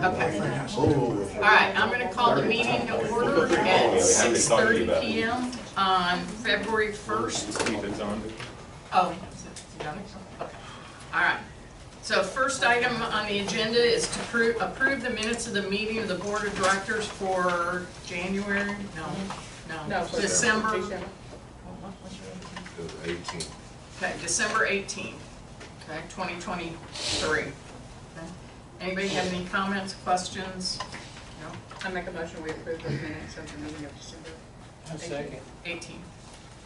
Okay. All right, I'm going to call the meeting to order at 6:30 p.m. on February 1st. Oh, you got it? Okay. All right. So first item on the agenda is to approve the minutes of the meeting of the Board of Directors for January, no, December. 18. Okay, December 18th, okay, 2023. Okay. Anybody have any comments, questions? No? I make a motion we approve the minutes of the meeting of December. Second. 18.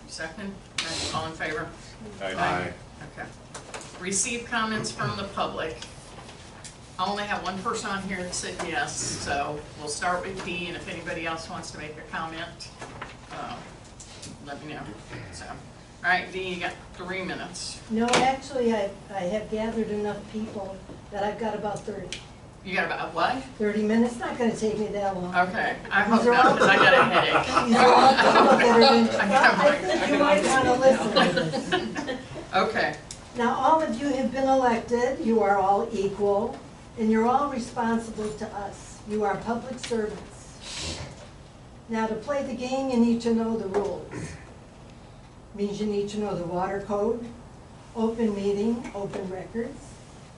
Second? Okay, all in favor? Aye. Okay. Receive comments from the public. I only have one person on here that said yes, so we'll start with D, and if anybody else wants to make a comment, let me know. So, all right, D, you got 3 minutes. No, actually, I have gathered enough people that I've got about 30. You got about what? 30 minutes, not going to take me that long. Okay, I hope not, because I got a headache. These are all people that are in, I I think you might want to listen to this. Okay. Now, all of you have been elected, you are all equal, and you're all responsible to us. You are public servants. Now, to play the game, you need to know the rules. Means you need to know the water code, open meeting, open records,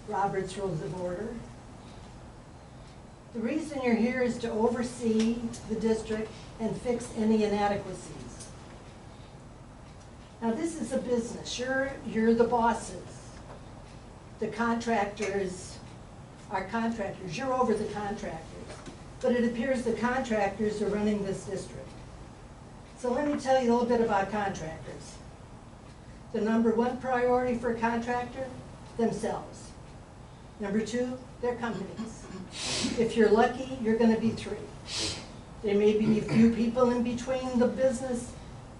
Robert's Rules of Order. The reason you're here is to oversee the district and fix any inadequacies. Now, this is a business. You're the bosses. The contractors are contractors. You're over the contractors. But it appears the contractors are running this district. So let me tell you a little bit about contractors. The number 1 priority for a contractor, themselves. Number 2, their companies. If you're lucky, you're going to be 3. There may be a few people in between the business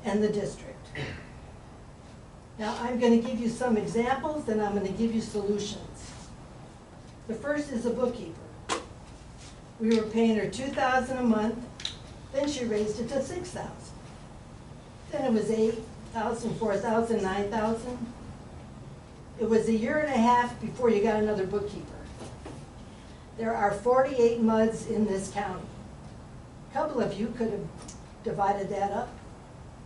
and the district. Now, I'm going to give you some examples, and I'm going to give you solutions. The first is a bookkeeper. We were paying her $2,000 a month, then she raised it to $6,000. Then it was $8,000, $4,000, $9,000. It was 1.5 years before you got another bookkeeper. There are 48 MUDs in this county. A couple of you could have divided that up,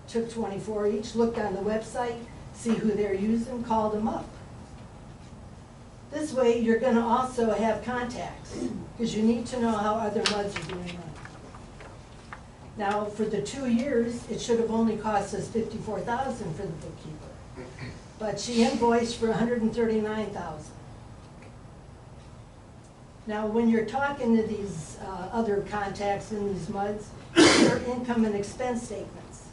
took 24 each, looked on the website, see who they're using, called them up. This way, you're going to also have contacts, because you need to know how other MUDs are doing run. Now, for the 2 years, it should have only cost us $54,000 for the bookkeeper, but she invoiced for $139,000. Now, when you're talking to these other contacts in these MUDs, their income and expense statements.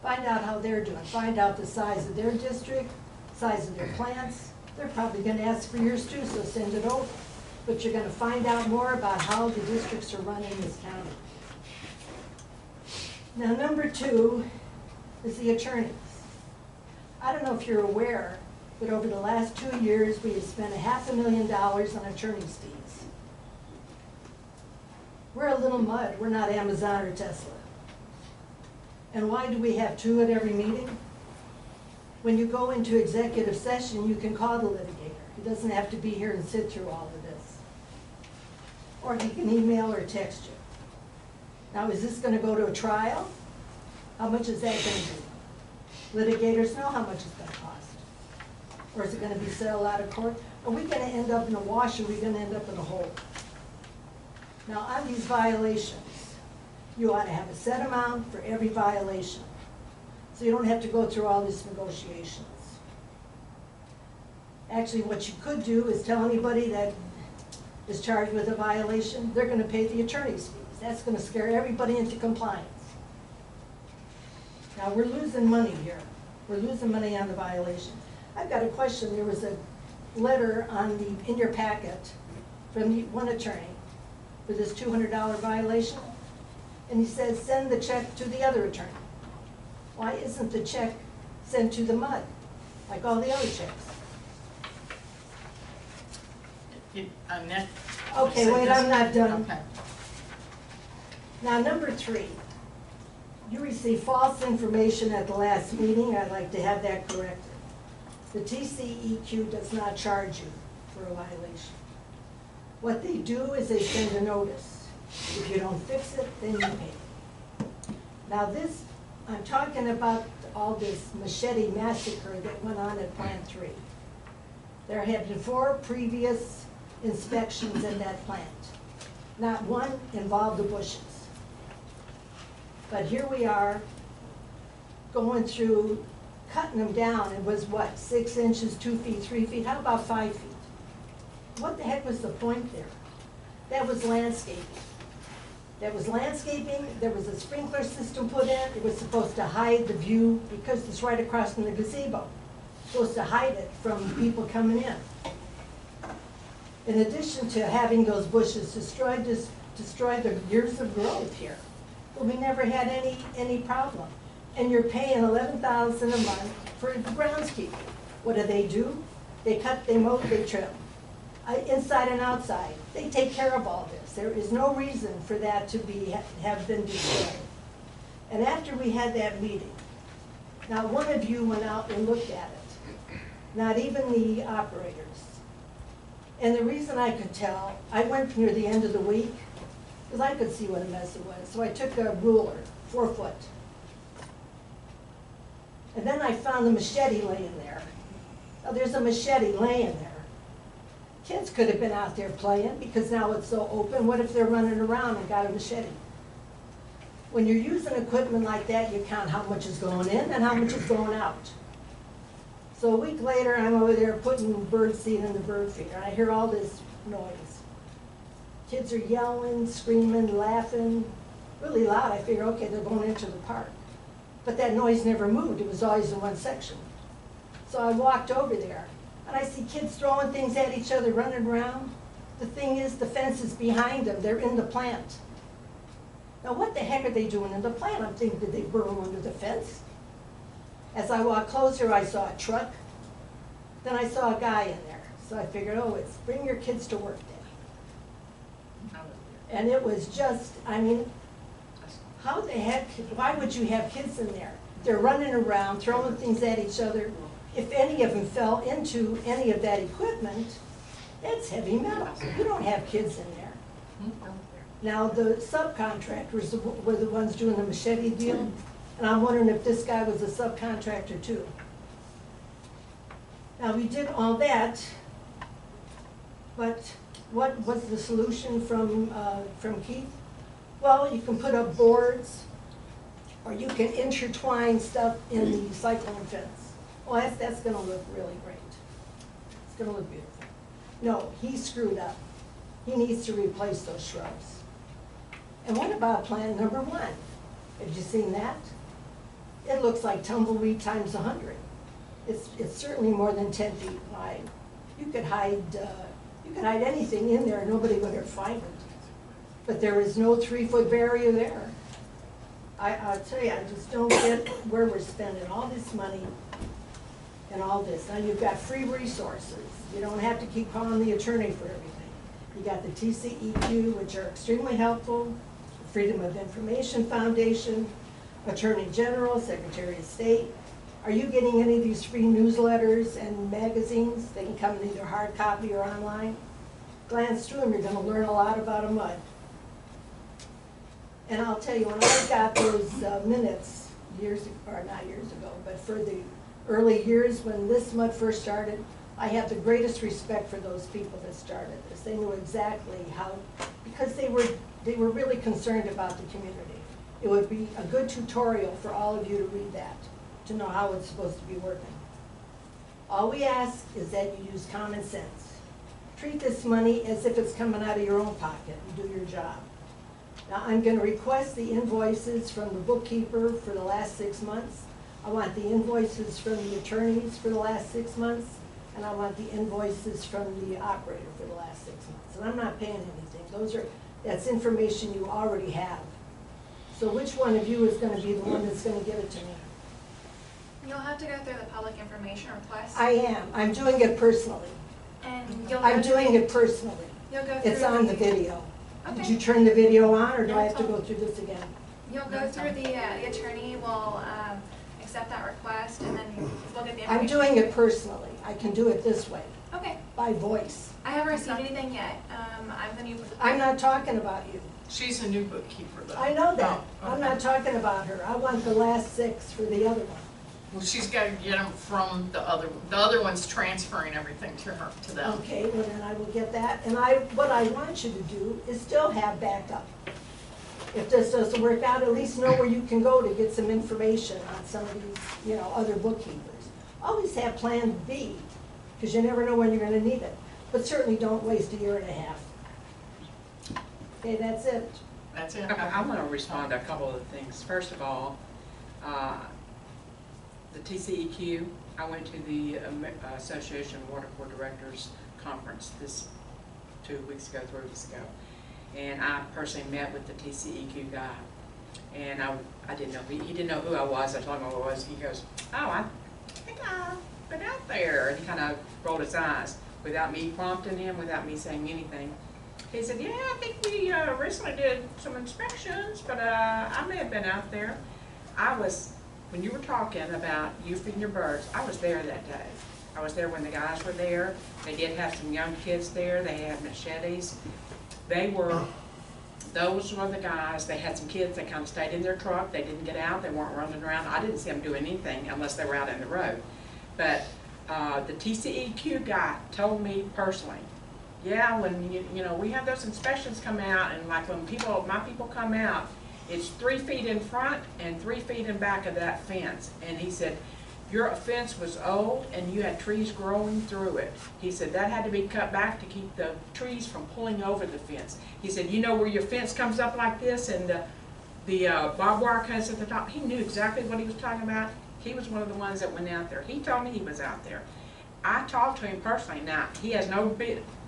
Find out how they're doing. Find out the size of their district, size of their plants. They're probably going to ask for yours too, so send it over. But you're going to find out more about how the districts are run in this county. Now, number 2 is the attorneys. I don't know if you're aware, but over the last 2 years, we have spent $500,000 on attorney's fees. We're a little MUD. We're not Amazon or Tesla. And why do we have 2 at every meeting? When you go into executive session, you can call the litigator. He doesn't have to be here and sit through all of this. Or he can email or text you. Now, is this going to go to a trial? How much is that going to be? Litigators know how much it's going to cost. Or is it going to be settled out of court? Are we going to end up in a wash, or are we going to end up in a hole? Now, on these violations, you ought to have a set amount for every violation, so you don't have to go through all these negotiations. Actually, what you could do is tell anybody that is charged with a violation, they're going to pay the attorney's fees. That's going to scare everybody into compliance. Now, we're losing money here. We're losing money on the violation. I've got a question. There was a letter in your packet from one attorney for this $200 violation, and he says send the check to the other attorney. Why isn't the check sent to the MUD, like all the other checks? Okay, wait, I'm not done. Okay. Now, number 3, you received false information at the last meeting. I'd like to have that corrected. The TCEQ does not charge you for a violation. What they do is they send a notice. If you don't fix it, then you pay. Now this, I'm talking about all this machete massacre that went on at Plant 3. There had been 4 previous inspections in that plant. Not one involved the bushes. But here we are, going through, cutting them down. It was what, 6 inches, 2 feet, 3 feet, how about 5 feet? What the heck was the point there? That was landscaping. There was landscaping, there was a sprinkler system put in, it was supposed to hide the view because it's right across from the gazebo. Supposed to hide it from people coming in. In addition to having those bushes destroyed, destroy the years of growth here. But we never had any problem. And you're paying $11,000 a month for the groundskeeper. What do? They cut, they mow, they trim. Inside and outside. They take care of all this. There is no reason for that to have been destroyed. And after we had that meeting, not one of you went out and looked at it. Not even the operators. And the reason I could tell, I went near the end of the week, because I could see what a mess it was. So I took a ruler, 4 foot. And then I found the machete laying there. Now there's a machete laying there. Kids could have been out there playing because now it's so open. What if they're running around and got a machete? When you're using equipment like that, you count how much is going in and how much is going out. So a week later, I'm over there putting bird seed in the bird feeder, and I hear all this noise. Kids are yelling, screaming, laughing, really loud. I figure, okay, they're going into the park. But that noise never moved. It was always in one section. So I walked over there. And I see kids throwing things at each other, running around. The thing is, the fence is behind them. They're in the plant. Now, what the heck are they doing in the plant? I'm thinking, did they burrow under the fence? As I walked closer, I saw a truck. Then I saw a guy in there. So I figured, oh, it's bring your kids to work day. And it was just, I mean, how the heck, why would you have kids in there? They're running around, throwing things at each other. If any of them fell into any of that equipment, that's heavy metal. You don't have kids in there. Now, the subcontractors were the ones doing the machete deal, and I'm wondering if this guy was a subcontractor too. Now, we did all that, but what was the solution from Keith? Well, you can put up boards, or you can intertwine stuff in the cyclone fence. Well, that's going to look really great. It's going to look beautiful. No, he screwed up. He needs to replace those shrubs. And what about plan number 1? Have you seen that? It looks like tumbleweed times 100. It's certainly more than 10 feet wide. You could hide anything in there. Nobody would ever find it. But there is no 3-foot barrier there. I'll tell you, I just don't get where we're spending all this money and all this. Now you've got free resources. You don't have to keep calling the attorney for everything. You got the TCEQ, which are extremely helpful, the Freedom of Information Foundation, Attorney General, Secretary of State. Are you getting any of these free newsletters and magazines? They can come in either hard copy or online. Glance through them, you're going to learn a lot about a mud. And I'll tell you, when I got those minutes not years ago, but for the early years when this mud first started, I have the greatest respect for those people that started this. They knew exactly how, because they were really concerned about the community. It would be a good tutorial for all of you to read that, to know how it's supposed to be working. All we ask is that you use common sense. Treat this money as if it's coming out of your own pocket and do your job. Now, I'm going to request the invoices from the bookkeeper for the last 6 months. I want the invoices from the attorneys for the last 6 months, and I want the invoices from the operator for the last 6 months. And I'm not paying anything. That's information you already have. So which one of you is going to be the one that's going to give it to me? You'll have to go through the public information request. I am. I'm doing it personally. And you'll I'm doing it personally. You'll go through It's on the video. Okay. Did you turn the video on, or do No, I it's have to on. go through this again? You'll go through the attorney will accept that request, and then we'll get the information. I'm doing it personally. I can do it this way. Okay, by voice. I haven't received anything yet. I'm the new. I'm not talking about you. She's a new bookkeeper though. I know that. Oh, I'm okay. not talking about her. I want the last 6 for the other one. Well, she's gotta get them from the other one's transferring everything to her, to them. Okay, well then I will get that. And what I want you to do is still have backup. If this doesn't work out, at least know where you can go to get some information on some of these, other bookkeepers. Always have plan B, because you never know when you're gonna need it. But certainly don't waste a year and a half. Okay, that's it. That's it. Okay, I want to respond to a couple of things. First of all, the TCEQ, I went to the Association of Water Board Directors Conference 2 weeks ago, 3 weeks ago. And I personally met with the TCEQ guy. And I didn't know, he didn't know who I was. I told him who I was. He goes, oh, I think I've been out there. And he kind of rolled his eyes without me prompting him, without me saying anything. He said, yeah, I think we recently did some inspections, but I may have been out there. When you were talking about you feeding your birds, I was there that day. I was there when the guys were there. They did have some young kids there. They had machetes. Those were the guys. They had some kids that kind of stayed in their truck. They didn't get out. They weren't running around. I didn't see them doing anything unless they were out in the road. But the TCEQ guy told me personally, yeah, when we have those inspections come out, and like when my people come out, it's 3 feet in front and 3 feet in back of that fence. And he said, your fence was old and you had trees growing through it. He said that had to be cut back to keep the trees from pulling over the fence. He said, you know where your fence comes up like this and the barbed wire comes at the top? He knew exactly what he was talking about. He was one of the ones that went out there. He told me he was out there. I talked to him personally. Now, he has no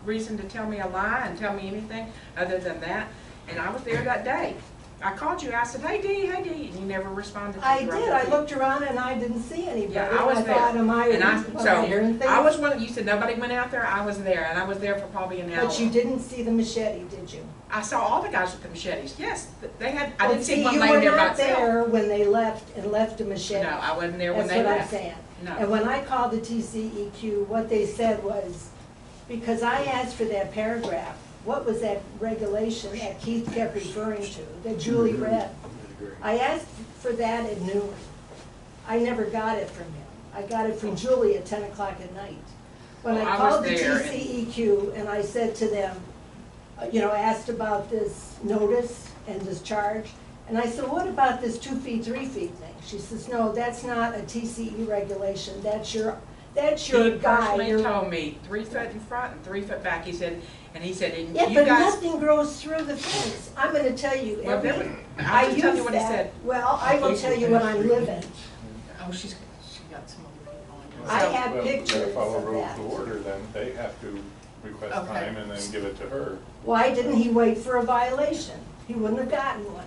reason to tell me a lie and tell me anything other than that. And I was there that day. I called you. I said, hey, Dee, and you never responded to me. I did. I looked around and I didn't see anybody. Yeah, I was there. Thought, am I hearing things? I was one. You said nobody went out there. I was there, and I was there for probably an hour. But you didn't see the machete, did you? I saw all the guys with the machetes. Yes, they had. I didn't see one laying there by itself. You were not there when they left and left a machete. No, I wasn't there when they left. That's what I'm saying. No. And when I called the TCEQ, what they said was, because I asked for that paragraph, what was that regulation that Keith kept referring to, that Julie read? I asked for that at noon. I never got it from him. I got it from Julie at 10 o'clock at night. When I called the TCEQ and I said to them, asked about this notice and discharge, and I said, what about this 2 feet, 3 feet thing? She says, no, that's not a TCE regulation. That's your guy. He personally told me 3 foot in front and 3 foot back. He said, yeah, but nothing grows through the fence. I'm going to tell you. Well, I use tell you what that. He said. Well, I will tell you when I'm living. Oh, she got some other people on there. I have pictures follow of rules that. of order, then they have to request Okay. time and then give it to her. Why didn't he wait for a violation? He wouldn't have gotten one.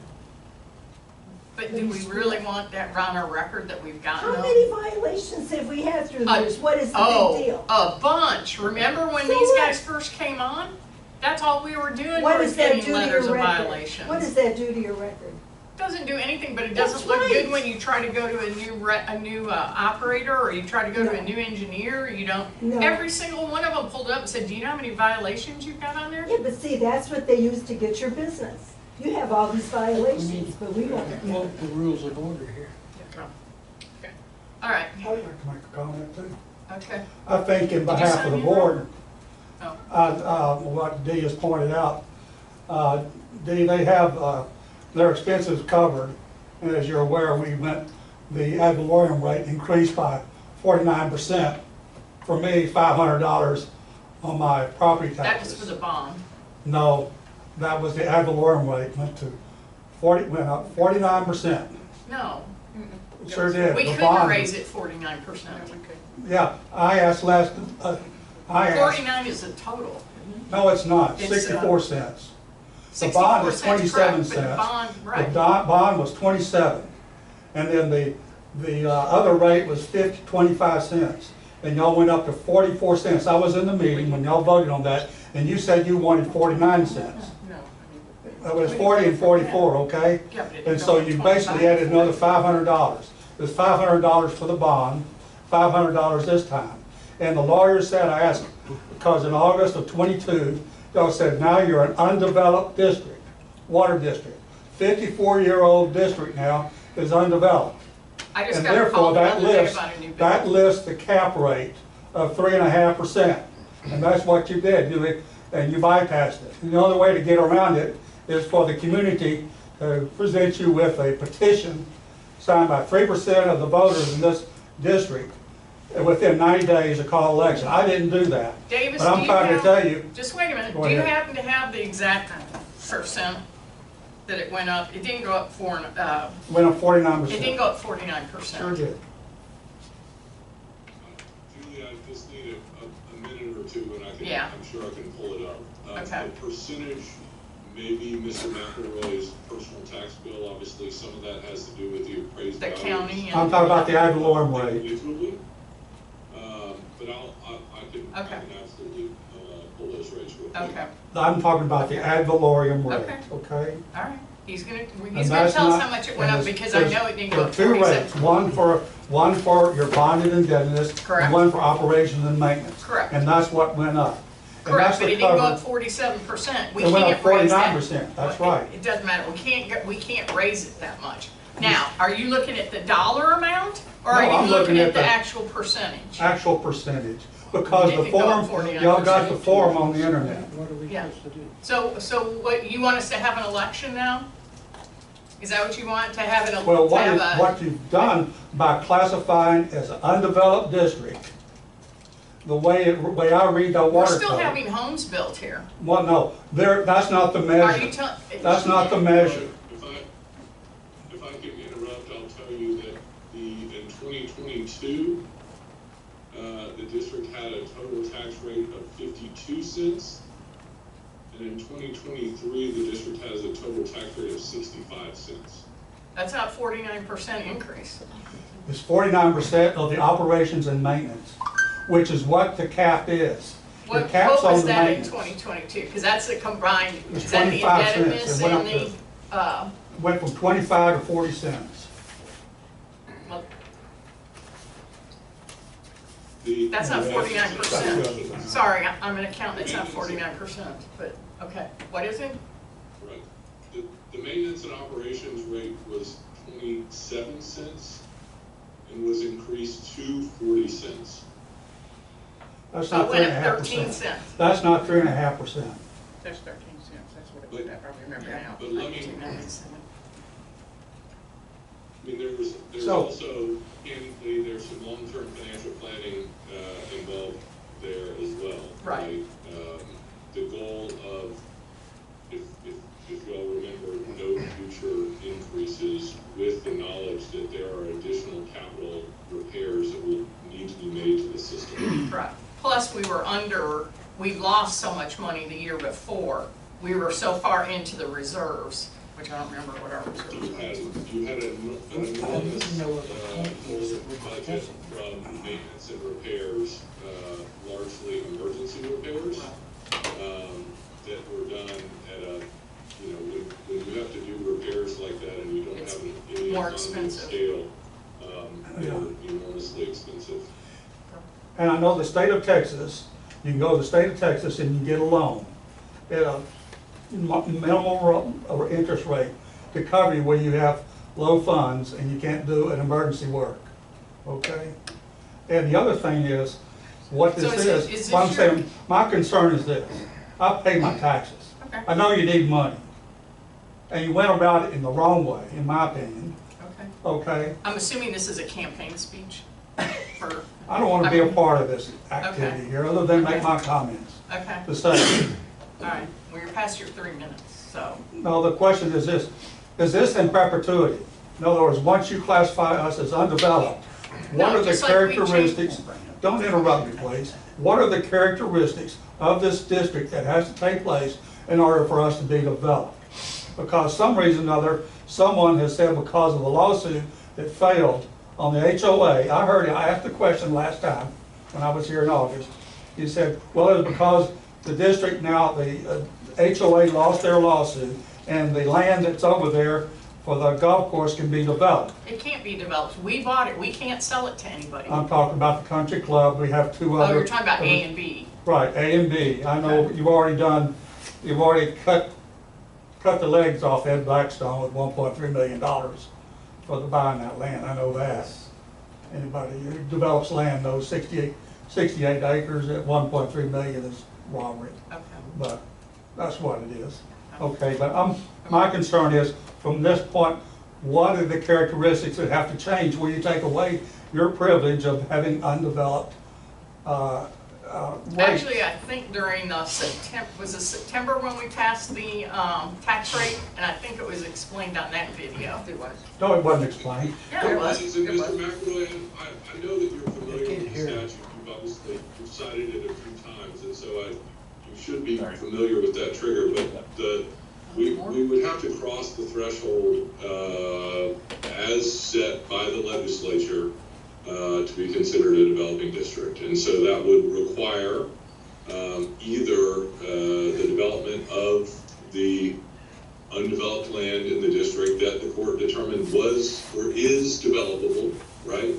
But do we really want that on our record that we've gotten How them? many violations have we had through the years? What is the big deal? A bunch. Remember when So these what? guys first came on? That's all we were doing, What was does that getting do to letters your of record? violations. What does that do to your record? Doesn't do anything, but it That's doesn't look right. good when you try to go to a new operator, or you try to go to a No. new engineer. You don't. No. Every single one of them pulled up and said, "Do you know how many violations you've got on there?" Yeah, but see, that's what they use to get your business. You have all these violations, but we don't. Well, the rules of order here. Okay. All right. I'd like to make a comment too. Okay. I think in behalf sign of the in, board, Oh. what Dee has pointed out, Dee, they have their expenses covered. And as you're aware, the ad valorem rate increased by 49%. For me, $500 on my property That was taxes. for the bond. No, that was the ad valorem rate, went up 49%. No. Sure did. We The couldn't bond- raise it 49%. Yeah, I asked 49 is the total. No, it's not, It's, 64 cents. The 64 bond is cents, 27 correct, but the cents. bond, The right. bond was 27. And then the other rate was 25 cents. And y'all went up to 44 cents. I was in the meeting when y'all voted on that, and you said you wanted 49 cents. No. It was 40 and 44, okay? Yeah, but it And didn't so go you to basically 25. added another $500. There's $500 for the bond, $500 this time. And the lawyer said, I asked because in August of '22, y'all said now you're an undeveloped district, water district. 54-year-old district now is undeveloped. I just And got a therefore, call the that other day lists, about a new that building. lists the cap rate of 3.5%. And that's what you did, and you bypassed it. And the only way to get around it is for the community to present you with a petition signed by 3% of the voters in this district within 90 days of call election. I didn't do that. Davis, But do I'm you trying to have, tell you, just wait a minute, Go do you ahead. happen to have the exact percent that it went up? It didn't go up went up it didn't 49%. go up 49%. Sure did. Julie, I just need a minute or two, and Yeah. I'm sure I can pull it up. Okay. The percentage, maybe Mr. McElroy's personal tax bill, obviously, some of that has to do with the appraised The value. county I'm and, talking about the ad valorem rate. Individually, but I can Okay. absolutely, pull those rates real quick. okay, I'm talking about the ad valorem rate, Okay. okay? all right. He's gonna And tell us that's not- how much it went and up, there's- because I know it didn't go up There are two rates, 47. one for your bonded indebtedness, Correct. and one for operations and maintenance. Correct. And that's what went up. And Correct, that's but to it didn't go cover- up 47%. We It went up can't raise that. 49%, that's Well, right. It doesn't matter, we can't raise it that much. Now, are you looking at the dollar amount, or are No, you I'm looking looking at at the the- actual percentage? Actual percentage, because It the didn't go up form, 49%. y'all got the form on the internet. What are we Yeah. supposed to do? So what, you want us to have an election now? Is that what you want, to have an, Well, to have a? what you've done by classifying as an undeveloped district, the way I read the We're water still code. having homes built here. Well, no, that's not the Are you measure. telling? That's not the measure. If I can interrupt, I'll tell you that in 2022, the district had a total tax rate of 52 cents. And in 2023, the district has a total tax rate of 65 cents. That's not 49% increase. It's 49% of the operations and maintenance, which is what the cap is. The What cap's was on the that in maintenance. 2022? Because that's the combined, It's is that the 25 cents. indebtedness It went and up the, Went from 25 to 40 cents. well, The- that's not the- 49%. Sorry, I'm an accountant, it's not 49%, but, okay, what is it? Right. The maintenance and operations rate was 27 cents and was increased to 40 cents. That's So not it went up 3.5%. 13 cents. That's not 3.5%. That's 13 cents, that's what it was, I remember now. But let me, 297. I mean, there's So- also, candidly, there's some long-term financial planning involved there as well. Right. The goal of, if you all remember, no future increases with the knowledge that there are additional capital repairs that will need to be made to the system. Right. Plus, we lost so much money the year before. We were so far into the reserves, which I don't remember what our reserves were. You had an enormous budget from maintenance and repairs, largely emergency repairs, that were done at a, when you have to do repairs like that and you don't It's have any more economy of expensive. scale, they're enormously expensive. And I know the state of Texas, you can go to the state of Texas and you get a loan at a minimal interest rate to cover you when you have low funds and you can't do an emergency work, okay? And the other thing is, what So this is is, this what I'm your- saying, my concern is this, I pay my taxes. Okay, I know you need money, and you went about it in the wrong way, in my opinion, okay. okay? I'm assuming this is a campaign speech for, I don't want to be a part of this activity Okay. here, other than make Okay. my comments. okay, To say, all right. Well, you're past your 3 minutes, so. no, the question is this in perpetuity? In other words, once you classify us as undeveloped, what No, are the just like we characteristics? Don't interrupt me, please. What are the characteristics of this district that has to take place in order for us to be developed? Because some reason or other, someone has said because of a lawsuit that failed on the HOA, I asked the question last time when I was here in August. He said, well, it was because the district now, the HOA lost their lawsuit, and the land that's over there for the golf course can be developed. It can't be developed. We bought it. We can't sell it to anybody. I'm talking about the country club, we have two Oh, other. you're talking about A and B. Right, A and B. I know you've already cut the legs off Ed Blackstone with $1.3 million for the buying that land, I know that. Anybody who develops land knows 68 acres at 1.3 million is robbery. Okay. But that's what it is. Okay, but my concern is, from this point, what are the characteristics that have to change where you take away your privilege of having undeveloped waste? Actually, I think during September when we passed the tax rate, and I think it was explained on that video. It was. No, it wasn't explained. Yeah, it was. Mr. McElroy, I know that you're familiar with the statute, you've obviously cited it a few times, and so you should be familiar with that trigger, but we would have to cross the threshold as set by the legislature to be considered a developing district. And so that would require either the development of the undeveloped land in the district that the court determined was or is developable, right?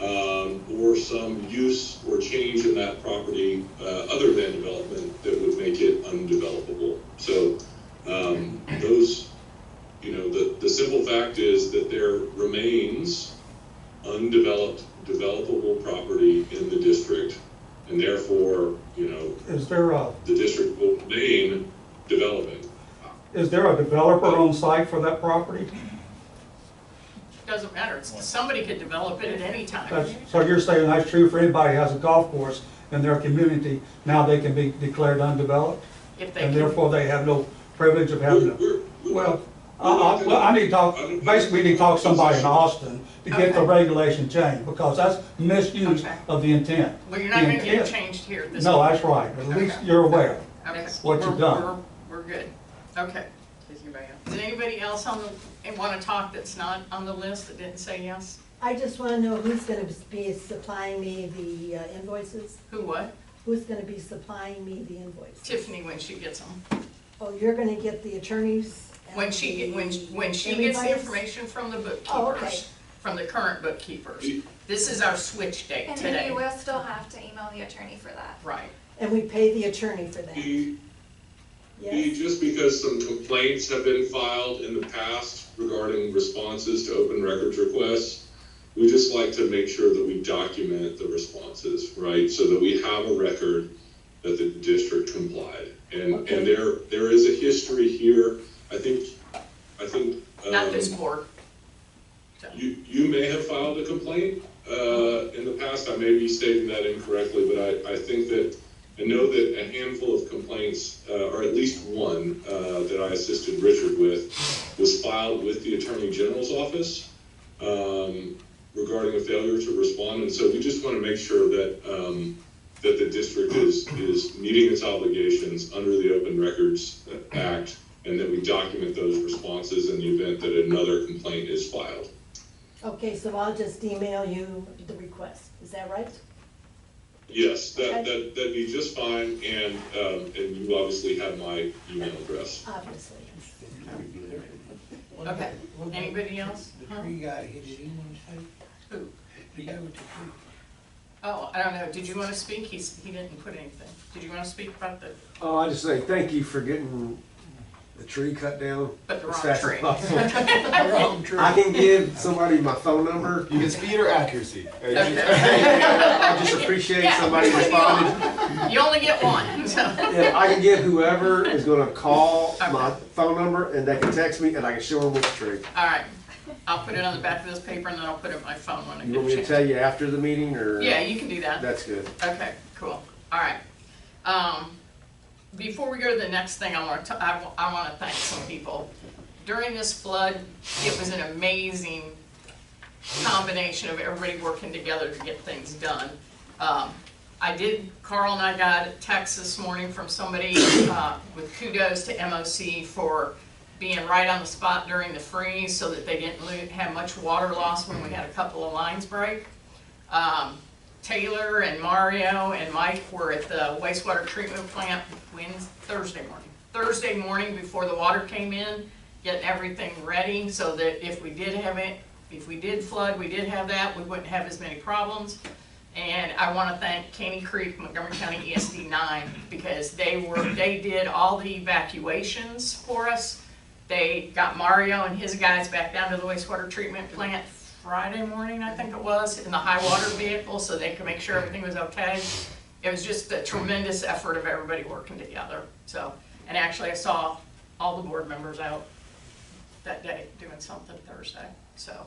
Or some use or change in that property other than development that would make it undevelopable. So those, the simple fact is that there remains undeveloped, developable property in the district, and therefore, Is there the district will remain developing. a developer on site for that property? Doesn't matter. Somebody could develop it at any time. So you're saying that's true for anybody who has a golf course in their community, now they can be declared undeveloped? If they And can. therefore they have no privilege of having to, well, I need to talk, basically we need to talk to somebody in Austin to get the regulation changed, because that's misuse Okay. of the intent. Well, you're not The gonna get it intent- changed here at this No, point. that's right, but at least Okay. you're aware. Okay. what you've done. We're good. Okay. Is anybody else? Is anybody else want to talk that's not on the list that didn't say yes? I just wanna know who's gonna be supplying me the invoices? Who what? Who's gonna be supplying me the invoices? Tiffany when she gets them. Oh, you're gonna get the attorneys? and When she the when she gets the everybody's? information from the bookkeepers, Oh, okay. from the current bookkeepers. This is our switch date And today. then you will still have to email the attorney for that. Right. And we pay the attorney for that? Yes? Just because some complaints have been filed in the past regarding responses to open records requests, we just like to make sure that we document the responses, right? So that we have a record that the district complied. And Okay. and there is a history here. I think Not this board. So, you may have filed a complaint in the past. I may be stating that incorrectly, but I think that I know that a handful of complaints, or at least one that I assisted Richard with, was filed with the Attorney General's office regarding a failure to respond. And so we just want to make sure that that the district is meeting its obligations under the Open Records Act, and that we document those responses in the event that another complaint is filed. Okay, so I'll just email you the request, is that right? Yes, that'd be just fine, and you obviously have my email address. Obviously. Okay. Anybody else? The tree guy, did he want to say? Who? The guy with the tree. Oh, I don't know. Did you want to speak? He didn't put anything. Did you want to speak about the, Oh, I just say thank you for getting the tree cut down. but the as wrong fast as tree? possible. Wrong tree. I can give somebody my phone number. You get speed or accuracy? I just appreciate Yeah, somebody which one do you responding. want? You only get one, so. Yeah, I can give whoever is gonna call my Okay. phone number and they can text me and I can show them which tree. All right. I'll put it on the back of this paper and then I'll put it in my phone when I You get want a me to chance. tell you after the meeting or? Yeah, you can do that. That's good. Okay, cool. All right. Before we go to the next thing, I want to thank some people. During this flood, it was an amazing combination of everybody working together to get things done. Carl and I got a text this morning from somebody with kudos to MOC for being right on the spot during the freeze so that they didn't have much water loss when we had a couple of lines break. Taylor and Mario and Mike were at the wastewater treatment plant Thursday morning before the water came in, getting everything ready so that if we did have it, if we did flood, we did have that, we wouldn't have as many problems. And I want to thank Caney Creek, Montgomery County ESD 9, because they did all the evacuations for us. They got Mario and his guys back down to the wastewater treatment plant Friday morning, I think it was, in the high water vehicle, so they could make sure everything was okay. It was just a tremendous effort of everybody working together. So, and actually I saw all the board members out that day doing something Thursday. So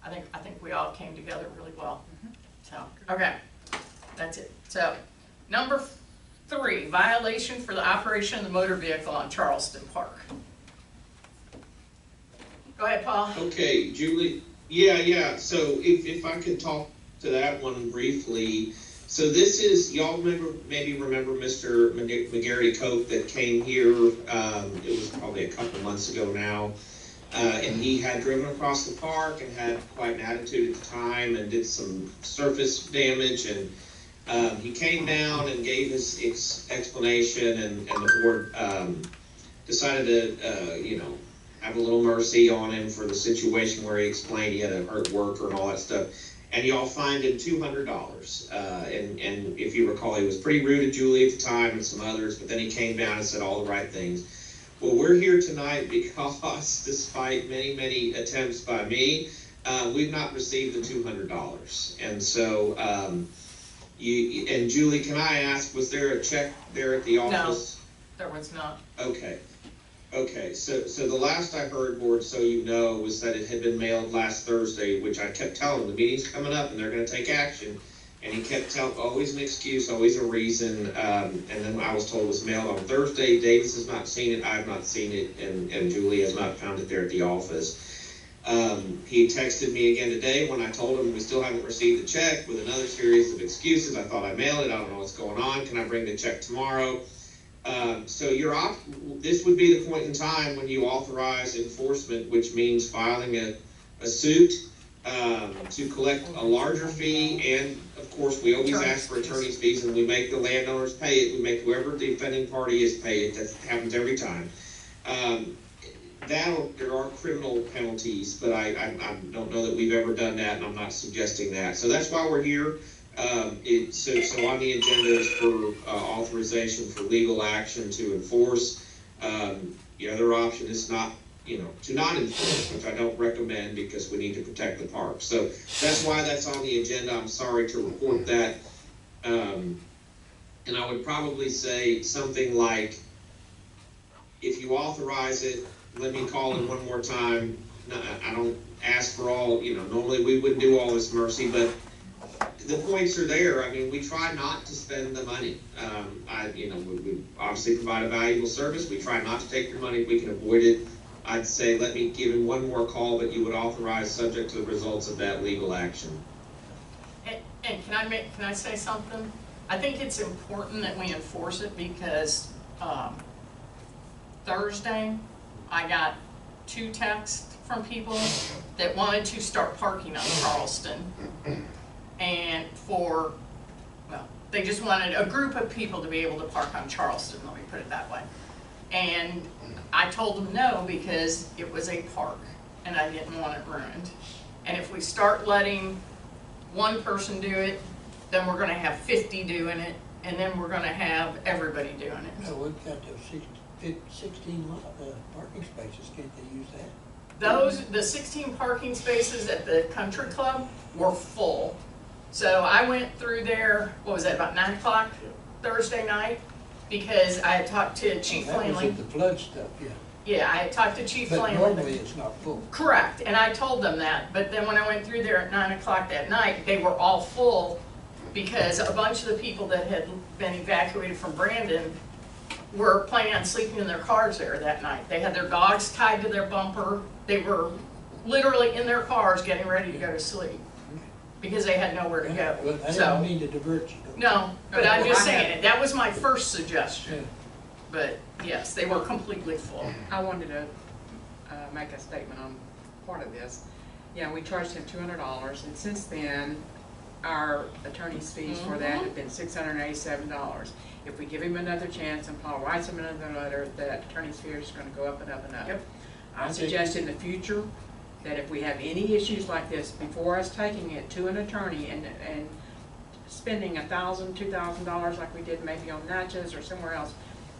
I think we all came together really well. So, okay, that's it. So, number 3, violation for the operation of the motor vehicle on Charleston Park. Go ahead, Paul. Okay, Julie, yeah, so if I could talk to that one briefly. So this is, y'all maybe remember Mr. McGarry Cope that came here, it was probably a couple months ago now. And he had driven across the park and had quite an attitude at the time and did some surface damage, and he came down and gave his explanation, and the board decided to have a little mercy on him for the situation where he explained he had a hurt worker and all that stuff, and y'all fined him $200. And if you recall, he was pretty rude to Julie at the time and some others, but then he came down and said all the right things. Well, we're here tonight because, despite many attempts by me, we've not received the $200. And so, and Julie, can I ask, was there a check there at the office? No, there was not. Okay. So the last I heard, board, so you know, was that it had been mailed last Thursday, which I kept telling him the meeting's coming up and they're going to take action. And he kept telling, always an excuse, always a reason, and then I was told it was mailed on Thursday. Davis has not seen it, I've not seen it, and Julie has not found it there at the office. He texted me again today when I told him we still haven't received the check with another series of excuses. I thought I mailed it, I don't know what's going on, can I bring the check tomorrow? So this would be the point in time when you authorize enforcement, which means filing a suit to collect a larger fee, and of course we always ask for attorney's fees, and we make the landowners pay it. We make whoever the offending party is pay it. That happens every time. There are criminal penalties, but I don't know that we've ever done that, and I'm not suggesting that. So that's why we're here. So on the agenda is for authorization for legal action to enforce. The other option is not. To not enforce, which I don't recommend because we need to protect the park. So that's why that's on the agenda. I'm sorry to report that. And I would probably say something like, if you authorize it, let me call it one more time. I don't ask for all, normally we wouldn't do all this mercy, but the points are there. I mean, we try not to spend the money. We obviously provide a valuable service. We try not to take your money if we can avoid it. I'd say let me give him one more call, but you would authorize subject to the results of that legal action. And can I say something? I think it's important that we enforce it because Thursday I got 2 texts from people that wanted to start parking on Charleston, and they just wanted a group of people to be able to park on Charleston, let me put it that way. And I told them no, because it was a park and I didn't want it ruined. And if we start letting one person do it, then we're going to have 50 doing it, and then we're going to have everybody doing it. No, we've got those 16 parking spaces, can't they use that? The 16 parking spaces at the country club were full. So I went through there, what was that, about 9 o'clock Thursday night? Because I had talked to Chief That was Flanley. at the flood stuff, yeah. Yeah, I had talked to Chief But Flanley. normally it's not full. Correct, and I told them that, but then when I went through there at 9 o'clock that night, they were all full because a bunch of the people that had been evacuated from Brandon were planning on sleeping in their cars there that night. They had their dogs tied to their bumper. They were literally in their cars getting ready to go to sleep because they had nowhere to go. Well, I So, didn't mean to divert you. no, but I'm just I had- saying it. That was my first suggestion. Yeah. But yes, they were completely full. I wanted to make a statement on part of this. Yeah, we charged him $200, and since then, our attorney's fees for that have been $687. If we give him another chance and Paul writes him another letter, that attorney's fees is going to go up and up and up. Yep. I suggest in the future that if we have any issues like this, before us taking it to an attorney and spending $1,000, $2,000 like we did maybe on Natchez or somewhere else,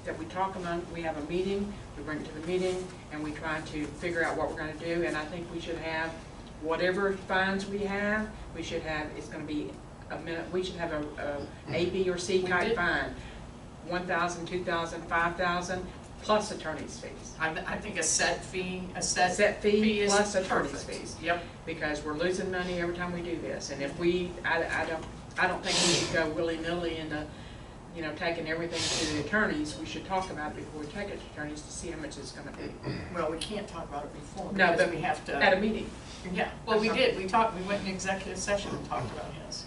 that we talk among, we have a meeting, we bring it to the meeting, and we try to figure out what we're gonna do, and I think we should have, whatever fines we have, we should have, it's gonna be we should have a B or C type fine. 1,000, 2,000, 5,000, plus attorney's fees. I think a set fee is Plus attorney's perfect. fees. Yep. Because we're losing money every time we do this, and if we, I don't think we should go willy-nilly into, you know, taking everything to the attorneys. We should talk about it before we take it to attorneys to see how much it's gonna be. Well, we can't talk about it before, No, because but we have to. At a meeting. Yeah, well, we did, we went in executive session and talked about his.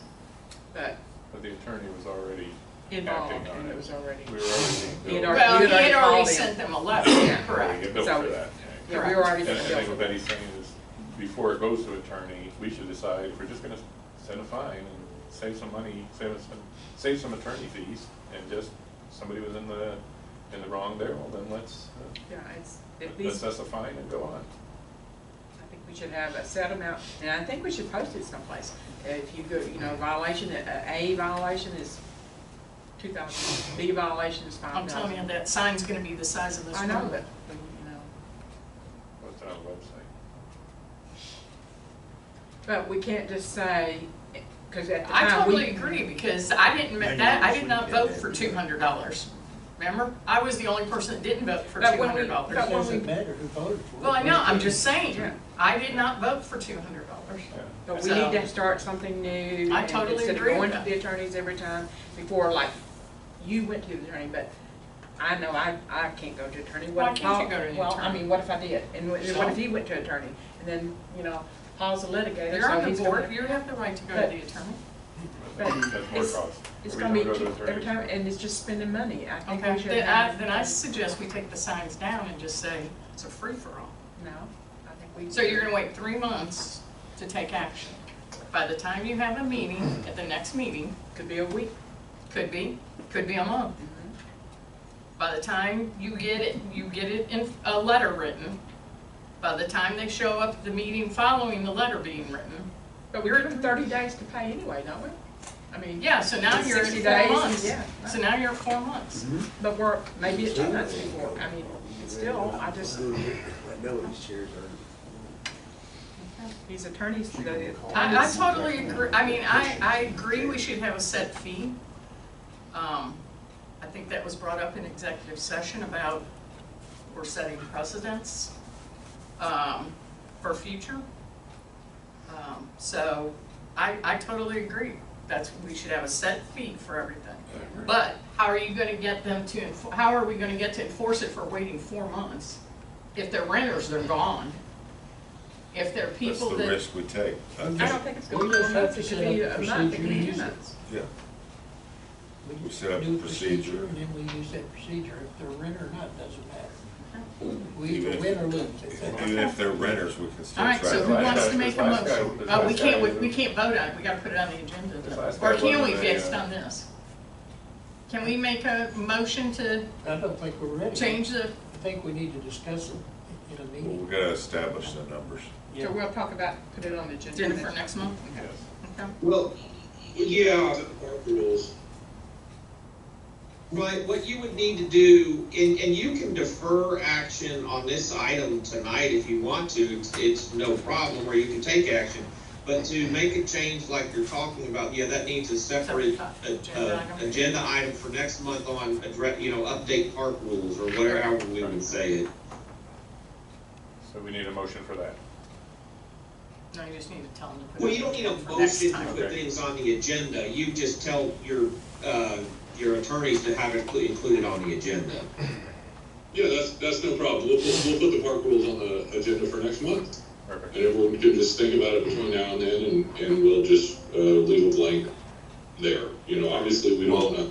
But But the attorney was already involved, acting on and it. it was already. We were already He had billed. already- Well, he had called already in. sent them a letter, Yeah, we correct. get billed So- for that. Yeah, we were already And I gonna think bill what for Betty's saying is, before it goes to attorney, we should decide if we're just gonna send a fine and save some money, save some attorney fees, and just, somebody was in the wrong there, well, then let's At least, assess a fine and go on. I think we should have a set amount, and I think we should post it someplace. If you go, you know, violation, A violation is 2,000, B violation is 5,000. I'm telling you, that sign's gonna be the size of this I room. know, but, you know. What's on the website? But we can't just say, because at the I time. totally agree, because I did not vote for $200. Remember? I was the only person that didn't vote for But when we- $200. It but when doesn't matter who voted for it. Well, I know, I'm just saying, Yeah. I did not vote for $200. Yeah. But we So- need to start something new. I and totally instead of agree going with to that. the attorneys every time before, like, you went to the attorney, but I know I can't go to attorney. What Why if can't you Paul- go to the Well, I attorney? mean, what if I did? And what So? if he went to attorney? And then, you know, Paul's a litigator, You're so on the he's board, gonna. you have the right to go to But- the attorney. But That's more it's- cost. It's We gonna be don't go to cheap every attorneys. time, and it's just spending money. I think we Okay, should then have. then I suggest we take the signs down and just say it's a free-for-all. No, I think we. So you're gonna wait 3 months to take action. By the time you have a meeting, at the next meeting, Could be a week. could be a month. By the time you get it in a letter written, by the time they show up at the meeting following the letter being written. But we give them 30 days to pay anyway, don't we? I mean. Yeah, so now It's you're at 60 4 days, months. yeah. So now you're at 4 months. But we're, maybe it's 2 months before, I mean, still, I just, I know these chairs are. these attorneys, I totally agree, I mean, I agree we should have a set fee. I think that was brought up in executive session about we're setting precedents, for future. So I totally agree, we should have a set fee for everything. But how are you gonna get them to, how are we gonna get to enforce it for waiting 4 months? If they're renters, they're gone. If they're people That's the that. risk we take. I don't think it's gonna We be 4 just have months, to it could set be up a month, it could be 2 procedure. months. Yeah. We just set up do a procedure. And then we use that procedure. If they're renter or not, doesn't matter. We Even either if- win or lose. It's that- Even if they're renters, we can still All try right, to. so who Last wants guy- to make a this last guy- motion? this Oh, last guy we can't vote on it, we gotta put it on the agenda. This last Or guy can we wasn't based a, on this? Can we make a motion to I don't think we're ready. change the, I think we need to discuss it in a Well, meeting. we gotta establish the numbers. Yeah. So we'll talk about, put it on the agenda. agenda for next month? yes. Okay. Well, yeah, Park rules. right, what you would need to do, and you can defer action on this item tonight if you want to, it's no problem, or you can take action. But to make a change like you're talking about, yeah, that needs a separate agenda item for next month on address, update park rules or whatever, however we would say it. So we need a motion for that. No, you just need to tell them to put it. Well, you don't need a for next motion to time. put things on the agenda, you just tell your attorneys to have it included on the agenda. Yeah, that's no problem. We'll put the park rules on the agenda for next month. Perfect. And everyone can just think about it between now and then, and we'll just leave a blank there. Obviously, we don't want to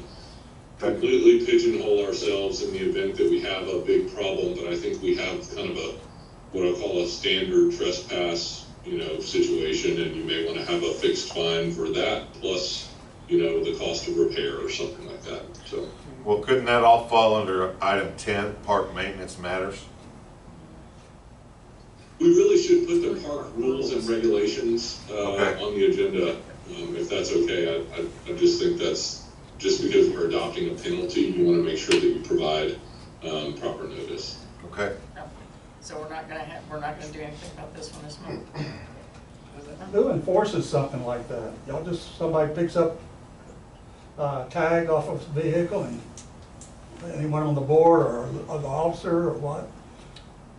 completely pigeonhole ourselves in the event that we have a big problem, but I think we have kind of what I'll call a standard trespass, situation, and you may want to have a fixed fine for that, plus, the cost of repair or something like that, so. Well, couldn't that all fall under item 10, park maintenance matters? put the park rules and regulations Okay. on the agenda, if that's okay. I just think that's, just because we're adopting a penalty, you want to make sure that you provide proper notice. Okay. So we're not gonna do anything about this one this month. Who enforces something like that? Y'all just, somebody picks up tag off of the vehicle and anyone on the board or the officer or what?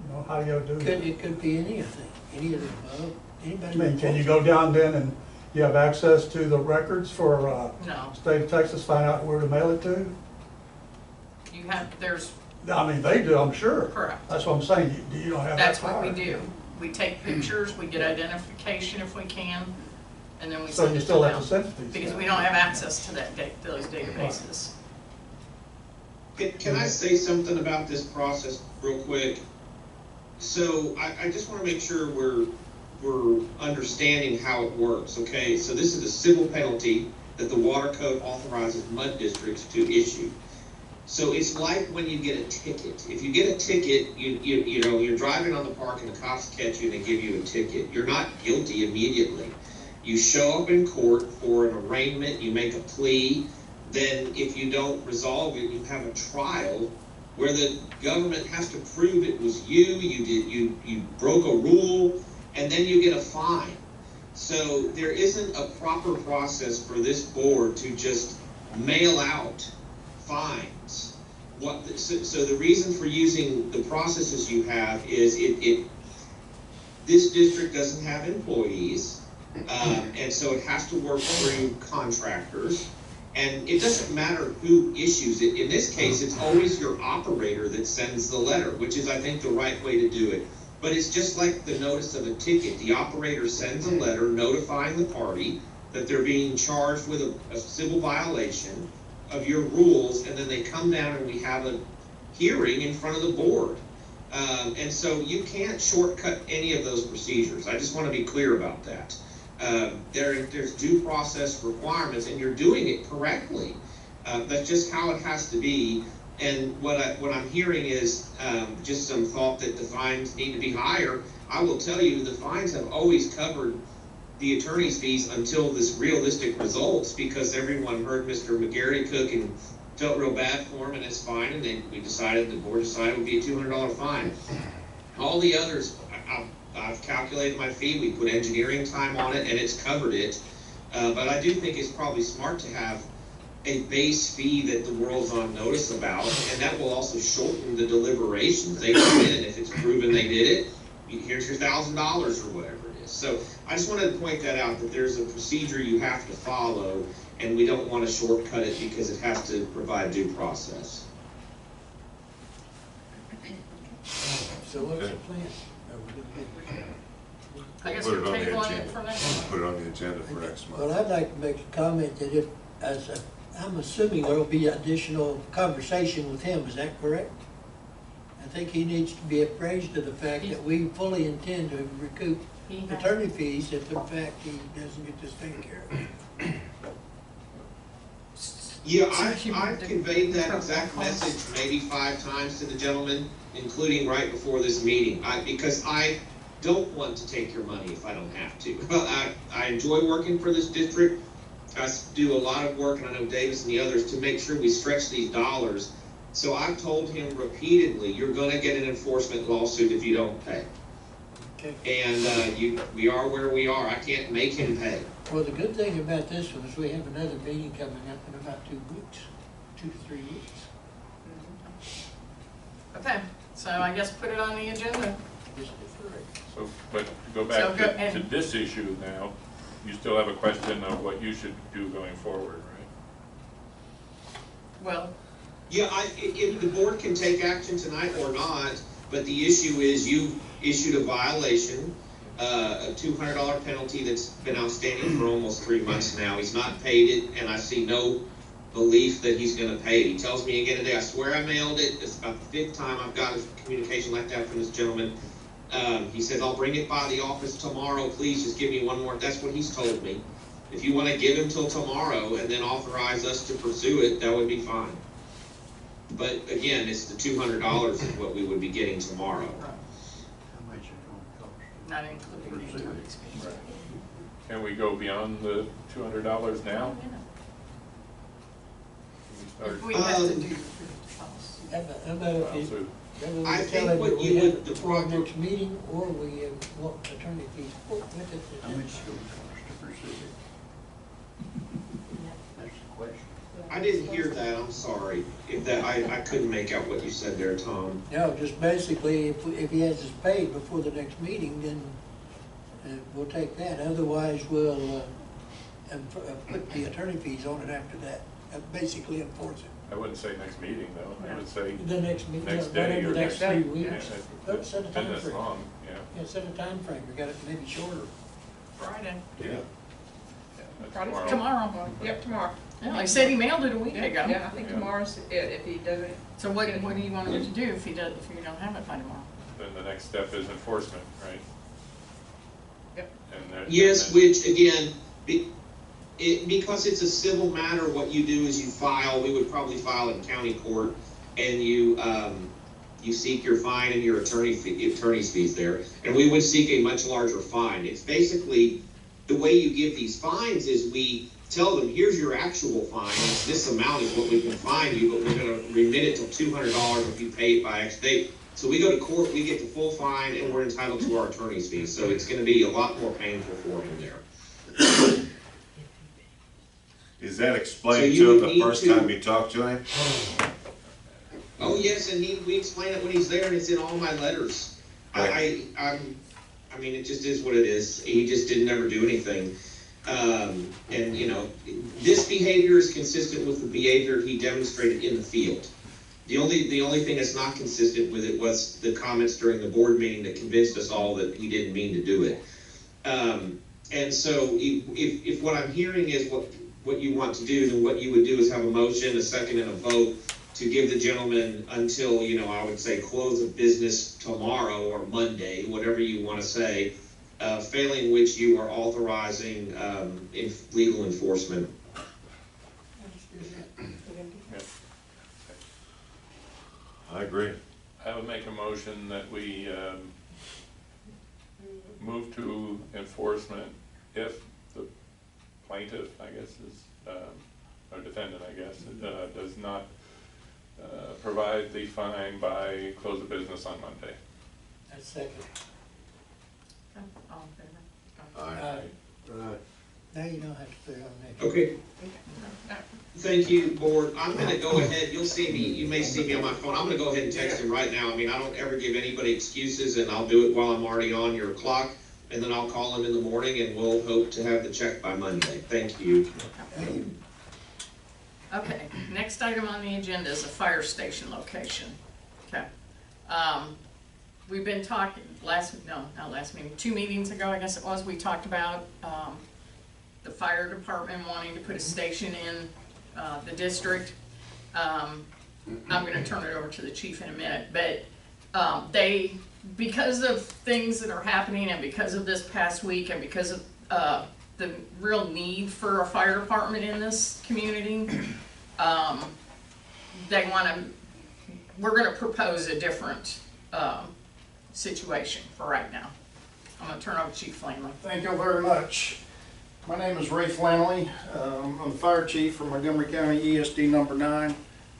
You know, how do you do that? It could be anything, any of the above, I anybody. mean, can you go down then and you have access to the records for No. state of Texas, find out where to mail it to? You have, there's, I mean, they do, I'm sure. correct. That's what I'm saying, you don't have that That's what we power. do. We take pictures, we get identification if we can, and then we So send you it to still have them. to send it to these Because guys. we don't have access to those databases. Can I say something about this process real quick? So I just want to make sure we're understanding how it works, okay? So this is a civil penalty that the water code authorizes MUD districts to issue. So it's like when you get a ticket. If you get a ticket, you know, you're driving on the park and the cops catch you and they give you a ticket. You're not guilty immediately. You show up in court for an arraignment, you make a plea, then if you don't resolve it, you have a trial where the government has to prove it was you broke a rule, and then you get a fine. So there isn't a proper process for this board to just mail out fines. So the reason for using the processes you have is this district doesn't have employees, and so it has to work through contractors. And it doesn't matter who issues it. In this case, it's always your operator that sends the letter, which is, I think, the right way to do it. But it's just like the notice of a ticket. The operator sends a letter notifying the party that they're being charged with a civil violation of your rules, and then they come down and we have a hearing in front of the board. And so you can't shortcut any of those procedures. I just want to be clear about that. There's due process requirements, and you're doing it correctly. That's just how it has to be. And what I'm hearing is just some thought that the fines need to be higher. I will tell you, the fines have always covered the attorney's fees until this realistic results, because everyone heard Mr. McGarry Cook and felt real bad for him, and it's fine. And then the board decided it would be a $200 fine. All the others, I've calculated my fee, we put engineering time on it, and it's covered it. But I do think it's probably smart to have a base fee that the world's on notice about, and that will also shorten the deliberations. They come in, and if it's proven they did it, here's your $1,000 or whatever it is. So I just wanted to point that out, that there's a procedure you have to follow, and we don't want to shortcut it because it has to provide due process. So what's the plan? I guess Put we're it on the tabling it agenda. for next month. Put it on the agenda for next Well, month. I'd like to make a comment that I'm assuming there'll be additional conversation with him, is that correct? I think he needs to be appraised of the fact that we fully intend to recoup attorney fees if in fact he doesn't get this taken care of. Yeah, I've conveyed that exact message maybe 5 times to the gentleman, including right before this meeting, because I don't want to take your money if I don't have to. I enjoy working for this district. I do a lot of work, and I know Davis and the others, to make sure we stretch these dollars. So I've told him repeatedly, you're going to get an enforcement lawsuit if you don't pay. Okay. And we are where we are. I can't make him pay. Well, the good thing about this one is we have another meeting coming up in about 2 weeks, 2 to 3 weeks. Okay, so I guess put it on the agenda. So, but to go back to this issue now, you still have a question of what you should do going forward, right? Well, Yeah, the board can take action tonight or not, but the issue is you issued a violation, a $200 penalty that's been outstanding for almost 3 months now. He's not paid it, and I see no belief that he's going to pay it. He tells me again today, I swear I mailed it. It's about the 5th time I've got a communication like that from this gentleman. He says, I'll bring it by the office tomorrow. Please just give me one more. That's what he's told me. If you want to give him till tomorrow and then authorize us to pursue it, that would be fine. But again, it's the $200 is what we would be getting tomorrow. not including the attorney's fees. Right. Can we go beyond the $200 now? If we have to do the policy. How about if you, Also, I tell think him what that you we would- have the it for our proper- next meeting, or we want attorney fees with it? How much do we cost to pursue it? That's the question. I didn't hear that, I'm sorry. If that, I couldn't make out what you said there, Tom. No, just basically, if he has his paid before the next meeting, then we'll take that. Otherwise, we'll put the attorney fees on it after that, basically enforce it. I wouldn't say next meeting, though. I would say The next meeting, next day whatever or the next next 3 day. yeah, weeks. it's Set a been time this frame. long, yeah. Yeah, set a time frame. We got it maybe shorter. Friday. Yeah. That's Friday's Tomorrow. Yep, tomorrow. Yeah, he said he mailed it a week ago. Yeah, I think Yeah. tomorrow's it, if he doesn't. So what do you want him to do if you don't have it by tomorrow? Then the next step is enforcement, right? Yep. And there- Yes, and then- which again, because it's a civil matter, what you do is you file, we would probably file in county court, and you seek your fine and your attorney's fees there, and we would seek a much larger fine. It's basically, the way you give these fines is we tell them, here's your actual fine, it's this amount is what we can fine you, but we're gonna remit it till $200 if you pay it by X date. So we go to court, we get the full fine, and we're entitled to our attorney's fees, so it's gonna be a lot more painful for him there. Is that So explained you to him would the need first to- time you talked to him? Oh, yes, and we explain it when he's there, and it's in all my letters. I mean, it just is what it is. He just didn't ever do anything. And, you know, this behavior is consistent with the behavior he demonstrated in the field. The only thing that's not consistent with it was the comments during the board meeting that convinced us all that he didn't mean to do it. And so if what I'm hearing is what you want to do, then what you would do is have a motion, a second, and a vote to give the gentleman until, you know, I would say close of business tomorrow or Monday, whatever you want to say, failing which you are authorizing legal enforcement. I agree. I would make a motion that we move to enforcement if the plaintiff, I guess, is, or defendant, I guess, does not provide the fine by close of business on Monday. That's second. All in favor? Aye. Right. Now you don't have to put it on next. Okay. Thank you, board. I'm gonna go ahead, you'll see me, you may see me on my phone. I'm gonna go ahead and text him right now. I mean, I don't ever give anybody excuses, and I'll do it while I'm already on your clock. And then I'll call him in the morning, and we'll hope to have the check by Monday. Thank you. Okay, next item on the agenda is a fire station location. Okay. We've been talking, not last meeting, 2 meetings ago, I guess it was, we talked about the fire department wanting to put a station in the district. I'm gonna turn it over to the chief in a minute, but because of things that are happening and because of this past week and because of the real need for a fire department in this community, we're gonna propose a different situation for right now. I'm gonna turn over to Chief Flanley. Thank you very much. My name is Ray Flanley. I'm the fire chief for Montgomery County ESD number 9.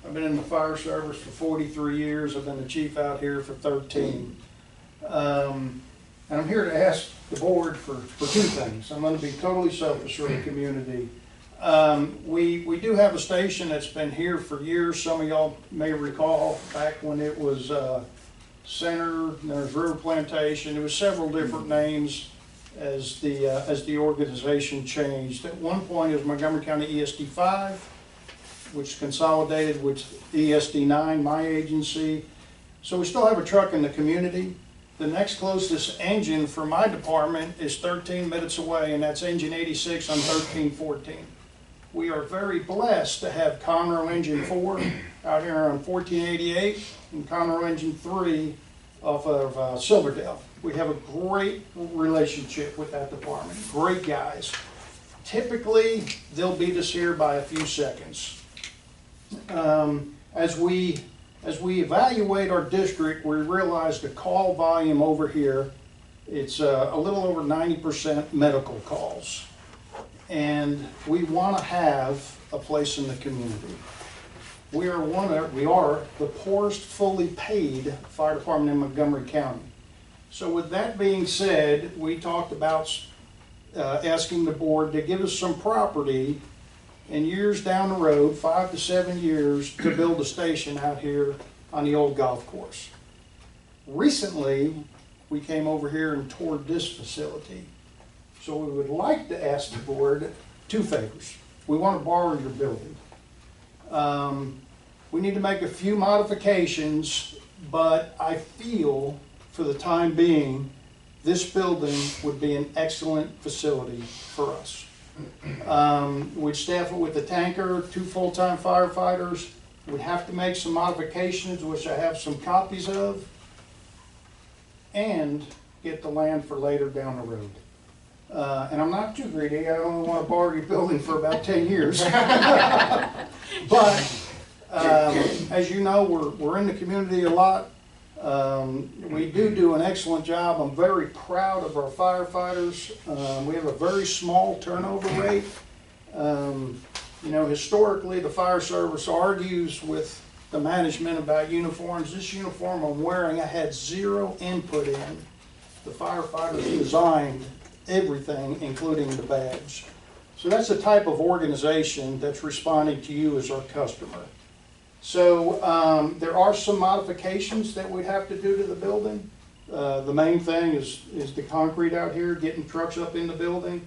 I've been in the fire service for 43 years. I've been the chief out here for 13. And I'm here to ask the board for 2 things. I'm going to be totally selfish for the community. We do have a station that's been here for years. Some of y'all may recall back when it was Center, there's River Plantation. There was several different names as the organization changed. At one point it was Montgomery County ESD 5, which consolidated with ESD 9, my agency. So we still have a truck in the community. The next closest engine for my department is 13 minutes away, and that's engine 86 on 1314. We are very blessed to have Conroe engine 4 out here on 1488 and Conroe engine 3 off of Silverdale. We have a great relationship with that department, great guys. Typically, they'll beat us here by a few seconds. As we evaluate our district, we realize the call volume over here It's a little over 90% medical calls. And we want to have a place in the community. We are the poorest fully paid fire department in Montgomery County. So with that being said, we talked about asking the board to give us some property in years down the road, 5 to 7 years, to build a station out here on the old golf course. Recently, we came over here and toured this facility. So we would like to ask the board 2 favors. We want to borrow your building. We need to make a few modifications, but I feel for the time being, this building would be an excellent facility for us. We'd staff it with a tanker, 2 full-time firefighters. We'd have to make some modifications, which I have some copies of, and get the land for later down the road. And I'm not too greedy. I only want to borrow your building for about 10 years. But as you know, we're in the community a lot. We do an excellent job. I'm very proud of our firefighters. We have a very small turnover rate. You know, historically, the fire service argues with the management about uniforms. This uniform I'm wearing, I had 0 input in. The firefighters designed everything, including the badge. So that's the type of organization that's responding to you as our customer. So there are some modifications that we'd have to do to the building. The main thing is the concrete out here, getting trucks up in the building.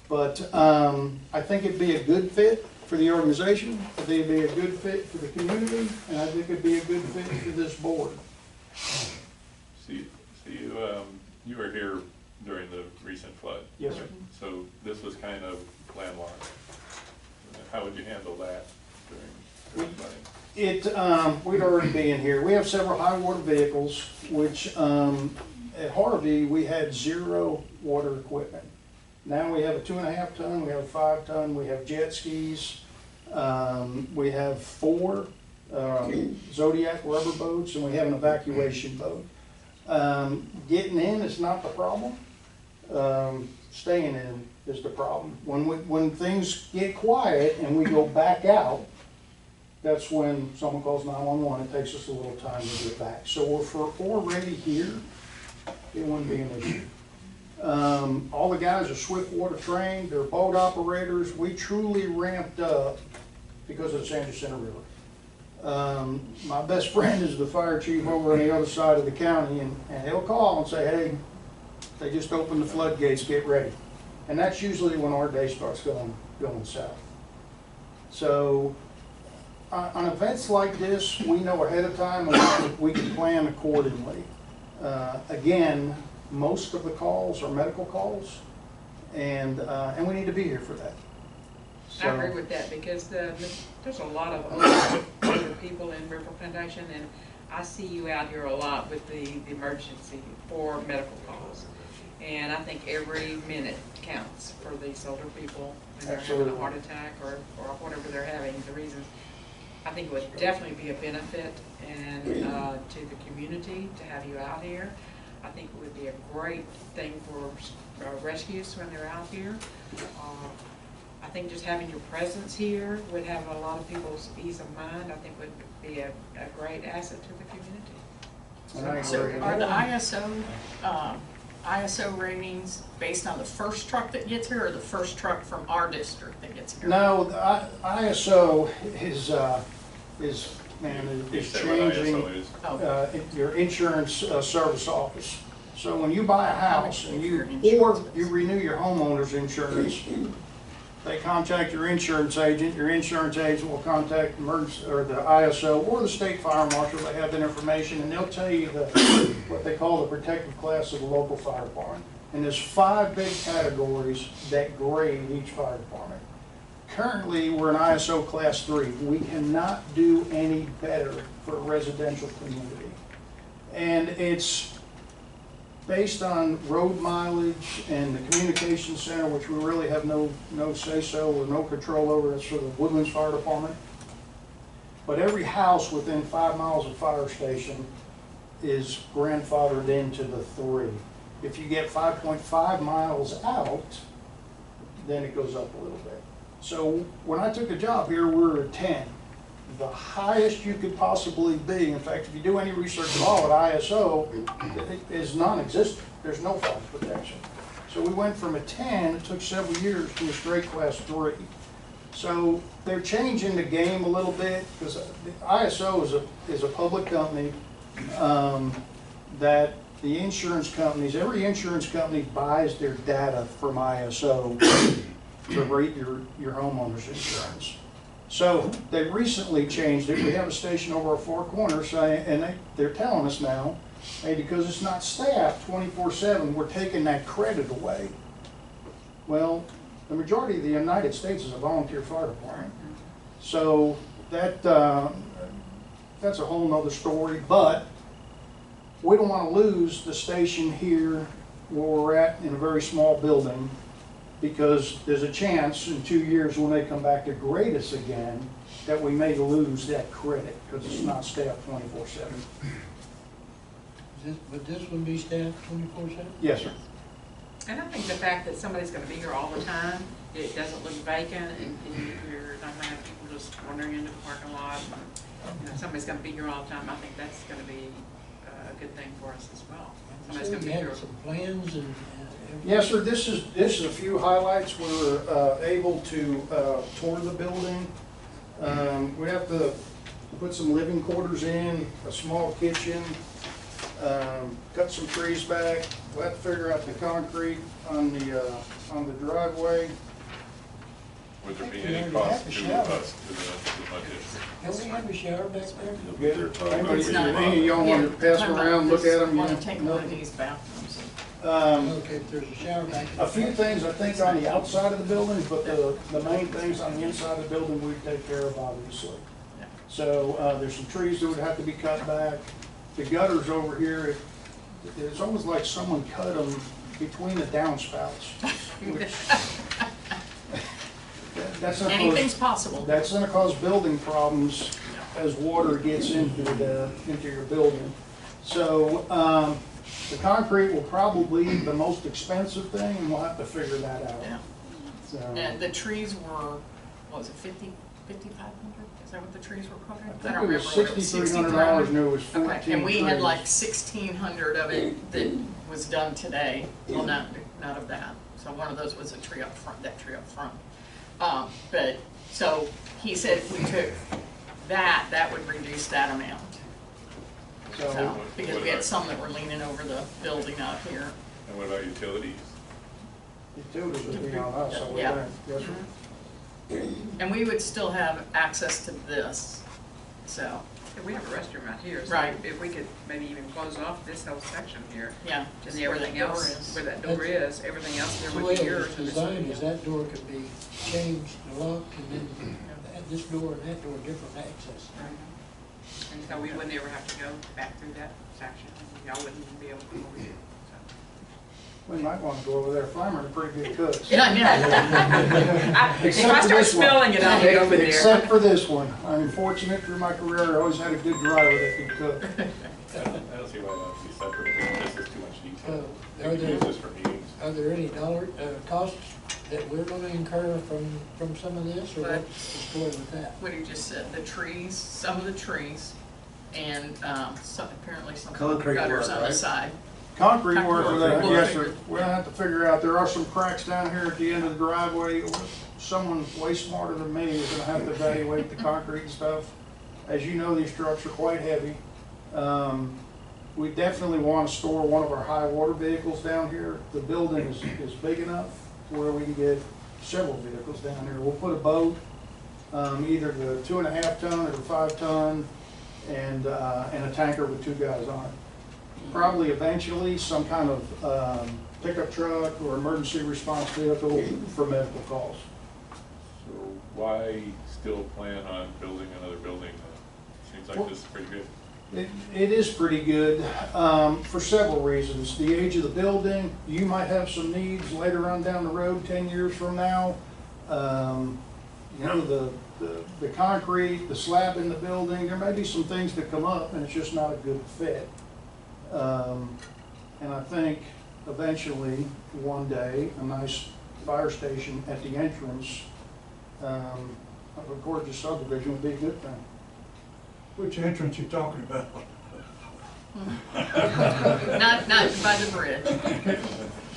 But I think it'd be a good fit for the organization. I think it'd be a good fit for the community, and I think it'd be a good fit for this board. See, you were here during the recent flood. Yes, sir. So this was kind of landlocked. How would you handle that during flooding? We'd already be in here. We have several high water vehicles, which at Harvey, we had 0 water equipment. Now we have a 2.5 ton, we have a 5 ton, we have jet skis, we have 4 Zodiac rubber boats, and we have an evacuation boat. Getting in is not the problem. Staying in is the problem. When things get quiet and we go back out, that's when someone calls 911. It takes us a little time to get back. So if we're already here, it wouldn't be an issue. All the guys are swiftwater trained. They're boat operators. We truly ramped up because of the San Jacinto River. My best friend is the fire chief over on the other side of the county, and he'll call and say, hey, they just opened the floodgates, get ready. And that's usually when our day starts going south. So on events like this, we know ahead of time and we can plan accordingly. Again, most of the calls are medical calls, and we need to be here for that. So, I agree with that, because there's a lot of older people in River Plantation, and I see you out here a lot with the emergency for medical calls. And I think every minute counts for these older people when they're having a heart attack or whatever they're having. The reason I think it would definitely be a benefit and to the community to have you out here. I think it would be a great thing for rescues when they're out here. I think just having your presence here would have a lot of people's ease of mind. I think would be a great asset to the community. So are the ISO ratings based on the first truck that gets here, or the first truck from our district that gets here? No, the ISO is changing your insurance service office. So when you buy a house and you renew your homeowner's insurance, they contact your insurance agent will contact the ISO or the state fire marshal. They have that information, and they'll tell you what they call the protective class of the local fire department. And there's 5 big categories that grade each fire department. Currently, we're in ISO class 3. We cannot do any better for a residential community. And it's based on road mileage and the communication center, which we really have no say-so or no control over. That's for the Woodlands Fire Department. But every house within 5 miles of fire station is grandfathered into the 3. If you get 5.5 miles out, then it goes up a little bit. So when I took the job here, we were at 10. The highest you could possibly be, in fact, if you do any research at all at ISO, it is non-existent. There's no fire protection. So we went from a 10, it took several years, to a straight class 3. So they're changing the game a little bit, because ISO is a public company that the insurance companies, every insurance company buys their data from ISO to rate your homeowner's insurance. So they recently changed it. We have a station over our Four Corners saying, and they're telling us now, hey, because it's not staffed 24/7, we're taking that credit away. Well, the majority of the United States is a volunteer fire department. So that's a whole nother story, but we don't want to lose the station here where we're at in a very small building, because there's a chance in 2 years when they come back to grade us again that we may lose that credit because it's not staffed 24/7. Would this one be staffed 24/7? Yes, sir. And I think the fact that somebody's gonna be here all the time, it doesn't look vacant, and you're not gonna have people just wandering into the parking lot. You know, somebody's gonna be here all the time. I think that's gonna be a good thing for us as well. Somebody's gonna be here. Some plans and everything? Yes, sir. This is a few highlights. We were able to tour the building. We have to put some living quarters in, a small kitchen, cut some trees back. We'll have to figure out the concrete on the driveway. Would there be any cost to us to the budget? Can we have a shower back there? Anybody, not- any of y'all want to pass them around, look at them? Want to take one of these bathrooms? Okay, if there's a shower back there. A few things, I think, on the outside of the building, but the main things on the inside of the building we take care of, obviously. So there's some trees that would have to be cut back. The gutters over here, it's almost like someone cut them between the downspouts. That's not Anything's possible. That's going to cause building problems as water gets into your building. So the concrete will probably be the most expensive thing, and we'll have to figure that out. Yeah. So, And the trees were, what was it, 5,500? Is that what the trees were quoted? I think it was $6,300 and it was 14 Okay, and we had trees. like 1,600 of it that was done today. Well, not of that. So one of those was a tree up front, that tree up front. But, so he said if we took that would reduce that amount. So, because we had some that were leaning over the building out here. And what about utilities? Utilities would be on us, so we're Yeah. there. Yes, sir. And we would still have access to this, so, If we have a restroom out here, so Right. if we could maybe even close off this whole section here, yeah. just where everything that door else, is. where that door is, everything else there The would way be it yours. was and this would designed be is that door could be changed, locked, and then this door and that door, different access. And so we wouldn't ever have to go back through that section. Y'all wouldn't even be able to come over here. We might want to go over there. Flamer are pretty good cooks. Yeah, yeah. If I start spilling it, I'll be over there. Except for this one. I'm fortunate through my career, I always had a good driver that could cook. I don't see why that would be separate. This is too much detail. We Are could there- use this for meetings. Are there any costs that we're gonna incur from some of this, or what's the story with that? What he just said, the trees, some of the trees, and apparently some Concrete gutters work, on the right? side. Concrete work with that, Concrete. yes, sir. We'll have to figure out, there are some cracks down here at the end of the driveway. Someone way smarter than me is gonna have to evaluate the concrete and stuff. As you know, these trucks are quite heavy. We definitely want to store one of our high water vehicles down here. The building is big enough where we can get several vehicles down here. We'll put a boat, either the 2.5 ton or the 5 ton, and a tanker with 2 guys on it. Probably eventually some kind of pickup truck or emergency response vehicle for medical calls. So why still plan on building another building? Seems like this is pretty good. It is pretty good for several reasons. The age of the building, you might have some needs later on down the road, 10 years from now. You know, the concrete, the slab in the building, there may be some things that come up and it's just not a good fit. And I think eventually, one day, a nice fire station at the entrance of a gorgeous subdivision would be a good thing. Which entrance you talking about? Not by the bridge.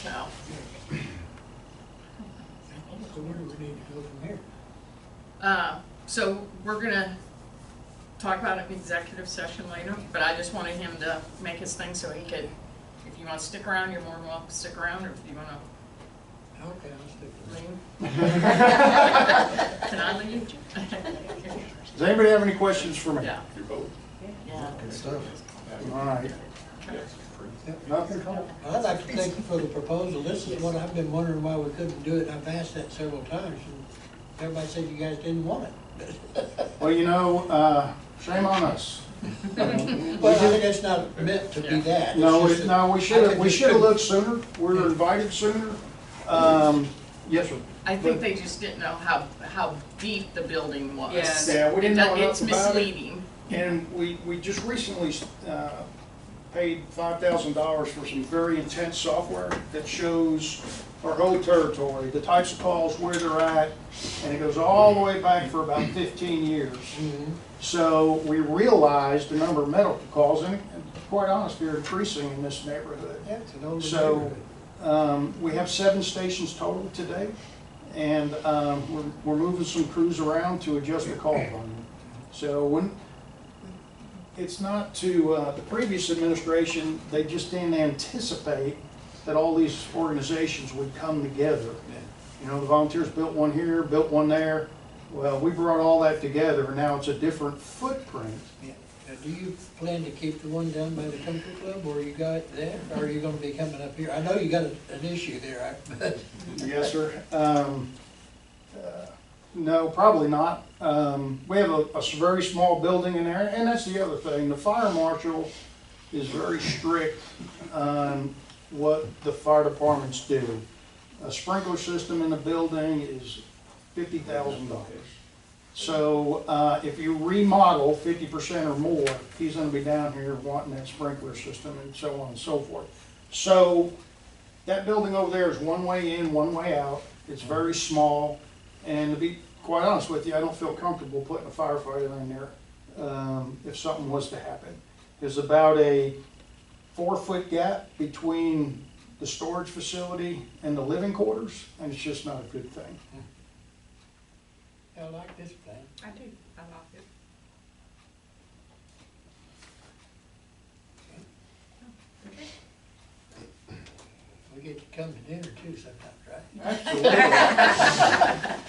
No. So where do we need to go from here? So we're gonna talk about it in executive session later, but I just wanted him to make his thing so he could, if you wanna stick around, you're more than welcome to stick around, or if you wanna Okay, I'll stick with leave. Can I leave? Does anybody have any questions for me? Yeah. Your vote. Yeah. Good stuff. All right. Nothing? I'd like to thank you for the proposal. This is what I've been wondering why we couldn't do it, and I've asked that several times, and everybody said you guys didn't want it. Well, shame on us. Well, I think it's not meant to be that. It's No, just that no, we should I have, think we we should have couldn't- looked sooner. We were invited sooner. Yes, sir. I think they just didn't know how deep the building was. Yes. Yeah, we didn't know It's enough about it. misleading. And we just recently paid $5,000 for some very intense software that shows our whole territory, the types of calls, where they're at, and it goes all the way back for about 15 years. So we realized the number of medical calls, and quite honest, they're increasing in this neighborhood. Yeah, it's an older So, neighborhood. we have 7 stations total today, and we're moving some crews around to adjust the call volume. So when, it's not to, the previous administration, they just didn't anticipate that all these organizations would come together. You know, the volunteers built one here, built one there. Well, we brought all that together, and now it's a different footprint. Yeah. Now, do you plan to keep the one down by the country club, or you got that, or are you gonna be coming up here? I know you got an issue there, but. Yes, sir. No, probably not. We have a very small building in there, and that's the other thing. The fire marshal is very strict on what the fire departments do. A sprinkler system in the building is $50,000. So if you remodel 50% or more, he's gonna be down here wanting that sprinkler system and so on and so forth. So that building over there is one way in, one way out. It's very small, and to be quite honest with you, I don't feel comfortable putting a firefighter in there if something was to happen. There's about a 4-foot gap between the storage facility and the living quarters, and it's just not a good thing. I like this plan. I do, I like it. We get to come to dinner too sometimes, right? Absolutely.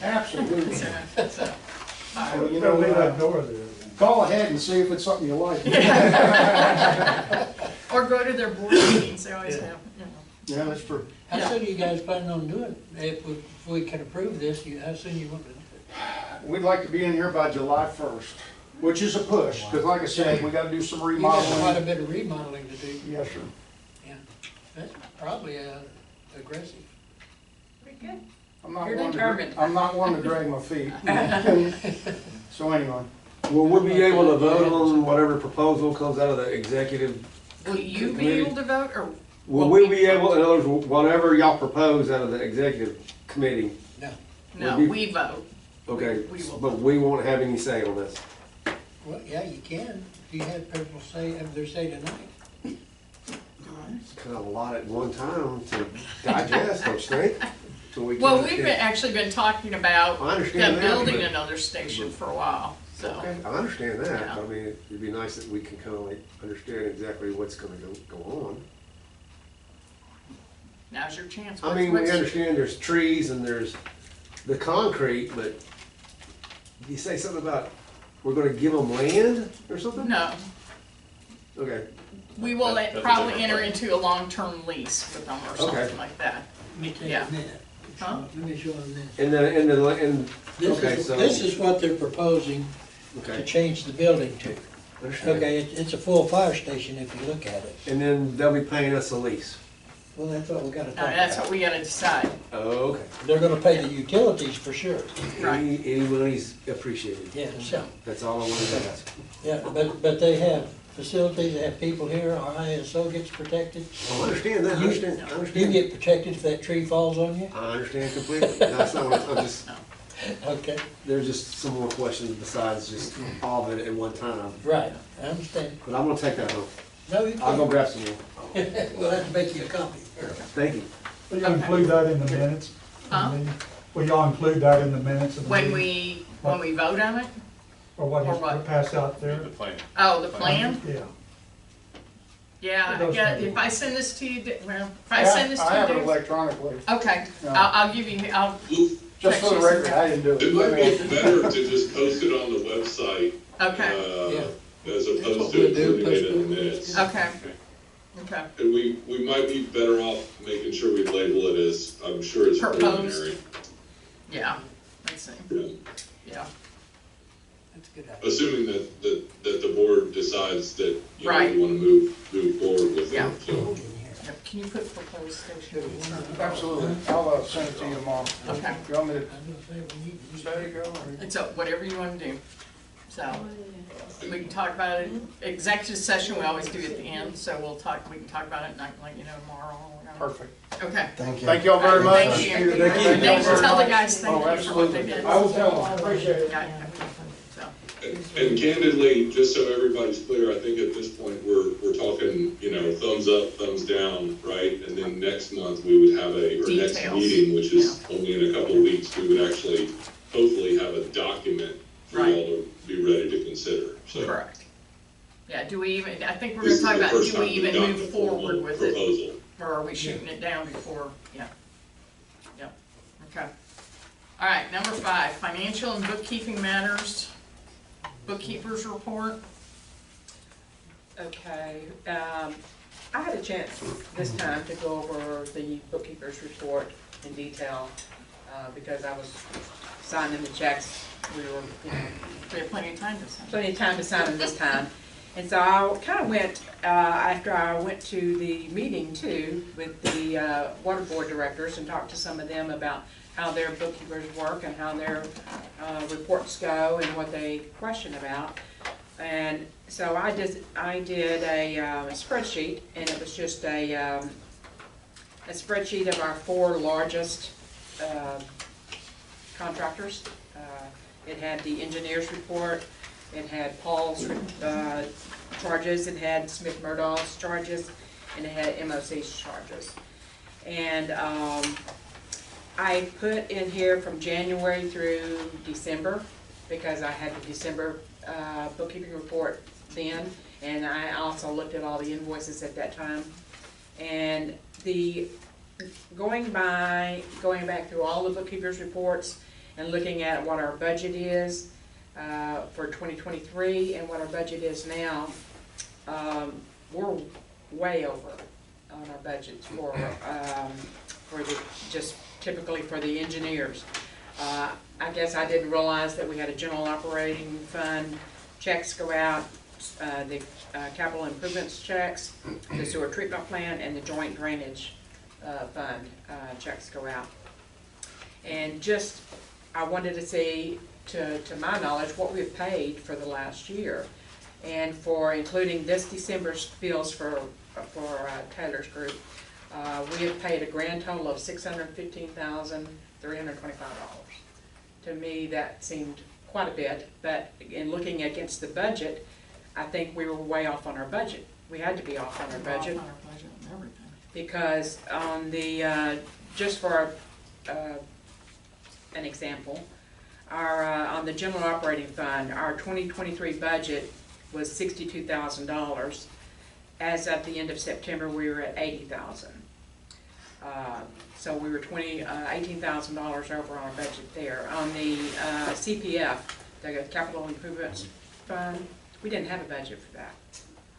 Absolutely. So, So, you Better know, leave that door there. call ahead and see if it's something you like. or go to their board meetings, they always have, you know. Yeah, that's true. How soon are you guys planning on doing it? If we can approve this, how soon you want to do it? We'd like to be in here by July 1st, which is a push, because like I said, we gotta do some You got quite a remodeling. bit of remodeling to do. Yes, sir. Yeah, that's probably aggressive. Pretty good. I'm not You're one to- determined. I'm not one to drag my feet. So anyway, Will we be able to vote on whatever proposal comes out of the executive? Will you be able to vote, or? Will we be able, in other words, whatever y'all propose out of the executive committee? No, No, Will be- we vote. Okay, We will but we won't have any say on this. well, yeah, you can, if you have people say, have their say tonight. It's kind of a lot at one time to digest, don't you think? So we Well, can- we've actually been talking about I understand them that, building but- another station for a while, so. Okay, I understand that. Yeah. I mean, it'd be nice that we can kind of like understand exactly what's gonna go on. Now's your chance. I mean, we What's- understand there's trees and there's the concrete, but you say something about we're gonna give them land or something? No, Okay, we will That's a probably different enter part. into a long-term lease with them or Okay. something like that. Let me take Yeah. a minute. Huh? Let me show them this. and, okay, so. This is what they're proposing to Okay, change the building to. understand. Okay, it's a full fire station if you look at it. And then they'll be paying us a lease. Well, that's what we gotta talk That's what about. we gotta decide. Okay. They're gonna pay the utilities for sure. Any money's appreciated. Yeah, so, That's all I wanted to ask. yeah, but they have facilities that have people here, our ISO gets protected. I understand that, I understand, I You understand. get protected if that tree falls on you? I understand completely. That's not what I'm just, Okay, there's just some more questions besides just all of it at one time. right, I understand. But I'm gonna take that home. No, you I'll go can't. grab some more. We'll have to make you a copy. Thank you. Will you include that in the minutes? Huh? Will y'all include that in the minutes of the When meeting? we vote on it? Or what or he's what? passed out there? The plan. Oh, the plan? Yeah. Yeah, Those yeah, things. if I send this to you, well, if I send this I have to it you, electronically. okay, No. I'll give you, I'll, Just for the record, I didn't do It might be it. better to just post it on the website, okay, as That's opposed what to we'll do, including it in the post it. minutes. okay, okay. And we might be better off making sure we label it as, I'm sure it's Proposed. preliminary. Yeah, let's see, Yeah. yeah, That's a good idea. Assuming that the board decides that, you know, Right. you wanna move forward with Yeah. it, so. Yep. Can you put proposed station? Absolutely. I'll send it to you tomorrow. Okay. You want me I'm gonna say we need to use. to, there you go. or- It's whatever you wanna do, so, we can talk about it, executive session, we always do at the end, so we can talk about it and I can let you know tomorrow or whatever. Perfect. Okay. Thank you. Thank y'all very much. Thank you. Thank you. Thank you, very tell the much. guys thank Oh, you for what absolutely. they did. I will tell them, appreciate it. Yeah, yeah. So, And candidly, just so everybody's clear, I think at this point, we're talking, you know, thumbs up, thumbs down, right? And then next month, we would have or next Details. meeting, which is only in a couple of weeks, we would actually hopefully have a document for Right. y'all to be ready to consider, so. correct. Yeah, do we even, I think we're This gonna is talk the about, first do we time we've even gotten move a formal forward with it? proposal. Or are we shooting it down before, yeah, yep, okay. All right, number 5, financial and bookkeeping matters, bookkeeper's report. Okay, I had a chance this time to go over the bookkeeper's report in detail, because I was signing the checks. We were, you know, We have plenty of time to send. plenty of time to sign them this time. And so I kind of went, after I went to the meeting too, with the water board directors and talked to some of them about how their bookkeepers work and how their reports go and what they question about. And so I did a spreadsheet, and it was just a spreadsheet of our 4 largest contractors. It had the engineer's report, it had Paul's charges, it had Smith Murdoch's charges, and it had MOC's charges. And I put in here from January through December, because I had the December bookkeeping report then, and I also looked at all the invoices at that time. And going back through all the bookkeepers' reports and looking at what our budget is for 2023 and what our budget is now, we're way over on our budgets for just typically for the engineers. I guess I didn't realize that we had a general operating fund checks go out, the capital improvements checks, the sewer treatment plant, and the joint drainage fund checks go out. And just, I wanted to see, to my knowledge, what we've paid for the last year. And for including this December's bills for Taylor's group, we have paid a grand total of $615,325. To me, that seemed quite a bit, but in looking against the budget, I think we were way off on our budget. We had to be off on our budget. Off on our budget and everything. Because on the, just for an example, our, on the general operating fund, our 2023 budget was $62,000. As of the end of September, we were at $80,000. So we were $18,000 over on our budget there. On the CPF, the Capital Improvements Fund, we didn't have a budget for that.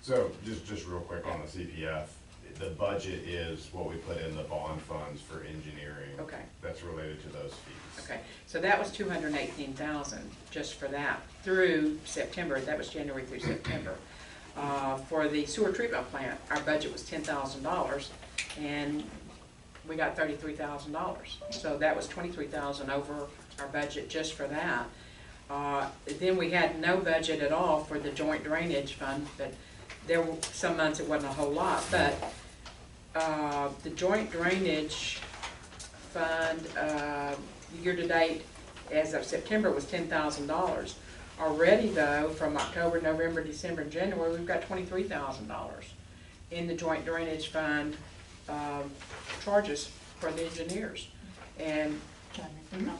So just real quick on the CPF, the budget is what we put in the bond funds for engineering. Okay. That's related to those fees. Okay, so that was $218,000 just for that through September. That was January through September. For the sewer treatment plant, our budget was $10,000, and we got $33,000. So that was $23,000 over our budget just for that. Then we had no budget at all for the joint drainage fund, but there were some months it wasn't a whole lot, but, the joint drainage fund, year-to-date, as of September, was $10,000. Already though, from October, November, December, and January, we've got $23,000 in the joint drainage fund, charges for the engineers. And, Can I make a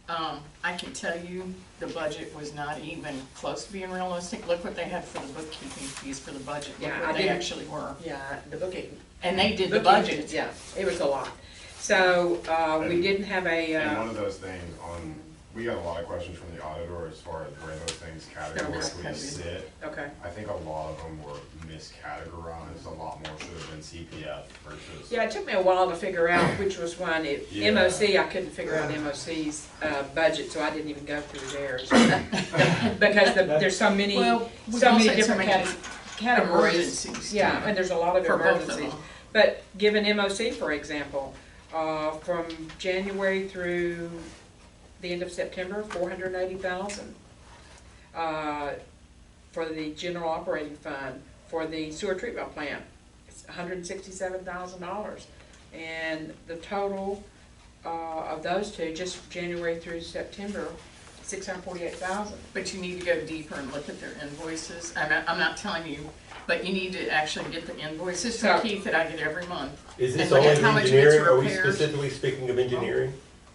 comment? I can tell you, the budget was not even close to being realistic. Look what they had for the bookkeeping fees for the budget. Look Yeah, what I they didn't- actually were. yeah, the bookkeeping. And they did the budget. Yeah, it was a lot. So, we didn't have And a, one of those things on, we got a lot of questions from the auditor as far as where those things categorically sit. okay. I think a lot of them were miscategorized, a lot more should have been CPF versus. Yeah, it took me a while to figure out which was one. Yeah. MOC, I couldn't figure out MOC's budget, so I didn't even go through theirs. Because there's so many, Well, we so many also had so different many categories. emergencies, Yeah, too, and there's a lot of for both of emergencies. them. But given MOC, for example, from January through the end of September, 480,000. For the general operating fund, for the sewer treatment plant, it's $167,000. And the total, of those two, just January through September, 648,000. But you need to go deeper and look at their invoices. I'm not telling you, but you need to actually get the invoices So- from Keith that I get every month. Is And this look only at how much gets engineering? Are we repairs. specifically speaking of engineering?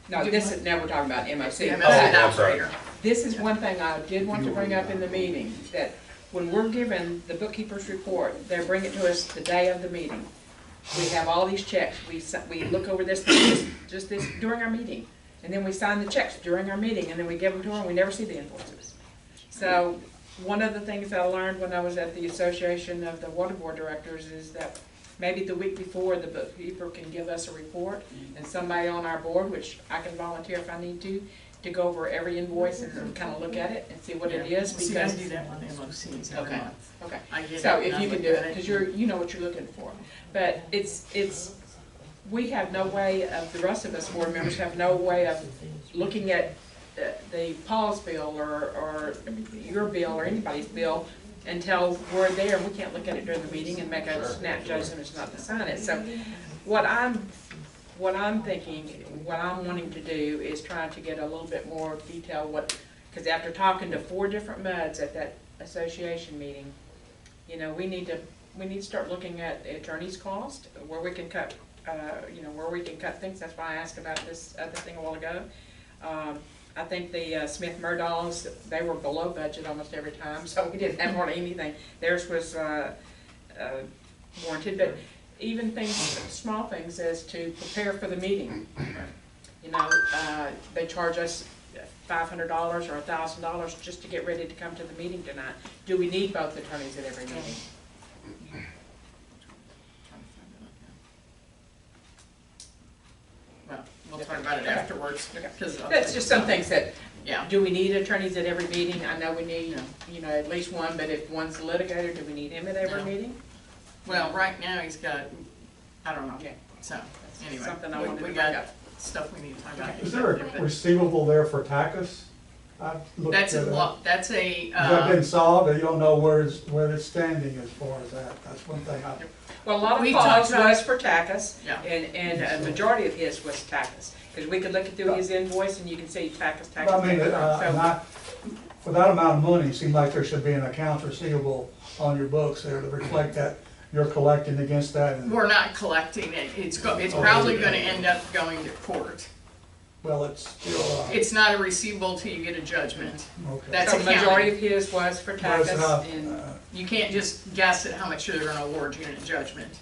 No, this is, now we're talking about MOC. Yeah, But that's an I'm sorry. operator. this is one thing I did want to bring up in the meeting, that when we're given the bookkeeper's report, they bring it to us the day of the meeting. We have all these checks, we look over this, just this during our meeting, and then we sign the checks during our meeting, and then we give them to them, we never see the invoices. So, one of the things I learned when I was at the Association of the Water Board Directors is that maybe the week before, the bookkeeper can give us a report, and somebody on our board, which I can volunteer if I need to go over every invoice and kind of look at it and see what it is, See, I because. do that with MOCs every Okay. month. Okay, I get so it, if and you I can do look it, at because you know what you're looking for. But we have no way of, the rest of us board members have no way of looking at the Paul's bill or your bill or anybody's bill until we're there, and we can't look at it during the meeting and make a snap judgment not to sign it. So what I'm thinking, what I'm wanting to do is try to get a little bit more detail because after talking to 4 different MUDs at that association meeting, you know, we need to start looking at attorney's cost, where we can cut, where we can cut things. That's why I asked about this other thing a while ago. I think the Smith Murdals, they were below budget almost every time, so we didn't have hardly anything. Theirs was warranted, but even things, small things as to prepare for the meeting. You know, they charge us $500 or $1,000 just to get ready to come to the meeting tonight. Do we need both attorneys at every meeting? Well, we'll talk about it afterwards, because. That's just some things that, Yeah. do we need attorneys at every meeting? I know we need, at least one, but if one's a litigator, do we need him at every No. meeting? Well, right now, he's got, I don't know, Yeah. so, anyway. Something I wanted to We bring got up. stuff we need to talk about. Is there a receivable there for Tackus? I looked That's at a it. lot, that's a, Has that been solved, or you don't know where it's standing as far as that? That's one thing I, Well, a lot of We Paul's talked about- was for Tackus, Yeah. and a majority of his was Tackus. Because we could look through his invoice and you can see Tackus. I mean, for that amount of money, it seems like there should be an accounts receivable on your books there to reflect that you're collecting against that. And, we're not collecting it, it's probably gonna end up going to court. well, it's still, It's not a receivable till you get a judgment. okay. That's So the majority accounting. of his was for But it's not, Tackus, and You can't just guess at how much they're gonna award you in a judgment.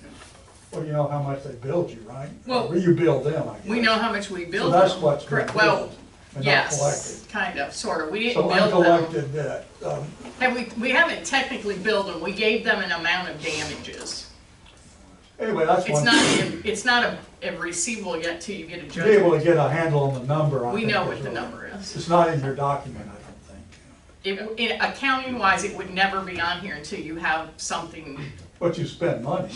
well, you know how much they billed you, right? Well, Or you billed them, I guess. We know how much we So billed them. that's what's been Correct. Well, billed and not collected. yes, kind of, sort of, we So didn't bill them. uncollected debt, We haven't technically billed them, we gave them an amount of damages. anyway, that's one. It's not a receivable yet till you get a To be able judgment. to get a handle on the number, I We think know is what the really- number is. It's not in your document, I don't think. Accounting wise, it would never be on here until you have something, But you spend money.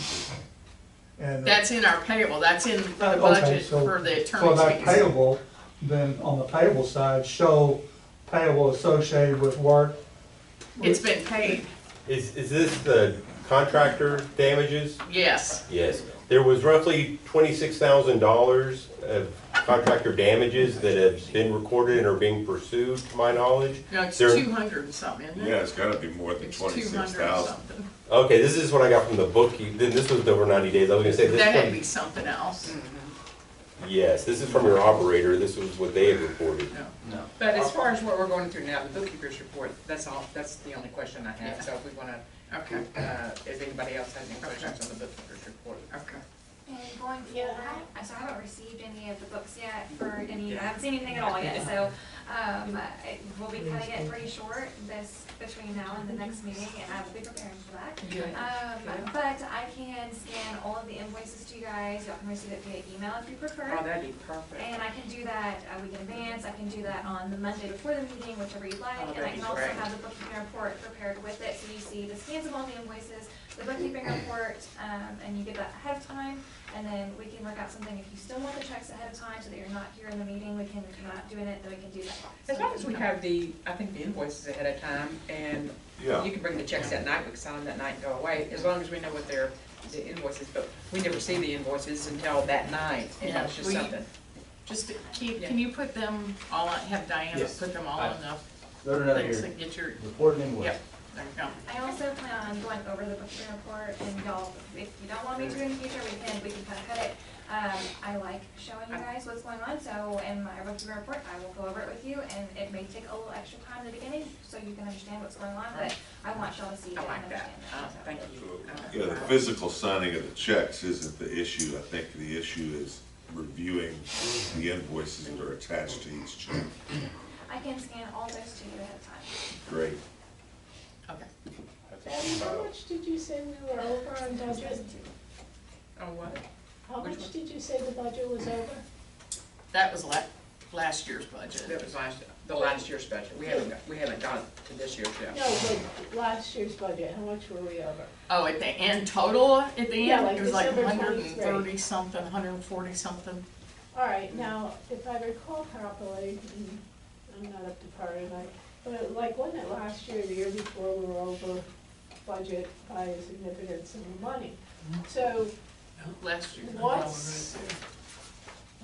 And that's in our payable, that's in the Okay, budget so- for the so attorney's that fees. payable, then on the payable side, show payable associated with work. It's been paid, Is this the contractor damages? Yes. Yes. There was roughly $26,000 of contractor damages that have been recorded and are being pursued, to my knowledge. No, it's There- 200 and something, isn't it? Yeah, it's gotta be more than It's 200 and 26,000. something. Okay, this is what I got from the bookkeep, then this was over 90 days. I was gonna say this That had to from, be something else. yes, this is from your operator. This was what they had reported. No. But as far as what we're going through now, the bookkeeper's report, that's all, that's the only question I have. So if we wanna, Okay. if anybody else has any questions on the bookkeeper's report. Okay. And going forward, so I haven't received any of the books yet for any, I haven't seen anything at all yet, so, we'll be cutting it pretty short between now and the next meeting, and I will be preparing for that. Good. But I can scan all of the invoices to you guys, y'all can receive it via email if you prefer. Oh, that'd be perfect. And I can do that a week in advance, I can do that on the Monday before the meeting, whichever you'd like, Oh, and I that'd can be also great. have the bookkeeping report prepared with it, so you see the scans of all the invoices, the bookkeeping report, and you get that ahead of time, and then we can work out something, if you still want the checks ahead of time, so that you're not here in the meeting, we can, if you're not doing it, then we can do that. As long as we have I think the invoices ahead of time, and Yeah. you can bring the checks that night, we can sign them that night and go away, as long as we know what the invoices, but we never see the invoices until that night, and Yeah, that's just we- something. Just keep, can you put them all, have Diana Yes. put them all in the Throw it out things here. and get your, Report and invoice. yep, there you go. I also plan on going over the bookkeeping report, and y'all, if you don't want me to in the future, we can kind of cut it. I like showing you guys what's going on, so in my bookkeeping report, I will go over it with you, and it may take a little extra time in the beginning, so you can understand what's going on, but I want y'all to see it I and like understand that. it. Thank you. Yeah, the physical signing of the checks isn't the issue. I think the issue is reviewing the invoices that are attached to each check. I can scan all those to you ahead of time. Great. Okay. Debbie, how much did you say we were over on budget? Oh, what? How Which much one? did you say the budget was over? That was last year's budget. That was the last year's budget, we haven't got to this year's yet. No, but last year's budget, how much were we over? Oh, at the end, total at the Yeah, end, like it was like December 130 something, 140 something. All right, now, if I recall properly, and I'm not up to par tonight, but like, wasn't it last year, the year before, we were over budget by a significant sum of money? So Last year. what's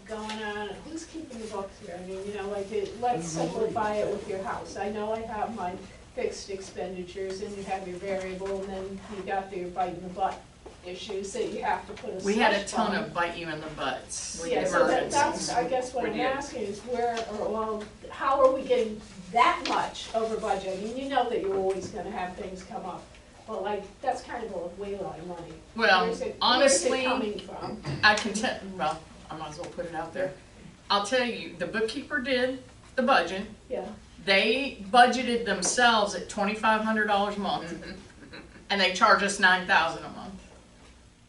going on, who's keeping the books here? I mean, you know, like, let's simplify it with your house. I know I have my fixed expenditures, and you have your variable, and then you got your bite in the butt issues that you have to put a slush fund. We had a ton of bite you in the butts. Yeah, so that's, emergencies. I guess what We I'm did. asking is how are we getting that much over budget? I mean, you know that you're always gonna have things come up, but like, that's kind of a way lot of money. Well, Where's it honestly, coming from? I can tell, well, I might as well put it out there. I'll tell you, the bookkeeper did the budget. Yeah, They budgeted themselves at $2,500 a month, and they charge us $9,000 a month.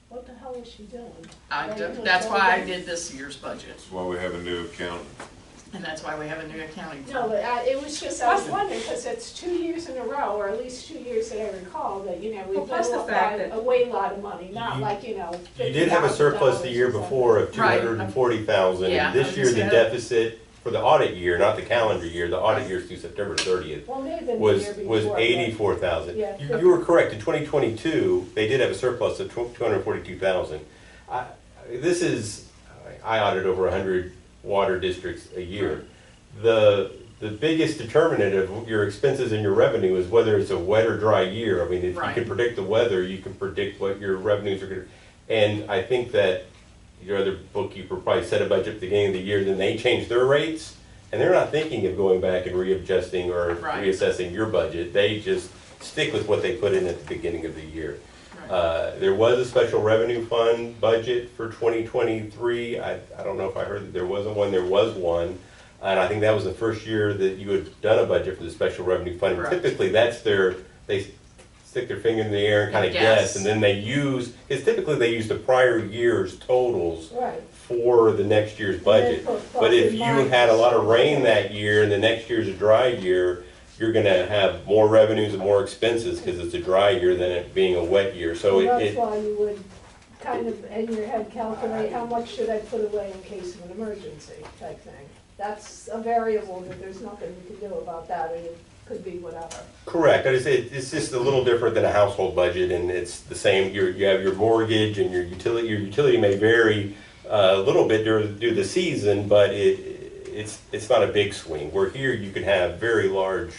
what the hell is she doing? That's why I did this year's budget, That's why we have a new accountant. and that's why we have a new accounting No, firm. but it was just, I was wondering, because it's 2 years in a row, or at least 2 years that I recall, that, you know, we Well, plus blew the up fact by that- a way lot of money, not You- like, you know, You did have a surplus the year $50,000 or before of Right. 240,000. Yeah, This I was year, the gonna say that. deficit for the audit year, not the calendar year, the audit year is through September 30th, Well, maybe the was year before. was but- 84,000. Yeah. You were correct. In 2022, they did have a surplus of 242,000. I audit over 100 water districts a year. The biggest determinant of your expenses and your revenue is whether it's a wet or dry year. I mean, if you Right. can predict the weather, you can predict what your revenues are going to. And I think that your other bookkeeper probably set a budget at the beginning of the year, then they changed their rates, and they're not thinking of going back and readjusting or Right. reassessing your budget. They just stick with what they put in at the beginning of the year. There was a special revenue fund budget for 2023. I don't know if I heard that there wasn't one. There was one. And I think that was the first year that you had done a budget for the special revenue fund. Correct. Typically, they stick their finger in the air and kind of Guess. guess, and then they use, because typically they use the prior year's totals Right. for the next year's budget. put But if plus you and had a lot of minus. rain that year and the next year's a dry year, you're gonna have more revenues and more expenses because it's a dry year than it being a wet year. So Well, that's it, why you would kind of, in your head, calculate how much should I put away in case of an emergency type thing. That's a variable that there's nothing you can do about that. And could be whatever. Correct, it's just a little different than a household budget, and it's the same, you have your mortgage and your utility may vary a little bit due to the season, but it's not a big swing. Where here, you can have very large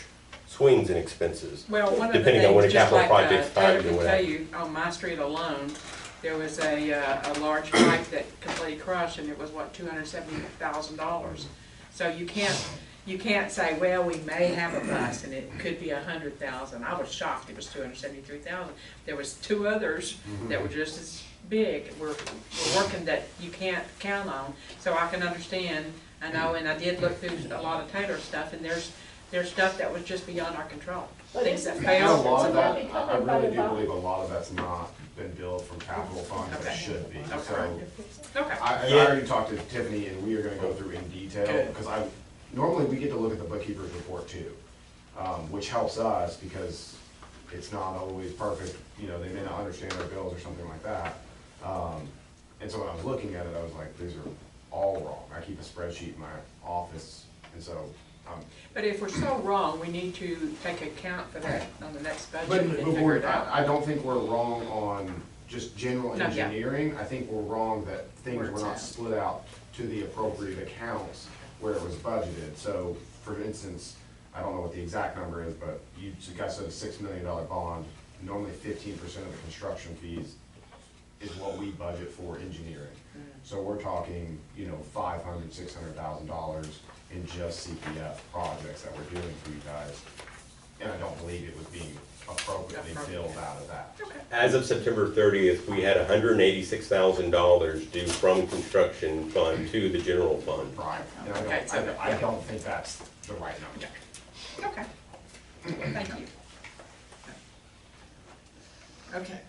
swings in expenses. Well, one of the depending on when a things, just capital like project's Taylor timed or can tell whatever. you, on my street alone, there was a large pipe that completely crushed, and it was, what, $270,000. So you can't say, well, we may have a bust, and it could be 100,000. I was shocked it was 273,000. There was two others that were just as big. We're working that you can't count on, so I can understand. I know, and I did look through a lot of Taylor stuff, and there's stuff that was just beyond our control. But Things that isn't You know, a failed. lot of that that, because I of really do the- believe a lot of that's not been billed from capital fund, but it Okay. should be. Okay. So, Okay. I Yeah. already talked to Tiffany, and we are gonna go through in detail, Good. because normally we get to look at the bookkeeper's report too, which helps us, because it's not always perfect, you know, they may not understand our bills or something like that. And so when I was looking at it, I was like, these are all wrong. I keep a spreadsheet in my office, and so, But if we're so wrong, we need to take account for that on the next budget but and figure it out. I don't think we're wrong on just general No, yeah. engineering. I think we're wrong that things Where were it's not at. split out to the appropriate accounts where it was budgeted. So, for instance, I don't know what the exact number is, but you guys said a $6 million bond. Normally 15% of the construction fees is what we budget for engineering. So we're talking, you know, $500,000, $600,000 in just CPF projects that we're doing for you guys. And I don't believe it was being appropriately billed out of that. As of September 30th, we had $186,000 due from construction fund to the general fund. Right. And Okay, so I don't think that's the right number. Okay. Thank you. Okay.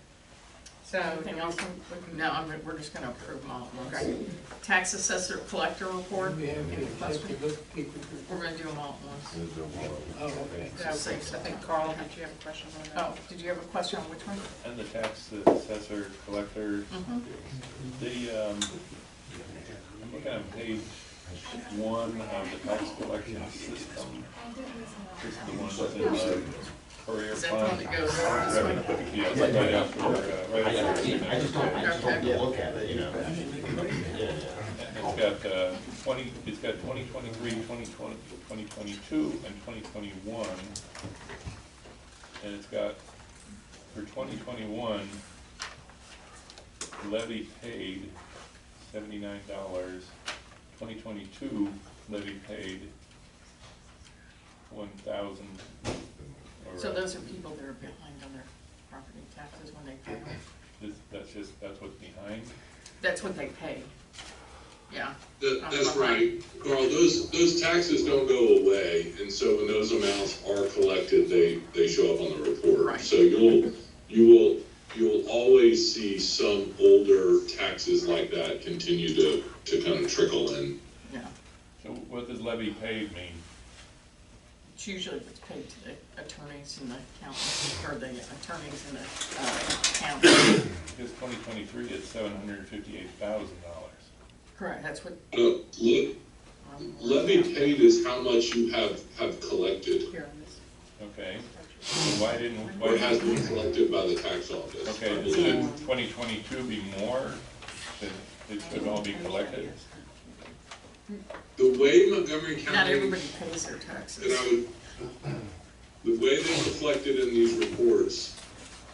So, Anything else? No, we're just gonna approve them all at once. Tax assessor collector report, any questions? We're gonna do them all at once. so I think Carl, did you have a question on that? Oh, did you have a question on which one? And the tax assessor collector, I'm looking at page 1 of the tax collection system. This is the one that's in the courier Is that the one fund. that goes this way? Yeah, it's right after, right after. I just don't look at it, you know. It's got 2023, 2020, 2022, and 2021. And it's got, for 2021, levy paid $79. 2022 levy paid 1,000. So those are people that are behind on their property taxes when they pay them. That's what's behind? That's what they pay. Yeah. That's right, Carl, those taxes don't go away, and so when those amounts are collected, they show up on the report. Right. So you'll always see some older taxes like that continue to kind of trickle in. Yeah. So what does levy paid mean? It's usually what's paid to the attorneys and the accountants, or the attorneys and the accountants. Because 2023 is $758,000. Correct, that's what. No, levy paid is how much you have collected, Here on this. Okay. So or has been collected by the tax office. Okay, should 2022 be more? Should it should all be collected? The way Montgomery County. Not everybody pays their taxes. The way they're reflected in these reports,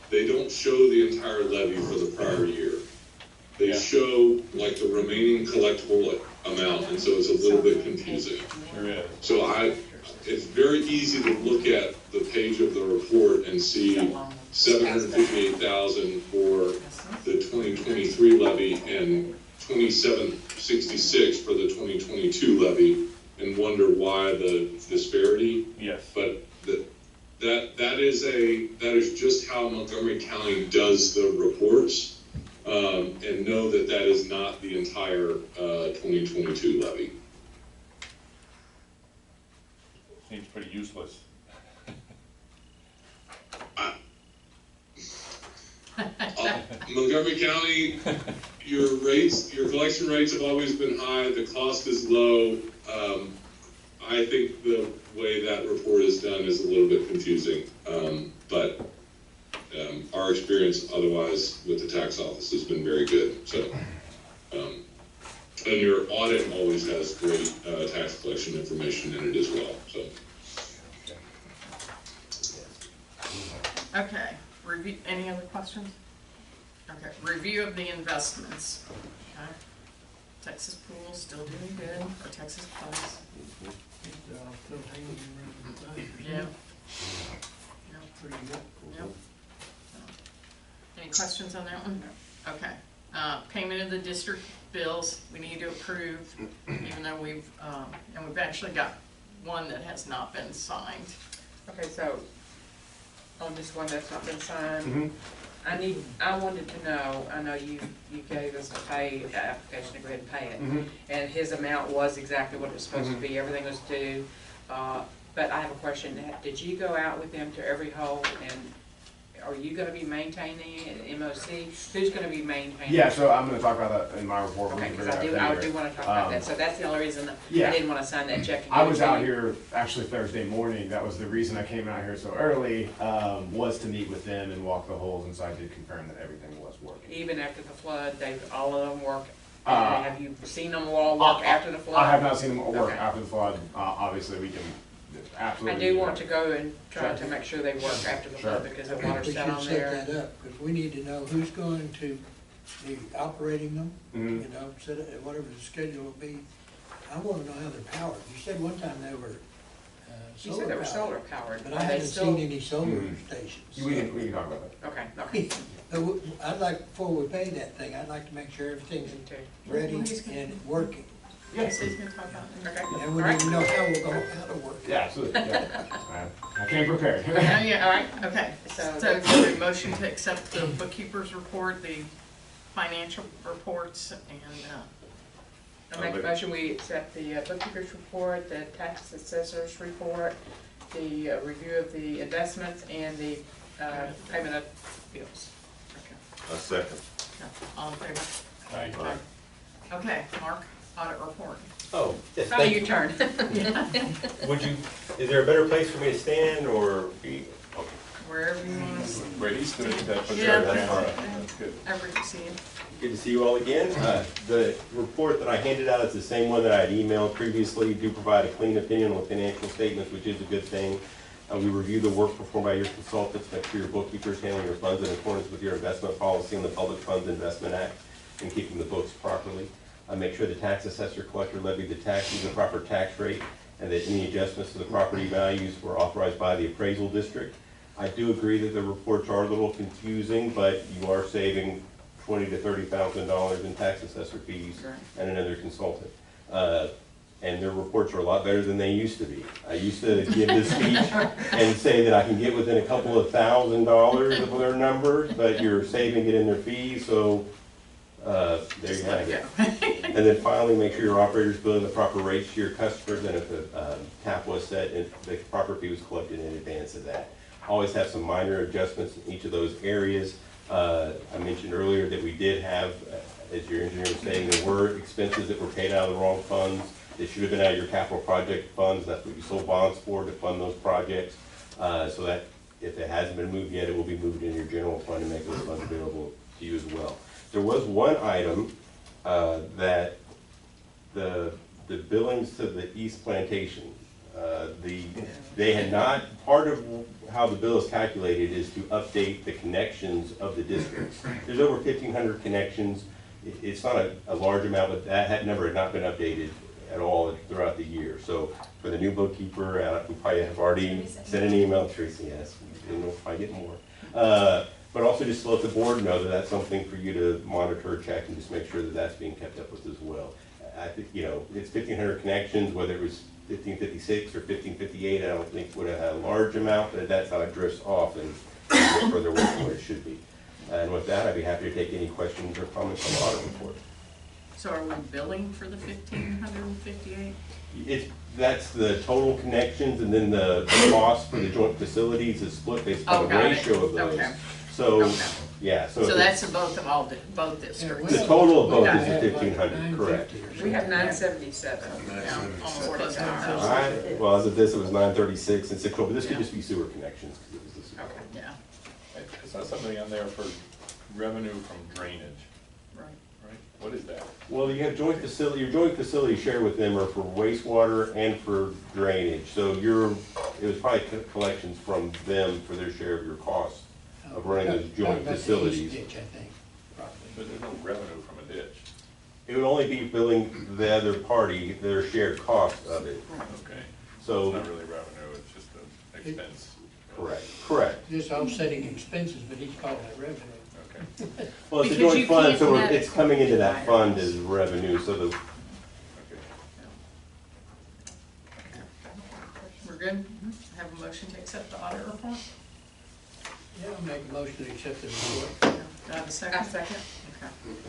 they don't show the entire levy for the prior year. They show like the remaining collectible amount, and so it's a little bit confusing. Sure is. So it's very easy to look at the page of the report and see 758,000 for the 2023 levy and 2766 for the 2022 levy, and wonder why the disparity. Yes. But that is just how Montgomery County does the reports, and know that is not the entire 2022 levy. Seems pretty useless. Montgomery County, your collection rates have always been high. The cost is low. I think the way that report is done is a little bit confusing, but our experience otherwise with the tax office has been very good, so. And your audit always has great tax collection information in it as well, so. Okay, review, any other questions? Okay, review of the investments. Okay. Texas Pool still doing good, or Texas Plus. Yeah. Yep. Pretty good. Yep. Any questions on that one? Okay. Payment of the district bills, we need to approve, even though we've actually got one that has not been signed. Okay, so on this one that's not been signed, Mm-hmm. I wanted to know, I know you gave us a pay application to go ahead and pay it. Mm-hmm. And his amount was exactly what it was supposed to be, everything was due. But I have a question, did you go out with them to every hole, and are you gonna be maintaining it, MOC? Who's gonna be maintaining it? Yeah, so I'm gonna talk about that in my report. Okay, We'll because figure it I out do later. wanna talk about that, so that's the only reason yeah. I didn't wanna sign that check. And I give it was to out you. here actually Thursday morning. That was the reason I came out here so early, was to meet with them and walk the holes, and so I did confirm that everything was working. Even after the flood, all of them work, have you seen them all work after the flood? I have not seen them work Okay. after the flood. Obviously, we can I absolutely. do want to go and try Sure. to make sure they work after the flood, because the I think water's we set should on set there. that up, because we need to know who's going to be operating them, Mhm. you know, set it, whatever the schedule will be. I wanna know how they're powered. You said one time they were, You solar said they were powered. solar powered. But Are I they haven't still- seen any solar Mhm. stations. We can talk about that. Okay. But I'd like, before we pay that thing, I'd like to make sure everything's Me too. ready and working. Yes, he's gonna talk about it. Okay. And we need to know how to work it. Yeah, absolutely. Yeah. I came prepared. Yeah, all right, okay. So- So is there a motion to accept the bookkeeper's report, the financial reports, and, I make a motion, we accept the bookkeeper's report, the tax assessor's report, the review of the investments, and the payment of bills. A second. okay, all in favor? Aye. Okay, Mark, audit report. Oh, yes, Now thank you you. turn. Would you, is there a better place for me to stand or be? Okay. Wherever you want to see. Where he's stood, that's Yeah, that's good. Ever to see him. Good to see you all again. The report that I handed out is the same one that I had emailed previously. You do provide a clean opinion on financial statements, which is a good thing. We review the work performed by your consultants, make sure your bookkeepers handling your funds in accordance with your investment policy and the Public Funds Investment Act, and keeping the books properly. Make sure the tax assessor collector levied the taxes at the proper tax rate, and that any adjustments to the property values were authorized by the appraisal district. I do agree that the reports are a little confusing, but you are saving $20,000 to $30,000 in tax assessor fees and another consultant. And their reports are a lot better than they used to be. I used to give this speech and say that I can get within a couple of $1,000s of their numbers, but you're saving it in their fees, so there you have it. And then finally, make sure your operator's billing the proper rates to your customers, and if the cap was set, and the proper fee was collected in advance of that. Always have some minor adjustments in each of those areas. I mentioned earlier that we did have, as your engineer was saying, there were expenses that were paid out of the wrong funds. They should have been out of your capital project funds. That's what you sold bonds for, to fund those projects. So that if it hasn't been moved yet, it will be moved in your general fund and make those funds available to you as well. There was one item that the billings to the East Plantation, they had not, part of how the bill is calculated is to update the connections of the districts. There's over 1,500 connections. It's not a large amount, but that had not been updated at all throughout the year. So for the new bookkeeper, we probably have already sent an email to Tracy, yes, we know if I get more. But also just to let the board know that that's something for you to monitor, check, and just make sure that that's being kept up with as well. I think, it's 1,500 connections, whether it was 1556 or 1558, I don't think would have had a large amount, but that's how it drifts off and gets further away from where it should be. And with that, I'd be happy to take any questions or comments on the audit report. So are we billing for the 1,558? That's the total connections, and then the cost for the joint facilities is split based on the ratio of those. Okay. So, Okay. yeah. So that's both districts. The total of both is 1,500, correct. here. We have 977. Yeah, almost 47,000. All right, well, as of this, it was 936 and 6, but this could just be sewer connections. 'Cause it was the sewer. Okay, yeah, I saw something on there for revenue from drainage, right. right? What is that? Well, you have joint facility, your joint facility shared with them are for wastewater and for drainage. So it was probably collections from them for their share of your cost of running those joint About the east facilities. ditch, I think, probably. But there's no revenue from a ditch. It would only be billing the other party their shared cost of it. Okay. So, It's not really revenue, it's just an expense. correct. Just offsetting expenses, but he's calling it revenue. Okay. Well, it's a Because joint you fund, can't so net it's it. coming into that fund as revenue, so the, Okay. We're good? Have a motion to accept the audit report? Yeah, I'll make a motion to accept the report. Do I have a second? A second.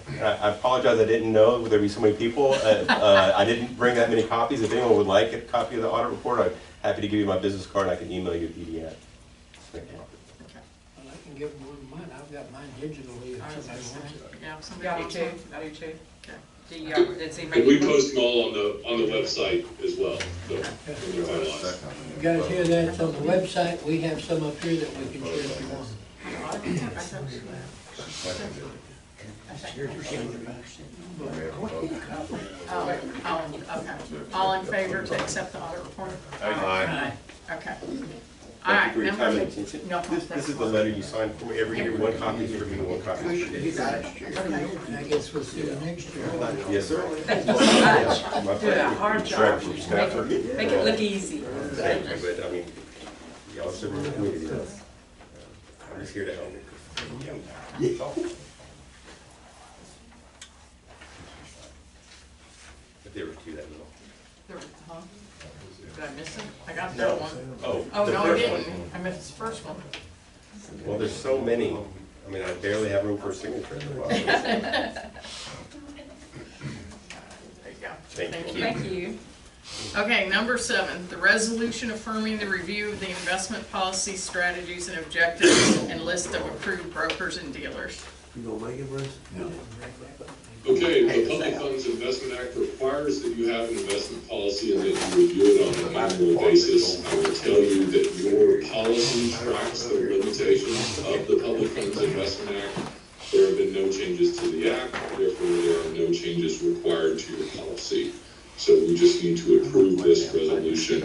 Okay. I apologize, I didn't know there'd be so many people. I didn't bring that many copies. If anyone would like a copy of the audit report, I'm happy to give you my business card and I can email you a PDF. Thank you. Well, I can give them one of mine, I've got mine digitally if I was somebody gonna wants say, it. yeah, if somebody Yeah, I do wants too. one. I do too. Okay. Does he And make? we post them all on the website as well, so, when they're finalized. You guys hear that? It's on the website, we have some up here that we can share if you want. Okay. All in favor to accept the audit report? Aye. Okay. All Thank you right, for your number. time and attention. No, This is the letter you sign for me every year. One copy is for me, one copy is for you. Okay. And I guess we'll see you next year. Yes, sir. Thank you so much. My Doing a pleasure. hard job. From Stafford. Make it look easy. Thank you, but I mean, y'all serve the community. I'm just here to help. If there were two that little. Huh? Did I miss it? I got that one. Oh, Oh, the no, I first didn't. one. I missed the first one. Well, there's so many. I mean, I barely have room for a signature. At the bottom. There you go. Thank you. Thank you. Okay, number 7, the resolution affirming the review of the investment policy, strategies, and objectives, and list of approved brokers and dealers. You gonna make it, Bruce? Okay, the Public Funds Investment Act requires that you have an investment policy and that you review it on an annual basis. I will tell you that your policy tracks the limitations of the Public Funds Investment Act. There have been no changes to the act, therefore there are no changes required to your policy. So we just need to approve this resolution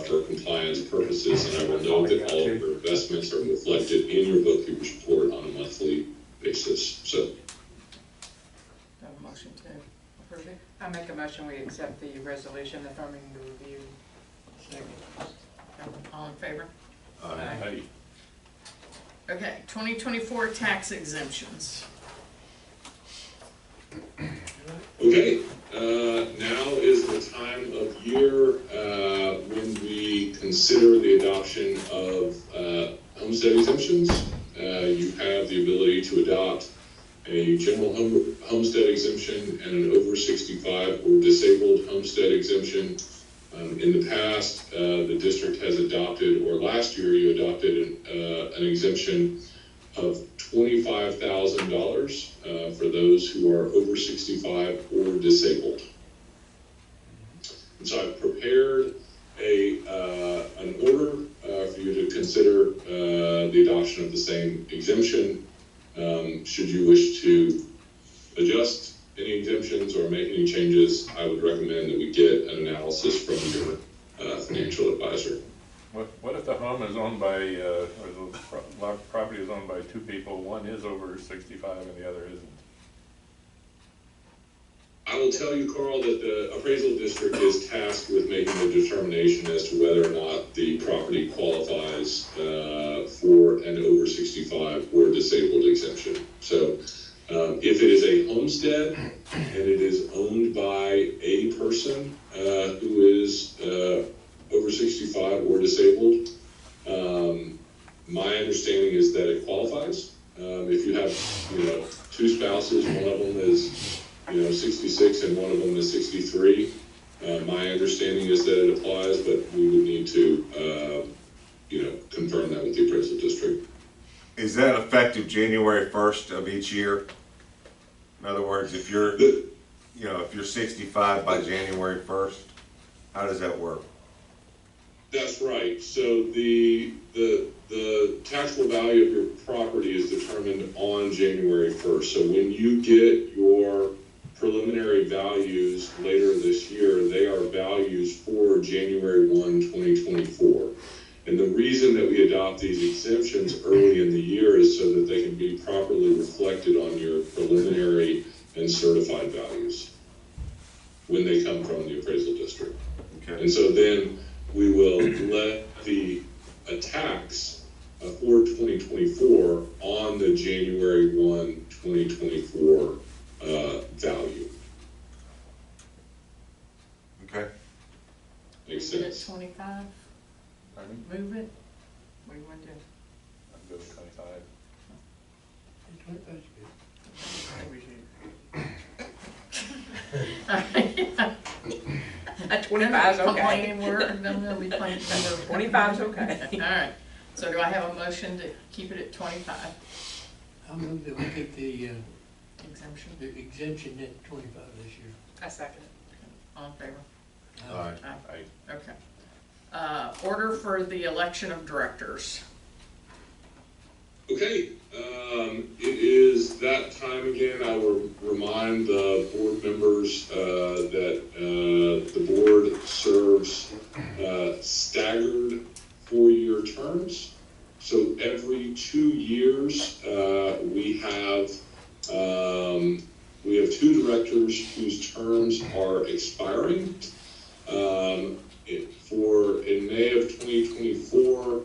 for compliance purposes, and I will note that all of your investments are reflected in your bookkeeper's report on a monthly basis. So Do I have a motion to approve it? I make a motion, we accept the resolution affirming the review. Second. Okay, all in favor? Hey, Okay, 2024 tax exemptions. okay, now is the time of year when we consider the adoption of homestead exemptions. You have the ability to adopt a general homestead exemption and an over 65 or disabled homestead exemption. In the past, the district has adopted, or last year you adopted an exemption of $25,000 for those who are over 65 or disabled. And so I've prepared an order for you to consider the adoption of the same exemption. Should you wish to adjust any exemptions or make any changes, I would recommend that we get an analysis from your financial advisor. what if the home is owned by, or the property is owned by two people, one is over 65 and the other isn't? I will tell you, Carl, that the appraisal district is tasked with making a determination as to whether or not the property qualifies for an over 65 or disabled exemption. So if it is a homestead and it is owned by a person who is over 65 or disabled, my understanding is that it qualifies. If you have, two spouses, one of them is 66 and one of them is 63. My understanding is that it applies, but we would need to, confirm that with the appraisal district. Is that effective January 1st of each year? In other words, if you're, if if you're 65 by January 1st, how does that work? That's right. So the taxable value of your property is determined on January 1st. So when you get your preliminary values later this year, they are values for January 1, 2024. And the reason that we adopt these exemptions early in the year is so that they can be properly reflected on your preliminary and certified values when they come from the appraisal district. Okay. And so then we will levy a tax for 2024 on the January 1, 2024 value. Okay. Makes Leave it at sense. 25, Pardon me? move it, what do you want to do? I'm good with 25. 25 is good. At 25 is okay. Complaining word, then we'll be playing. 25 is okay. All right, so do I have a motion to keep it at 25 I move that we keep the exemption? exemption at 25 this year. I second it. All in favor? Aye. Aye. Okay. Order for the election of directors. Okay, it is that time again. I will remind the board members that the board serves staggered 4-year terms. So every 2 years, we have 2 directors whose terms are expiring. In May of 2024,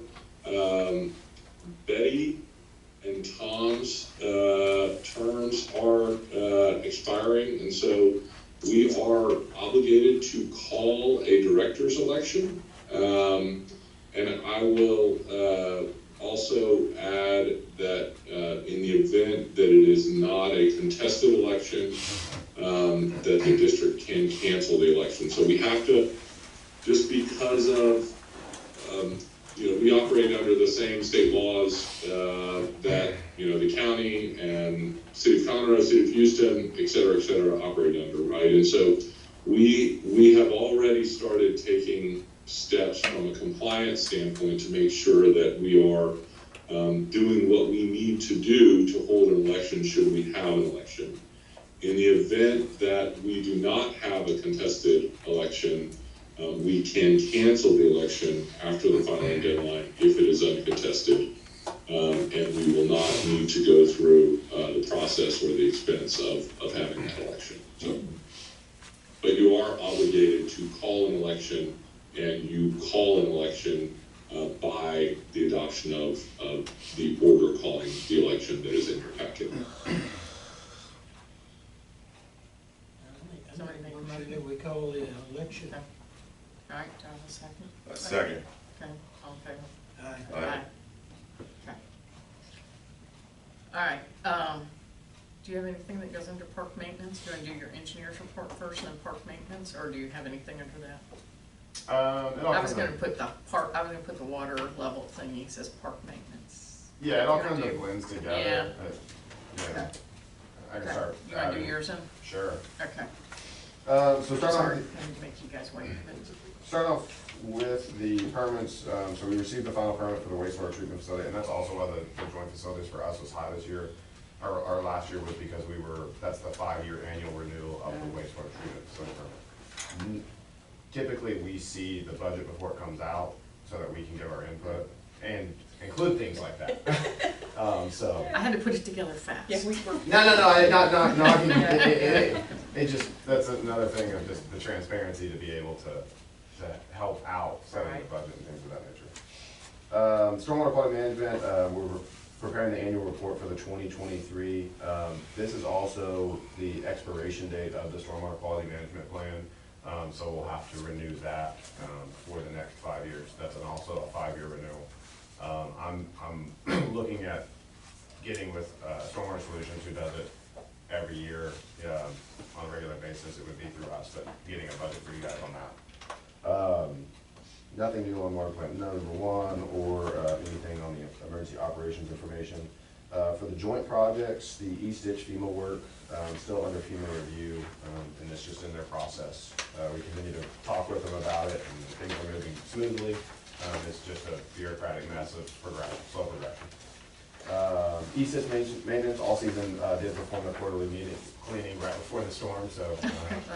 Betty and Tom's terms are expiring, and so we are obligated to call a director's election. And I will also add that in the event that it is not a contested election, that the district can cancel the election. So we have to, just because of we operate under the same state laws that, the county and city of Colorado, city of Houston, et cetera, operate under, right? And so we have already started taking steps from a compliance standpoint to make sure that we are doing what we need to do to hold an election should we have an election. In the event that we do not have a contested election, we can cancel the election after the filing deadline if it is uncontested, and we will not need to go through the process or the expense of having that election. So, but you are obligated to call an election, and you call an election by the adoption of the order calling the election that is in your packet. Somebody make a motion. That we call the election. All right, do I have a second? A second. Okay, all in favor? Aye. Aye. Okay. All right, do you have anything that goes under park maintenance? Do you want to do your engineer's report first and then park maintenance, or do you have anything under that? I was gonna put the water level thingy, says park maintenance. Yeah, it all You wanna kind of do- blends together. Yeah. Yeah. I can Okay. start. You wanna do adding- yours then? Sure. Okay. So start off. Sorry, I need to make you guys wait. Start off with the permits. So we received the final permit for the wastewater treatment facility, and that's also why the joint facilities for us was high this year. Our last year was because that's the 5-year annual renewal of the wastewater treatment facility permit. Typically, we see the budget before it comes out so that we can give our input and include things like that. So. I had to put it together fast. Yeah, we were. No, it just, that's another thing of just the transparency to be able to help out setting the budget and things of that nature. Stormwater quality management, we're preparing the annual report for the 2023. This is also the expiration date of the stormwater quality management plan. So we'll have to renew that for the next 5 years. That's also a 5-year renewal. I'm looking at getting with Stormwater Solutions, who does it every year on a regular basis. It would be through us, but getting a budget for you guys on that. Nothing new on water plant number 1 or anything on the emergency operations information. For the joint projects, the East Ditch FEMA work, still under FEMA review, and it's just their process. We continue to talk with them about it, and things are moving smoothly. It's just a bureaucratic mess of slow progression. E-Sys maintenance, all season, did perform a quarterly meeting, cleaning right before the storm, so.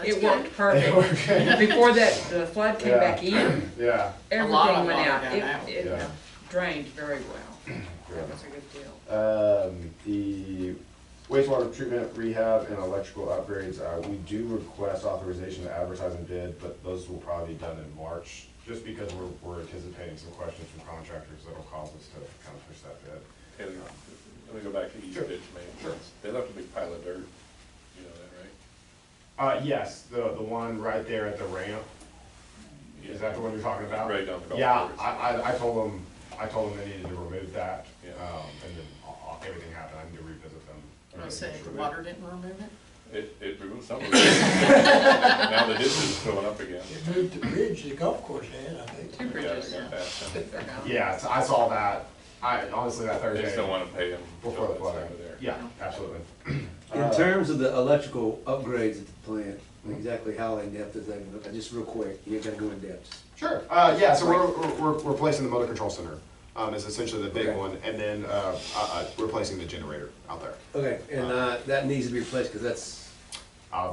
It worked perfect. Before the flood came back in, Yeah. everything went out. It Yeah. drained very well. That was a good deal. The wastewater treatment rehab and electrical upgrades, we do request authorization to advertise and bid, but those will probably be done in March, just because we're anticipating some questions from contractors that'll cause us to kind of push that bid. And let me go back to East Ditch maintenance. They left a big pile of dirt, you know that, right? Yes, the one right there at the ramp. Is that the one you're talking about? Right down the golf Yeah, course. I told them they needed to remove that, Yeah. and then everything happened, I need to revisit them. I was saying, the water didn't remove it? It removed some of it. Now the ditch is filling up again. It moved the bridge the golf course had, I think. Two bridges, Yeah, they got that. They're gone. Yeah, so I saw that, honestly, that They Thursday. just don't wanna pay them. Before the flood. Over there. Yeah, absolutely. In terms of the electrical upgrades at the plant, exactly how in depth is that? Just real quick, you ain't gotta go in depth. Sure, yeah, so we're replacing the motor control center, is essentially the big Okay. one, and then, replacing the generator out there. Okay, and that needs to be replaced, because that's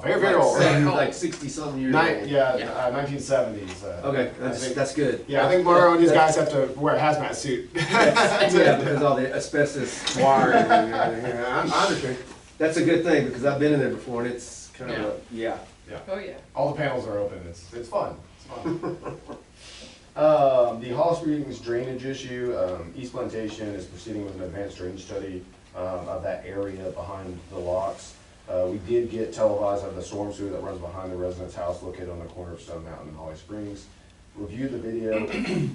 Very, very old. like 60-something years old. 1970s. Okay, I think- that's good. Yeah, I think Mario and these guys have to wear a hazmat suit. Yeah, because all the asbestos wiring and everything. Yeah, I understand. That's a good thing, because I've been in there before, and it's kind of, yeah. Oh, yeah. All the panels are open, it's fun, it's fun. The Hollow Springs drainage issue, East Plantation is proceeding with an advanced drainage study of that area behind the locks. We did get televised of the storm sewer that runs behind the residence house located on the corner of Stone Mountain and Holly Springs. Reviewed the video,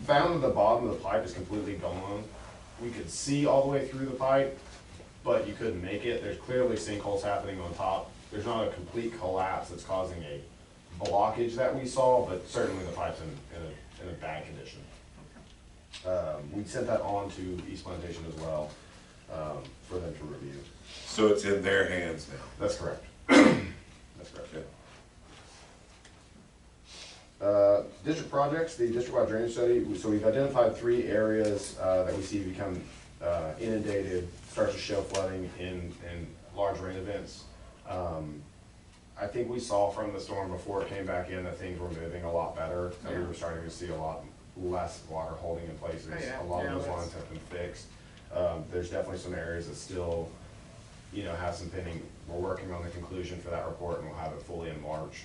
found that the bottom of the pipe is completely gone. We could see all the way through the pipe, but you couldn't make it. There's clearly sinkholes happening on top. There's not a complete collapse that's causing a blockage that we saw, but certainly the pipe's in a bad condition. We sent that on to East Plantation as well, for them to review. So it's in their hands now? That's correct. That's correct. District projects, the district-wide drainage study, so we've identified 3 areas that we see become inundated, starts to show flooding in large rain events. I think we saw from the storm before it came back in that things were moving a lot better, and we were starting to see a lot less water holding in places. Oh, yeah. A lot of Yeah, those lines have been fixed. There's definitely some areas that still, have some pending. We're working on the conclusion for that report, and we'll have it fully in March.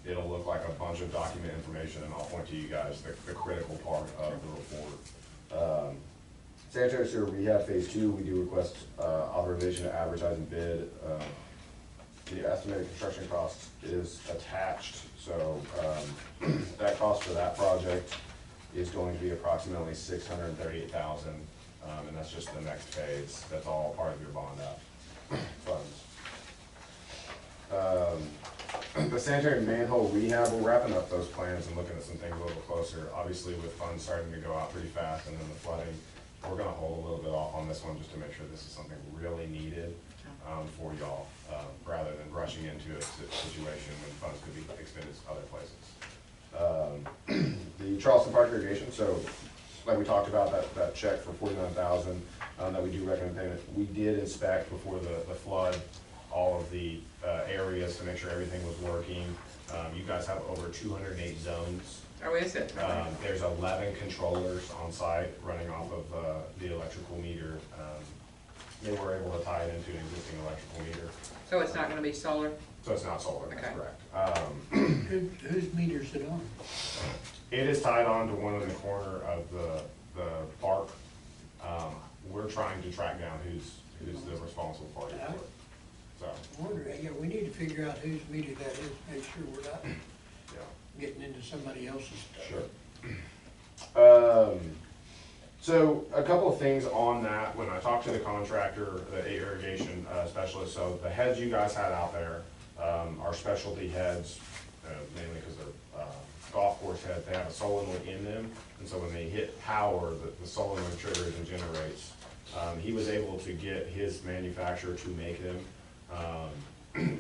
It'll look like a bunch of document information, and I'll point to you guys the critical part of the report. Sanitary sewer rehab phase 2, we do request authorization to advertise and bid. The estimated construction cost is attached, so that cost for that project is going to be approximately $638,000, and that's just the next phase. That's all part of your bond app funds. The sanitary manhole rehab, we're wrapping up those plans and looking at some things a little closer. Obviously, with funds starting to go out pretty fast and then the flooding, we're gonna hold a little bit off on this one just to make sure this is something really needed for y'all, rather than rushing into a situation when funds could be expended other places. The Charleston Park irrigation, so like we talked about, that check for $49,000 that we do recommend payment. We did inspect before the flood all of the areas to make sure everything was working. You guys have over 208 zones. Oh, is it? There's 11 controllers on site running off of the electrical meter. They were able to tie it into an existing electrical meter. So it's not gonna be solar? So it's not solar, that's Okay. correct. Whose meter's it on? It is tied on to one in the corner of the park. We're trying to track down who's the responsible party for it. So, I wonder, yeah, we need to figure out whose meter that is, make sure we're not getting into somebody else's stuff. sure. So a couple of things on that, when I talked to the contractor, the irrigation specialist, so the heads you guys had out there are specialty heads, mainly because they're golf course heads. They have a solenoid in them, and so when they hit power, the solenoid triggers and generates. He was able to get his manufacturer to make them,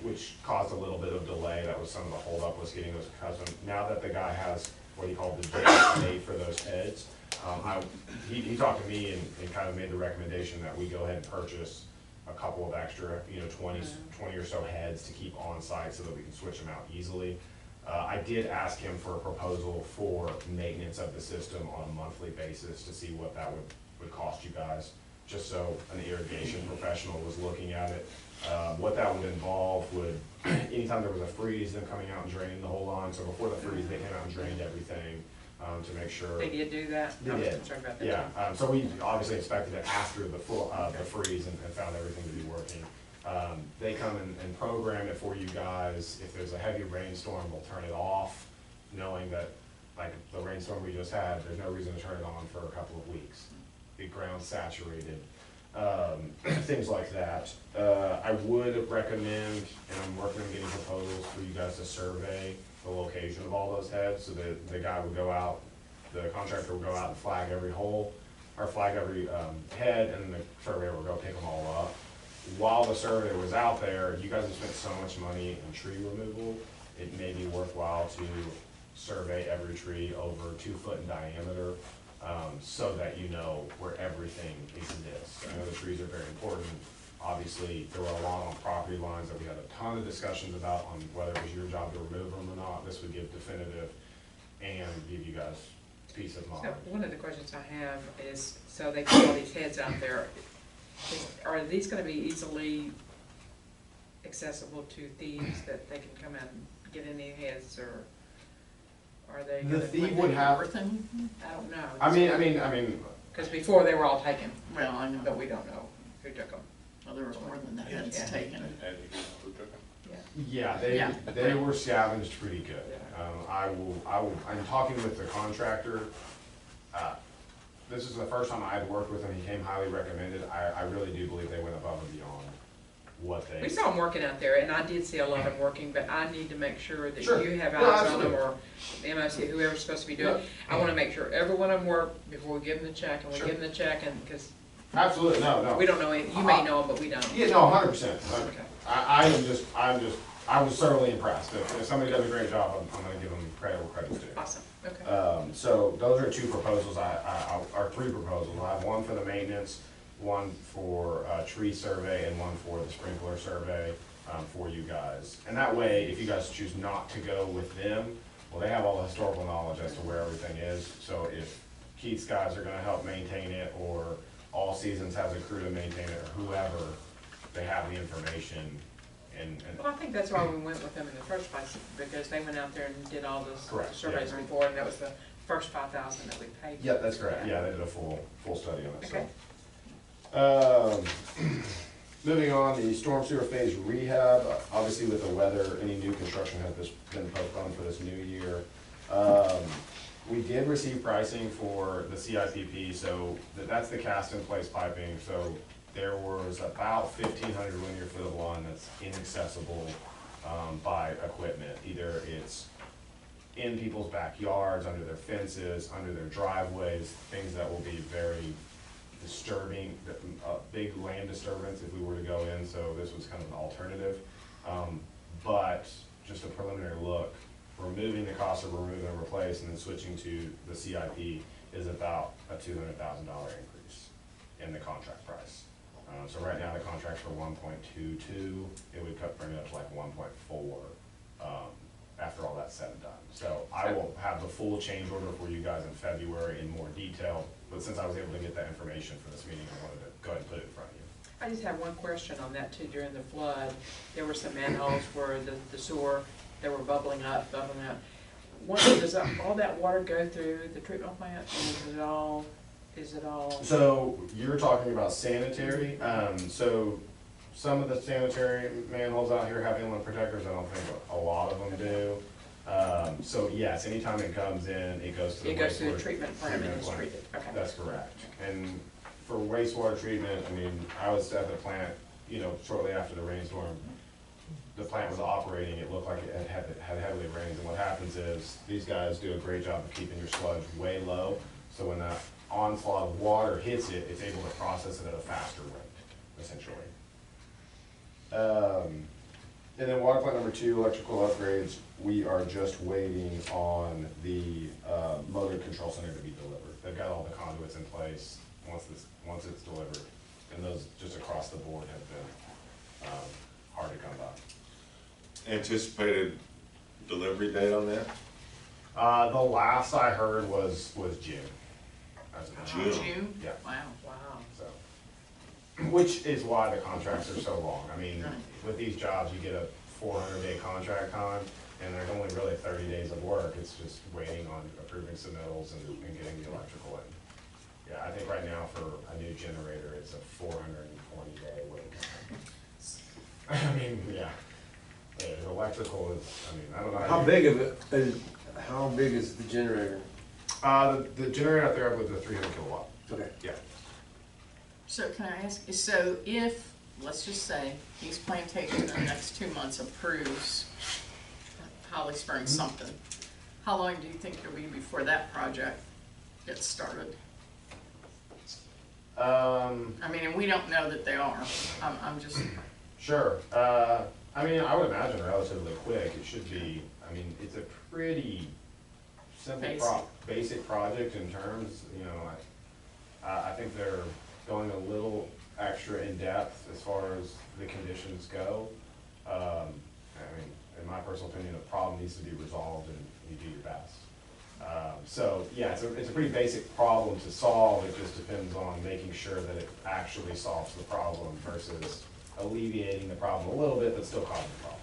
which caused a little bit of delay. That was was some of the holdup was getting those custom. Now that the guy has what he called the dates made for those heads, he talked to me and kind of made the recommendation that we go ahead and purchase a couple of extra, 20 or so heads to keep on site so that we can switch them out easily. I did ask him for a proposal for maintenance of the system on a monthly basis to see what that would cost you guys, just so an irrigation professional was looking at it. What that would involve would, anytime there was a freeze, them coming out and draining the whole line. So before the freeze, they came out and drained everything to make sure. They did do that? They I was did. concerned about that. Yeah, so we obviously inspected it after the freeze and found everything to be working. They come and program it for you guys. If there's a heavy rainstorm, they'll turn it off, knowing that, like the rainstorm we just had, there's no reason to turn it on for a couple of weeks. The ground's saturated, things like that. I would recommend, and I'm working on getting proposals for you guys to survey the location of all those heads, so that the guy would go out, the contractor would go out and flag every hole, or flag every head, and the surveyor would go pick them all up. While the surveyor was out there, you guys have spent so much money in tree removal, it may be worthwhile to survey every tree over 2 foot in diameter, so that you know where everything exists. I know the trees are very important. Obviously, there were a lot on property lines that we had a ton of discussions about on whether it was your job to remove them or not. This would give definitive and give you guys peace of mind. So one of the questions I have is, so they put all these heads out there. Are these gonna be easily accessible to thieves, that they can come out and get any heads, or are they? The thief would have. Everything? I don't know. I mean. Because before they were all taken. Well, I know, but we don't know who took them. Well, there was more than that heads Yeah. taken. And who took them? Yeah, they were scavenged pretty good. I'm talking with the contractor. This is the first time I had worked with him. He came highly recommended. I really do believe they went above and beyond what they. We saw them working out there, and I did see a lot of them working, but I need to make sure that Sure. you have No, eyes on them, absolutely. or the MOC, whoever's supposed to be doing it. I wanna make sure every one of them work before we give them the check, and we Sure. give them the check, and, because Absolutely, no. we don't know any, you may know them, but we don't. Yeah, no, 100%. Okay. I was thoroughly impressed. If somebody does a great job, I'm gonna give them credit where credit's due. Awesome, okay. So those are 2 proposals, or 3 proposals. I have one for the maintenance, one for tree survey, and one for the sprinkler survey for you guys. And that way, if you guys choose not to go with them, well, they have all the historical knowledge as to where everything is. So if Keith's guys are gonna help maintain it, or All Seasons has a crew to maintain it, or whoever, they have the information. And Well, I think that's why we went with them in the first place, because they went out there and did all those Correct, surveys yeah. before, and that was the first 5,000 that we paid. yeah, that's correct. Yeah, they did a full study on it. Okay. So, moving on, the storm sewer phase rehab. Obviously, with the weather, any new construction has been postponed for this new year. We did receive pricing for the CIPP, so that's the cast-in-place piping. So there was about 1,500 linear foot of lawn that's inaccessible by equipment. Either it's in people's backyards, under their fences, under their driveways, things that will be very disturbing, a big land disturbance if we were to go in, so this was kind of an alternative. But just a preliminary look, removing the cost of remove and replace and then switching to the CIP is about a $200,000 increase in the contract price. So right now the contract's for 1.22, it would bring it up to like 1.4 after all that's said and done. So I will have the full change order for you guys in February in more detail, but since I was able to get that information for this meeting, I wanted to go ahead and put it in front of you. I just have one question on that too. During the flood, there were some manholes where the sewer, they were bubbling up. Does all that water go through the treatment plant, or is it all? So you're talking about sanitary, so some of the sanitary manholes out here have inlet protectors. I don't think a lot of them do. So yes, anytime it comes in, it goes to the wastewater. It goes through the treatment plant and is treated, okay. That's correct. And for wastewater treatment, I mean, I was at the plant, shortly after the rainstorm. The plant was operating, it looked like it had heavily rained, and what happens is, these guys do a great job of keeping your sludge way low, so when that onslaught of water hits it, it's able to process it at a faster rate, essentially. And then water plant number 2, electrical upgrades, we are just waiting on the motor control center to be delivered. They've got all the conduits in place once it's delivered, and those just across the board have been hard to come by. Anticipated delivery date on that? The last I heard was June. As of now. June? Yeah. Wow. So, which is why the contracts are so long. I mean, Right. with these jobs, you get a 400-day contract time, and there's only really 30 days of work. It's just waiting on approving submittals and getting the electrical in. Yeah, I think right now for a new generator, it's a 420-day wait time. I mean, yeah. The electrical is, I mean, I don't know. How big of it, how big is the generator? The generator out there with the 300 kilowatt. Okay. Yeah. So can I ask, so if, let's just say, East Plantation in the next 2 months approves Holly Springs something, how long do you think it'll be before that project gets started? I mean, and we don't know that they are. I'm just. Sure. I mean, I would imagine relatively quick. It should be, I mean, it's a pretty simple basic project in terms, you know, I think they're going a little extra in depth as far as the conditions go. I mean, in my personal opinion, a problem needs to be resolved and you do your best. So yeah, it's a pretty basic problem to solve. It just depends on making sure that it actually solves the problem versus alleviating the problem a little bit but still causing the problem.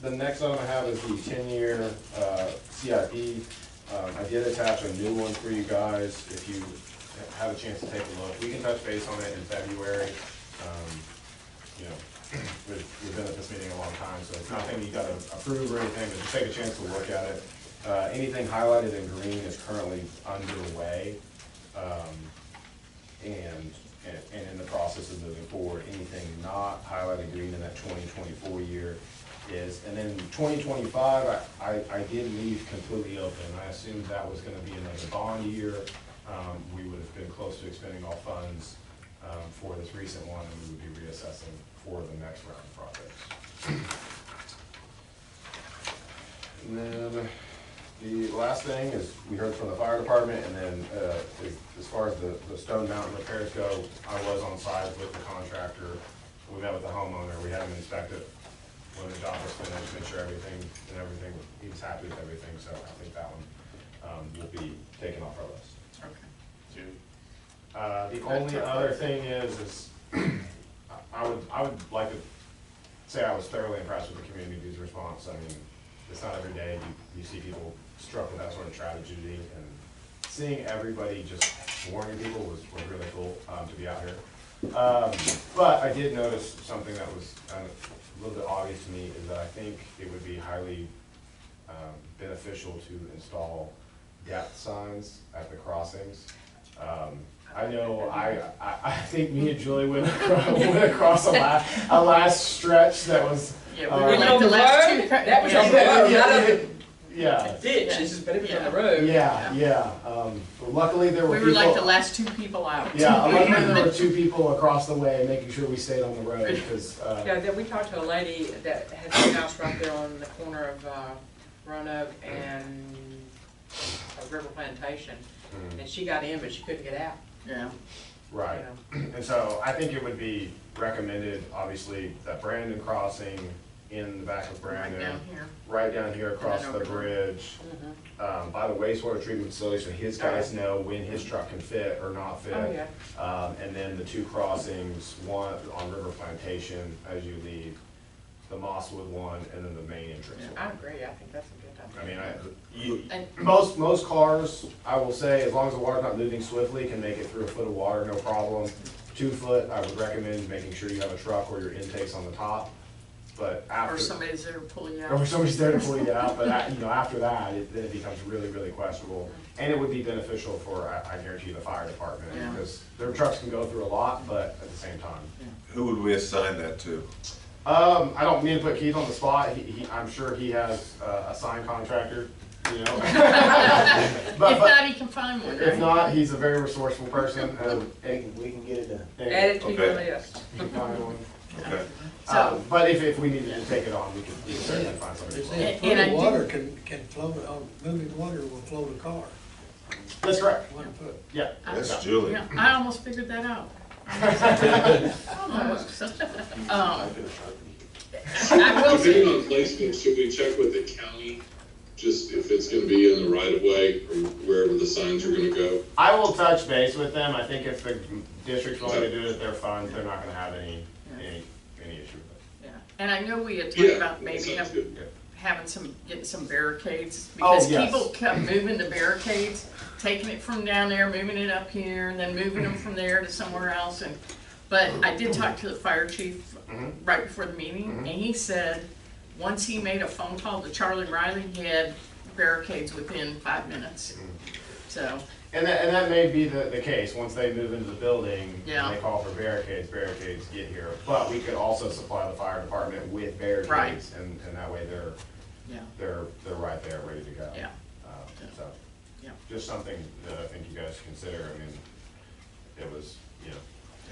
The next item I have is the 10-year CIP. I did attach a new one for you guys if you have a chance to take a look. We can touch base on it in February. You know, we've been at this meeting a long time, so it's nothing you gotta approve or anything, but just take a chance to look at it. Anything highlighted in green is currently underway, and in the process of moving forward. Anything not highlighted green in that 2024 year is, and then 2025, I did leave completely open. I assumed that was gonna be another bond year. We would have been close to expending all funds for this recent one, and we would be reassessing for the next round of projects. And then the last thing is, we heard from the fire department, and then as far as the Stone Mountain repairs go, I was on site with the contractor. We met with the homeowner, we had him inspect it when the job was finished, make sure he was happy with everything, so I think that one will be taken off our list. Okay. The only other thing is I would like to say I was thoroughly impressed with the community's response. I mean, it's not every day you see people struck with that sort of tragedy, and seeing everybody just warning people was really cool to be out here. But I did notice something that was a little bit obvious to me, is that I think it would be highly beneficial to install depth signs at the crossings. I know I think me and Julie went across a last stretch that was. Yeah, we were like the last two. That was on the road, not on the yeah. ditch, this is better than on the road. Yeah. Luckily there were we were people, like the last two people out. Yeah, luckily there were 2 people across the way making sure we stayed on the road, because. Yeah, then we talked to a lady that had a house right there on the corner of Roanoke and River Plantation, and she got in, but she couldn't get out. Yeah. Right. And so I think it would be recommended, obviously, that Brandon crossing in the back of Brandon. Right down here across the bridge. By the wastewater treatment facility, so his guys know when his truck can fit or not fit. Oh, yeah. And then the 2 crossings, one on River Plantation as you leave, the Mosswood one, and then the main entrance one. I agree, I think that's a good idea. I mean, most cars, I will say, as long as the water's not moving swiftly, can make it through a foot of water, no problem. 2 foot, I would recommend making sure you have a truck or your intake's on the top. But after, or somebody's there to pull you out. Or somebody's there to pull you out, but after that, then it becomes really, really questionable. And it would be beneficial for, I guarantee you, the fire department, because their trucks can go through a lot, but at the same time. Who would we assign that to? I don't mean to put Keith on the spot. I'm sure he has a sign contractor, you know. If not, he can find one. If not, he's a very resourceful person. We can get it done. Add it to your list. Find one. Okay. So, But if we needed to take it on, we could certainly find somebody. They to say And I floating do- water can float, moving water will float a car, That's correct. 1 foot. Yeah. That's Julie. yeah, I almost figured that out. Almost. I will say, Depending on placement, should we check with the county, just if it's gonna be in the right of way, or wherever the signs are gonna go? I will touch base with them. I think if the district's willing to do it at their funds, they're not gonna have any issue with it. yeah, and I know we had talked Yeah, about that maybe sounds good. getting some barricades, Oh, because yes. people kept moving the barricades, taking it from down there, moving it up here, and then moving them from there to somewhere else, but I did talk to the fire chief right before the meeting, and he said, once he made a phone call to Charlie Riley, he had barricades within 5 minutes, so, And that may be the case. Once they move into the building, Yeah. and they call for barricades get here. But we could also supply the fire department with barricades, Right. and that way yeah, they're right there, ready to go. yeah. So, Yeah. just something that I think you guys consider. I mean, it was, it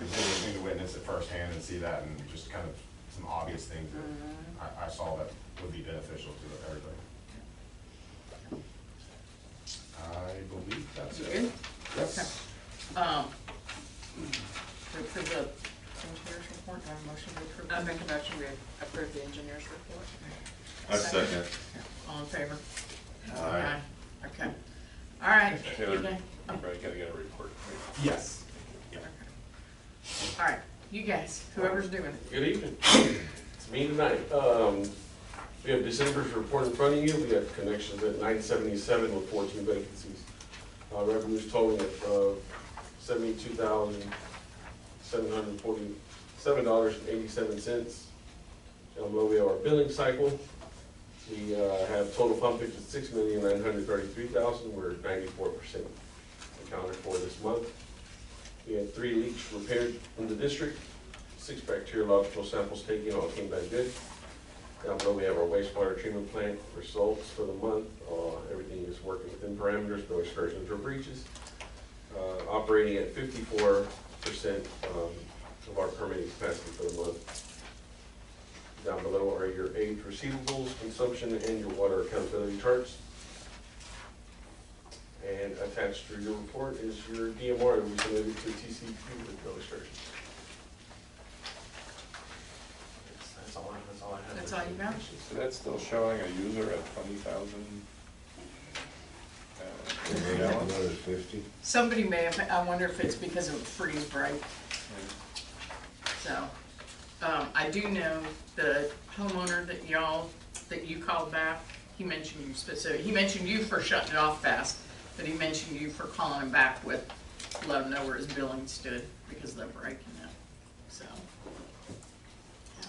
was interesting to witness it firsthand and see that, and just kind of some obvious things that I saw that would be beneficial to everybody. I believe that's it. Good? Yes. To approve the engineer's report, do I have a motion to approve? I make a motion, we approve the engineer's report. I second. All in favor? Aye. Okay. All right. Taylor, Okay. you probably gotta get a report. Yes. All right, you guys, whoever's doing it. Good evening. It's me tonight. We have December's report in front of you. We have connections at 977 with 14 vacancies. Revenues totaling at $72,747.87. Down below we have our billing cycle. We have total pumpage at $6,933,000. We're 94% accounted for this month. We had 3 leaks repaired in the district, 6 bacteriological samples taken, all came back good. Down below we have our wastewater treatment plant results for the month. Everything is working within parameters, no excursions or breaches. Operating at 54% of our permitting capacity for the month. Down below are your aged receivables, consumption, and your water accountability charts. And attached to your report is your DMR that we submitted to TCEQ with no excursions. That's all I have. That's all you got? So that's still showing a user at 20,000 gallons? Another 50. Somebody may have, I wonder if it's because of a freeze break. So, I do know the homeowner that you called back, he mentioned you specific, he mentioned you for shutting it off fast, but he mentioned you for calling him back with, let him know where his billing stood because of the break in it, so.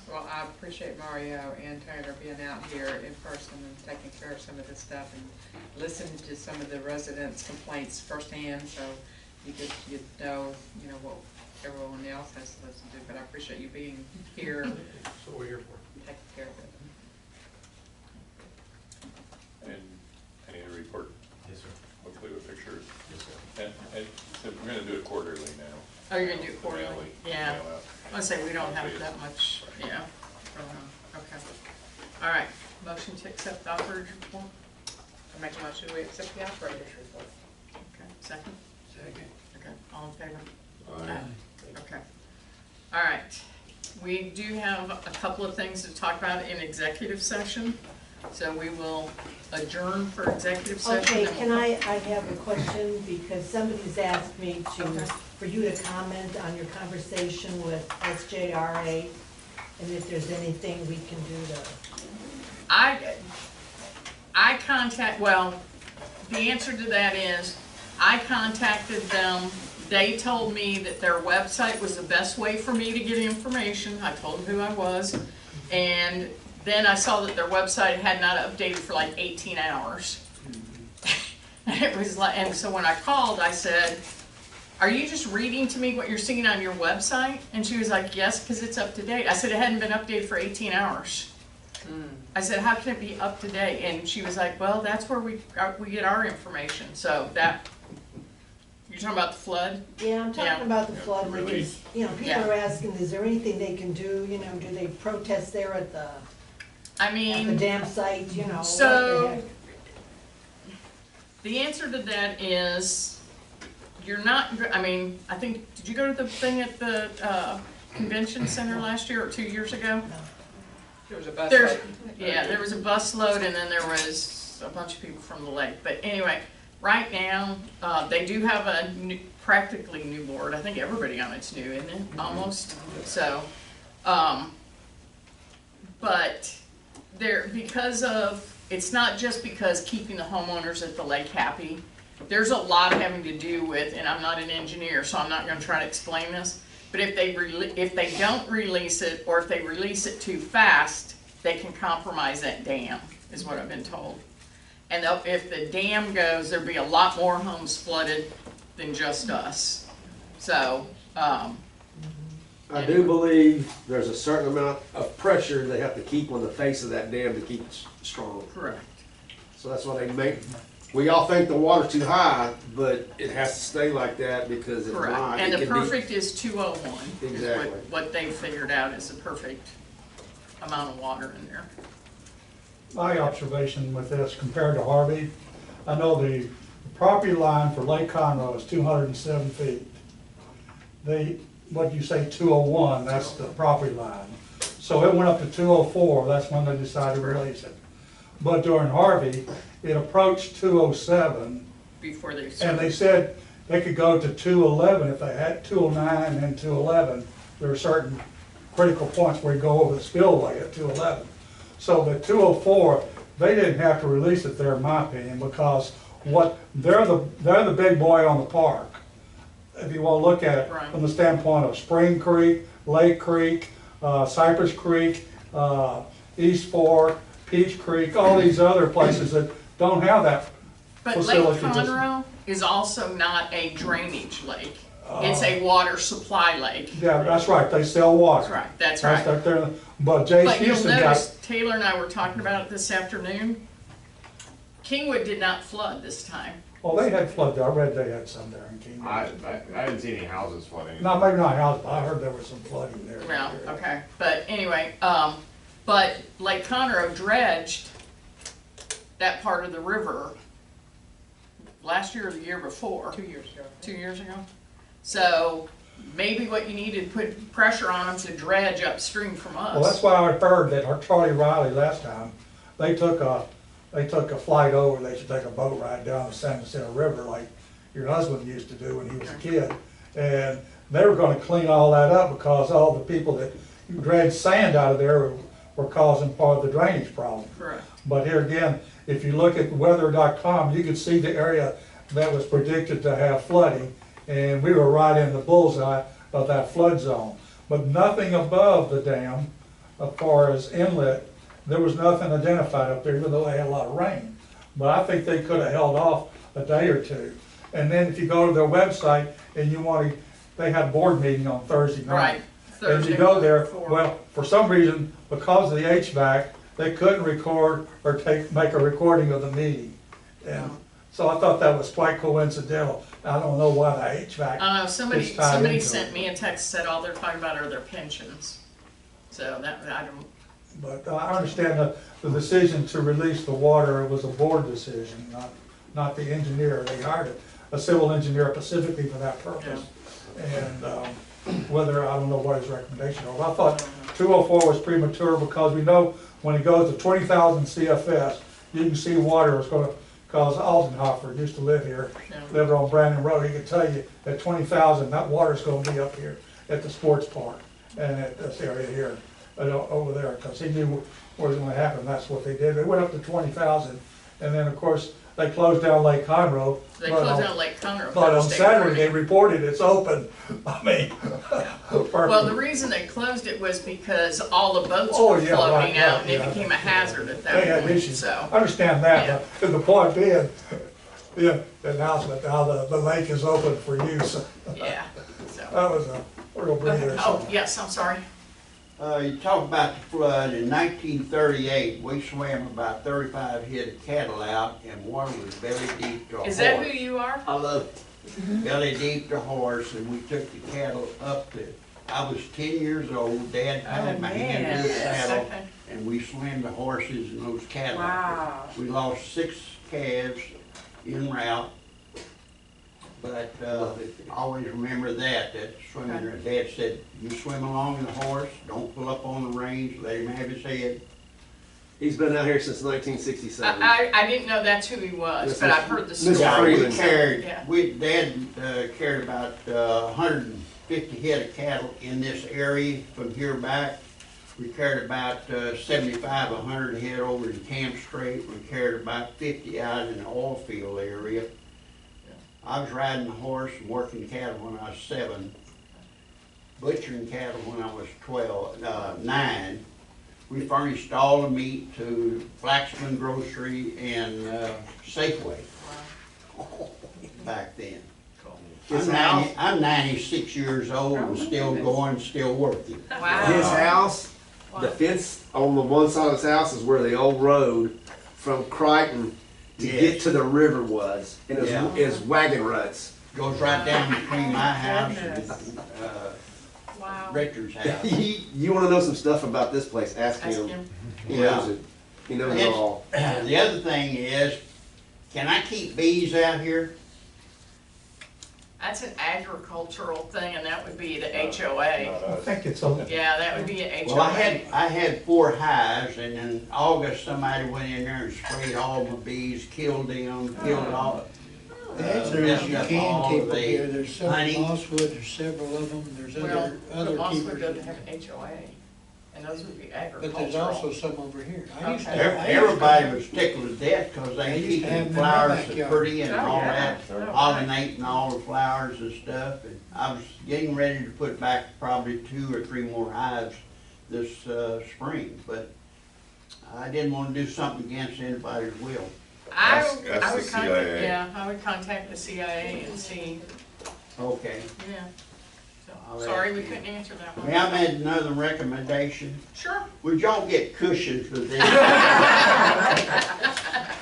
Well, I appreciate Mario and Taylor being out here in person and taking care of some of this stuff and listening to some of the residents' complaints firsthand, so you know what everyone else has to listen to, but I appreciate you being here. That's what we're here for. Taking care of it. And I need a report, Yes, sir. hopefully with pictures. Yes, sir. And so we're gonna do it quarterly now. Oh, you're gonna do it quarterly? Mail it, Yeah. mail out. I say we don't have that much, yeah. Okay. All right, motion to accept the operator's report. I make a motion to accept the operator's report. Okay, second? Second. Okay, all in favor? Aye. Okay. All right, we do have a couple of things to talk about in executive session, so we will adjourn for executive session. Okay, and can we'll- I have a question, because somebody's asked me for you to comment on your conversation with SJRA, and if there's anything we can do to. The answer to that is, I contacted them, they told me that their website was the best way for me to get information, I told them who I was, and then I saw that their website had not updated for like 18 hours. And it was like, and so when I called, I said, are you just reading to me what you're seeing on your website? And she was like, yes, because it's up to date. I said, it hadn't been updated for 18 hours. I said, how can it be up to date? And she was like, well, that's where we get our information. So that, You're talking about the flood? Yeah, I'm Yeah. talking about the flood, which is, you know, people Yeah. are asking, is there anything they can do, you know, do they protest there at the I at the mean, dam site, you know? what the so, heck? the answer to that is, you're not, I mean, I think, did you go to the thing at the, convention center last year or 2 years ago? There was a bus There's, load. yeah, there was a bus load and then there was a bunch of people from the lake. But anyway, right now, they do have a new, practically new board. I think everybody on it's new, isn't it? Almost. So, but there, because of, it's not just because keeping the homeowners at the lake happy. There's a lot having to do with, and I'm not an engineer, so I'm not gonna try to explain this, but if they don't release it, or if they release it too fast, they can compromise that dam, is what I've been told. And if the dam goes, there'll be a lot more homes flooded than just us. So, I do believe there's a certain amount of pressure they have to keep on the face of that dam to keep it strong. correct. So that's why they make, we all think the water's too high, but it has to stay like that because if Correct. not, And it the can be. perfect is 201. Exactly. Is what they figured out is the perfect amount of water in there. My observation with this compared to Harvey, I know the property line for Lake Conroe is 207 feet. What you say 201, that's the property line. So it went up to 204, that's when they decided to release it. But during Harvey, it approached 207, Before they and they said they could go to 211 if they had 209 and 211. There are certain critical points where you go over the spillway at 211. So the 204, they didn't have to release it there, in my opinion, because they're the big boy on the park. If you want to look at it Right. from the standpoint of Spring Creek, Lake Creek, Cypress Creek, East Fork, Peach Creek, all these other places that don't have that But Lake facility. Conroe is also not a drainage lake. It's a water supply lake. Yeah, that's right, they sell water. That's right, that's right. But Jay's But you'll Houston got, notice, Taylor and I were talking about it this afternoon. Kingwood did not flood this time. well, they had flood there, I read they had some there in Kingwood. I didn't see any houses flooding. No, maybe not houses, but I heard there was some flooding there. Well, okay, but anyway, but Lake Conroe dredged that part of the river last year or the year before. 2 years ago. 2 years ago. So maybe what you need to put pressure on them to dredge upstream from us. Well, that's why I heard that Charlie Riley last time, they took a flight over, they should take a boat ride down the San Jacinto River like your husband used to do when he was a kid. And they were gonna clean all that up because all the people that dredged sand out of there were causing part of the drainage problem. Correct. But here again, if you look at weather.com, you could see the area that was predicted to have flooding, and we were right in the bullseye of that flood zone. But nothing above the dam, as far as inlet, there was nothing identified up there, even though they had a lot of rain. But I think they could have held off a day or two. And then if you go to their website and you want to, they had a board meeting on Thursday night. Right. And Thursday you go there, before. well, for some reason, because of the HVAC, they couldn't record or make a recording of the meeting. And so I thought that was quite coincidental. I don't know why the HVAC. I don't know, somebody is tied into sent it. me a text, said all they're talking about are their pensions. So that, I don't, But I understand the decision to release the water was a board decision, not the engineer. They hired a civil engineer specifically for that purpose. And whether, I don't know what his recommendation was. I thought 204 was premature because we know when it goes to 20,000 CFS, you can see water is gonna cause Altenhofer, used to live here, lived on Brandon Road. He could tell you at 20,000, that water's gonna be up here at the sports park and at this area here, over there, because he knew what was gonna happen. That's what they did. They went up to 20,000, and then, of course, they closed down Lake Conroe. they closed down Lake Conroe. But on Thursday Saturday, they morning. reported it's open. I mean. Well, the reason they closed it was because all the boats Oh, were yeah, floating right, out and yeah, it yeah. became a hazard at They that had point, issues. so. I understand that, but the point being, the announcement, how the lake is open for use. Yeah, so. That was a real breather. Oh, yes, I'm sorry. You talk about the flood. In 1938, we swam about 35 head of cattle out, and water was belly deep to a Is that horse. who you are? I love it. belly deep to horse, and we took the cattle up to, I was 10 years old, Dad tied my hand to the saddle, Okay. and we swam the horses and those cattle. Wow. We lost 6 calves en route, but I always remember that swimming, Dad said, you swim along the horse, don't pull up on the reins, let him have his head. He's been out here since 1967. I didn't know that's who he was, Yes, but Mr. I've heard the Mr. story. We carried, Yeah. Dad carried about 150 head of cattle in this area from here back. We carried about 75, 100 head over in Camp Strait. We carried about 50 out in the oil field area. I was riding a horse and working cattle when I was 7, butchering cattle when I was 9. We furnished all the meat to Flaxman Grocery and Safeway back then. I'm 96 years old and still going, still working. Wow. His house, the fence on the one side of his house is where the old road from Crichton to get to the river was. And it was wagon ruts. Goes right down between my house and Richard's house. You want to know some stuff about this place, ask him. He knows it. He knows it all. The other thing is, can I keep bees out here? That's an agricultural thing, and that would be the HOA. I think it's a, Yeah, that would be an HOA. Well, I had 4 hives, and in August, somebody went in there and sprayed all the bees, killed them, killed all. The answer is you can keep them here, the there's several honey. mosswood, there's several of them, there's Well, other but Mosswood doesn't keepers. have an HOA, and those would be But there's agricultural. also some over here. I used to- Okay. I used to- Everybody was tickled to death because I they used keep to have the them in my flowers so backyard. pretty and Oh, all yeah. that, Oh, pollinating all the flowers and stuff. And I was getting ready to put back probably 2 or 3 more hives this spring, but I didn't want to do something against anybody's will. I Ask would the contact, CIA. yeah, I would contact the CIA and see, Okay. yeah. I'll So, sorry, ask we you. couldn't answer that one. May I make another recommendation? Sure. Would y'all get cushions for this?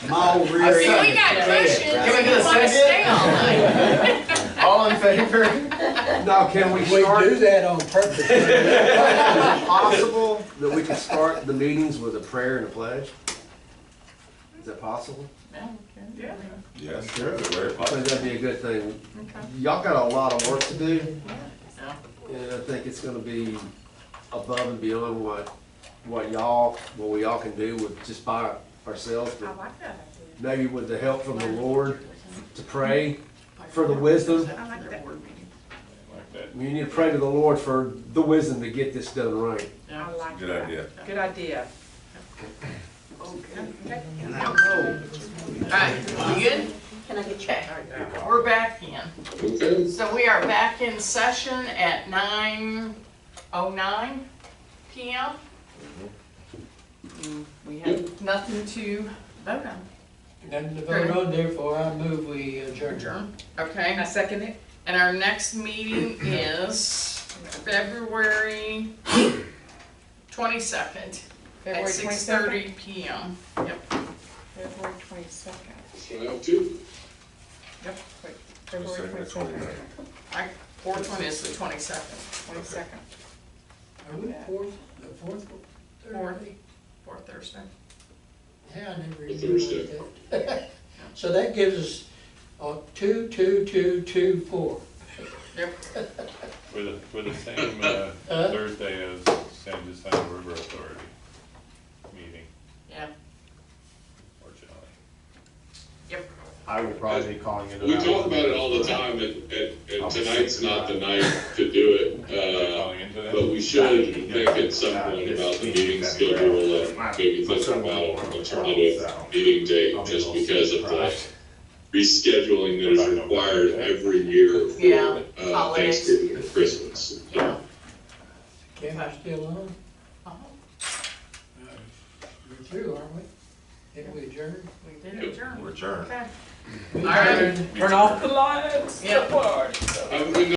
My old rear See, we end got is dead, cushions, right? if you wanna stay all night. All in favor? Now, can we We start? do that on purpose. Is it possible that we can start the meetings with a prayer and a pledge? Is that possible? Yeah. Yes, sure. Very I think possible. that'd be a good thing. Okay. Y'all got a lot of work to do, Yeah. and I think it's gonna be above and beyond what we all can do with just by ourselves, I but like that idea. maybe with the help from the Lord to pray for the wisdom. I like that. Like that. You need to pray to the Lord for the wisdom to get this done right. Yeah. I like Good that. idea. Good idea. Okay. And I know. All right, we good? Can I get checked? We're back in. Okay. So we are back in session at 9:09 PM. We have nothing to vote on. Nothing to vote on, therefore I move we adjourn. Okay, I second it. and our next meeting is February 22nd at February 6:30 PM. Yep. February 22nd. So I have 2. Yep, wait, February Second, 22nd. Fourth one is the 22nd. 22nd. Are we the fourth Thursday? Fourth Thursday. Yeah, I never The even Thursday. realized that. So that gives us 2, 2, 2, 2, 4. Yep. We're the same Thursday as San Jacinto River Authority meeting, Yeah. fortunately. Yep. I will probably be calling into We that talk one. about it all the time, and tonight's not the night to do it. Calling into that? But we should think at some point about the meeting schedule and maybe think about an alternative meeting date, just because of the rescheduling that is required every year Yeah, for holidays. Thanksgiving and Christmas. Yeah. Camera's still on? Uh-huh. We're through, aren't we? Did we adjourn? We did adjourn. We're adjourned. Okay. We All right. adjourned. Turn off the lights. Yep. Have a good night.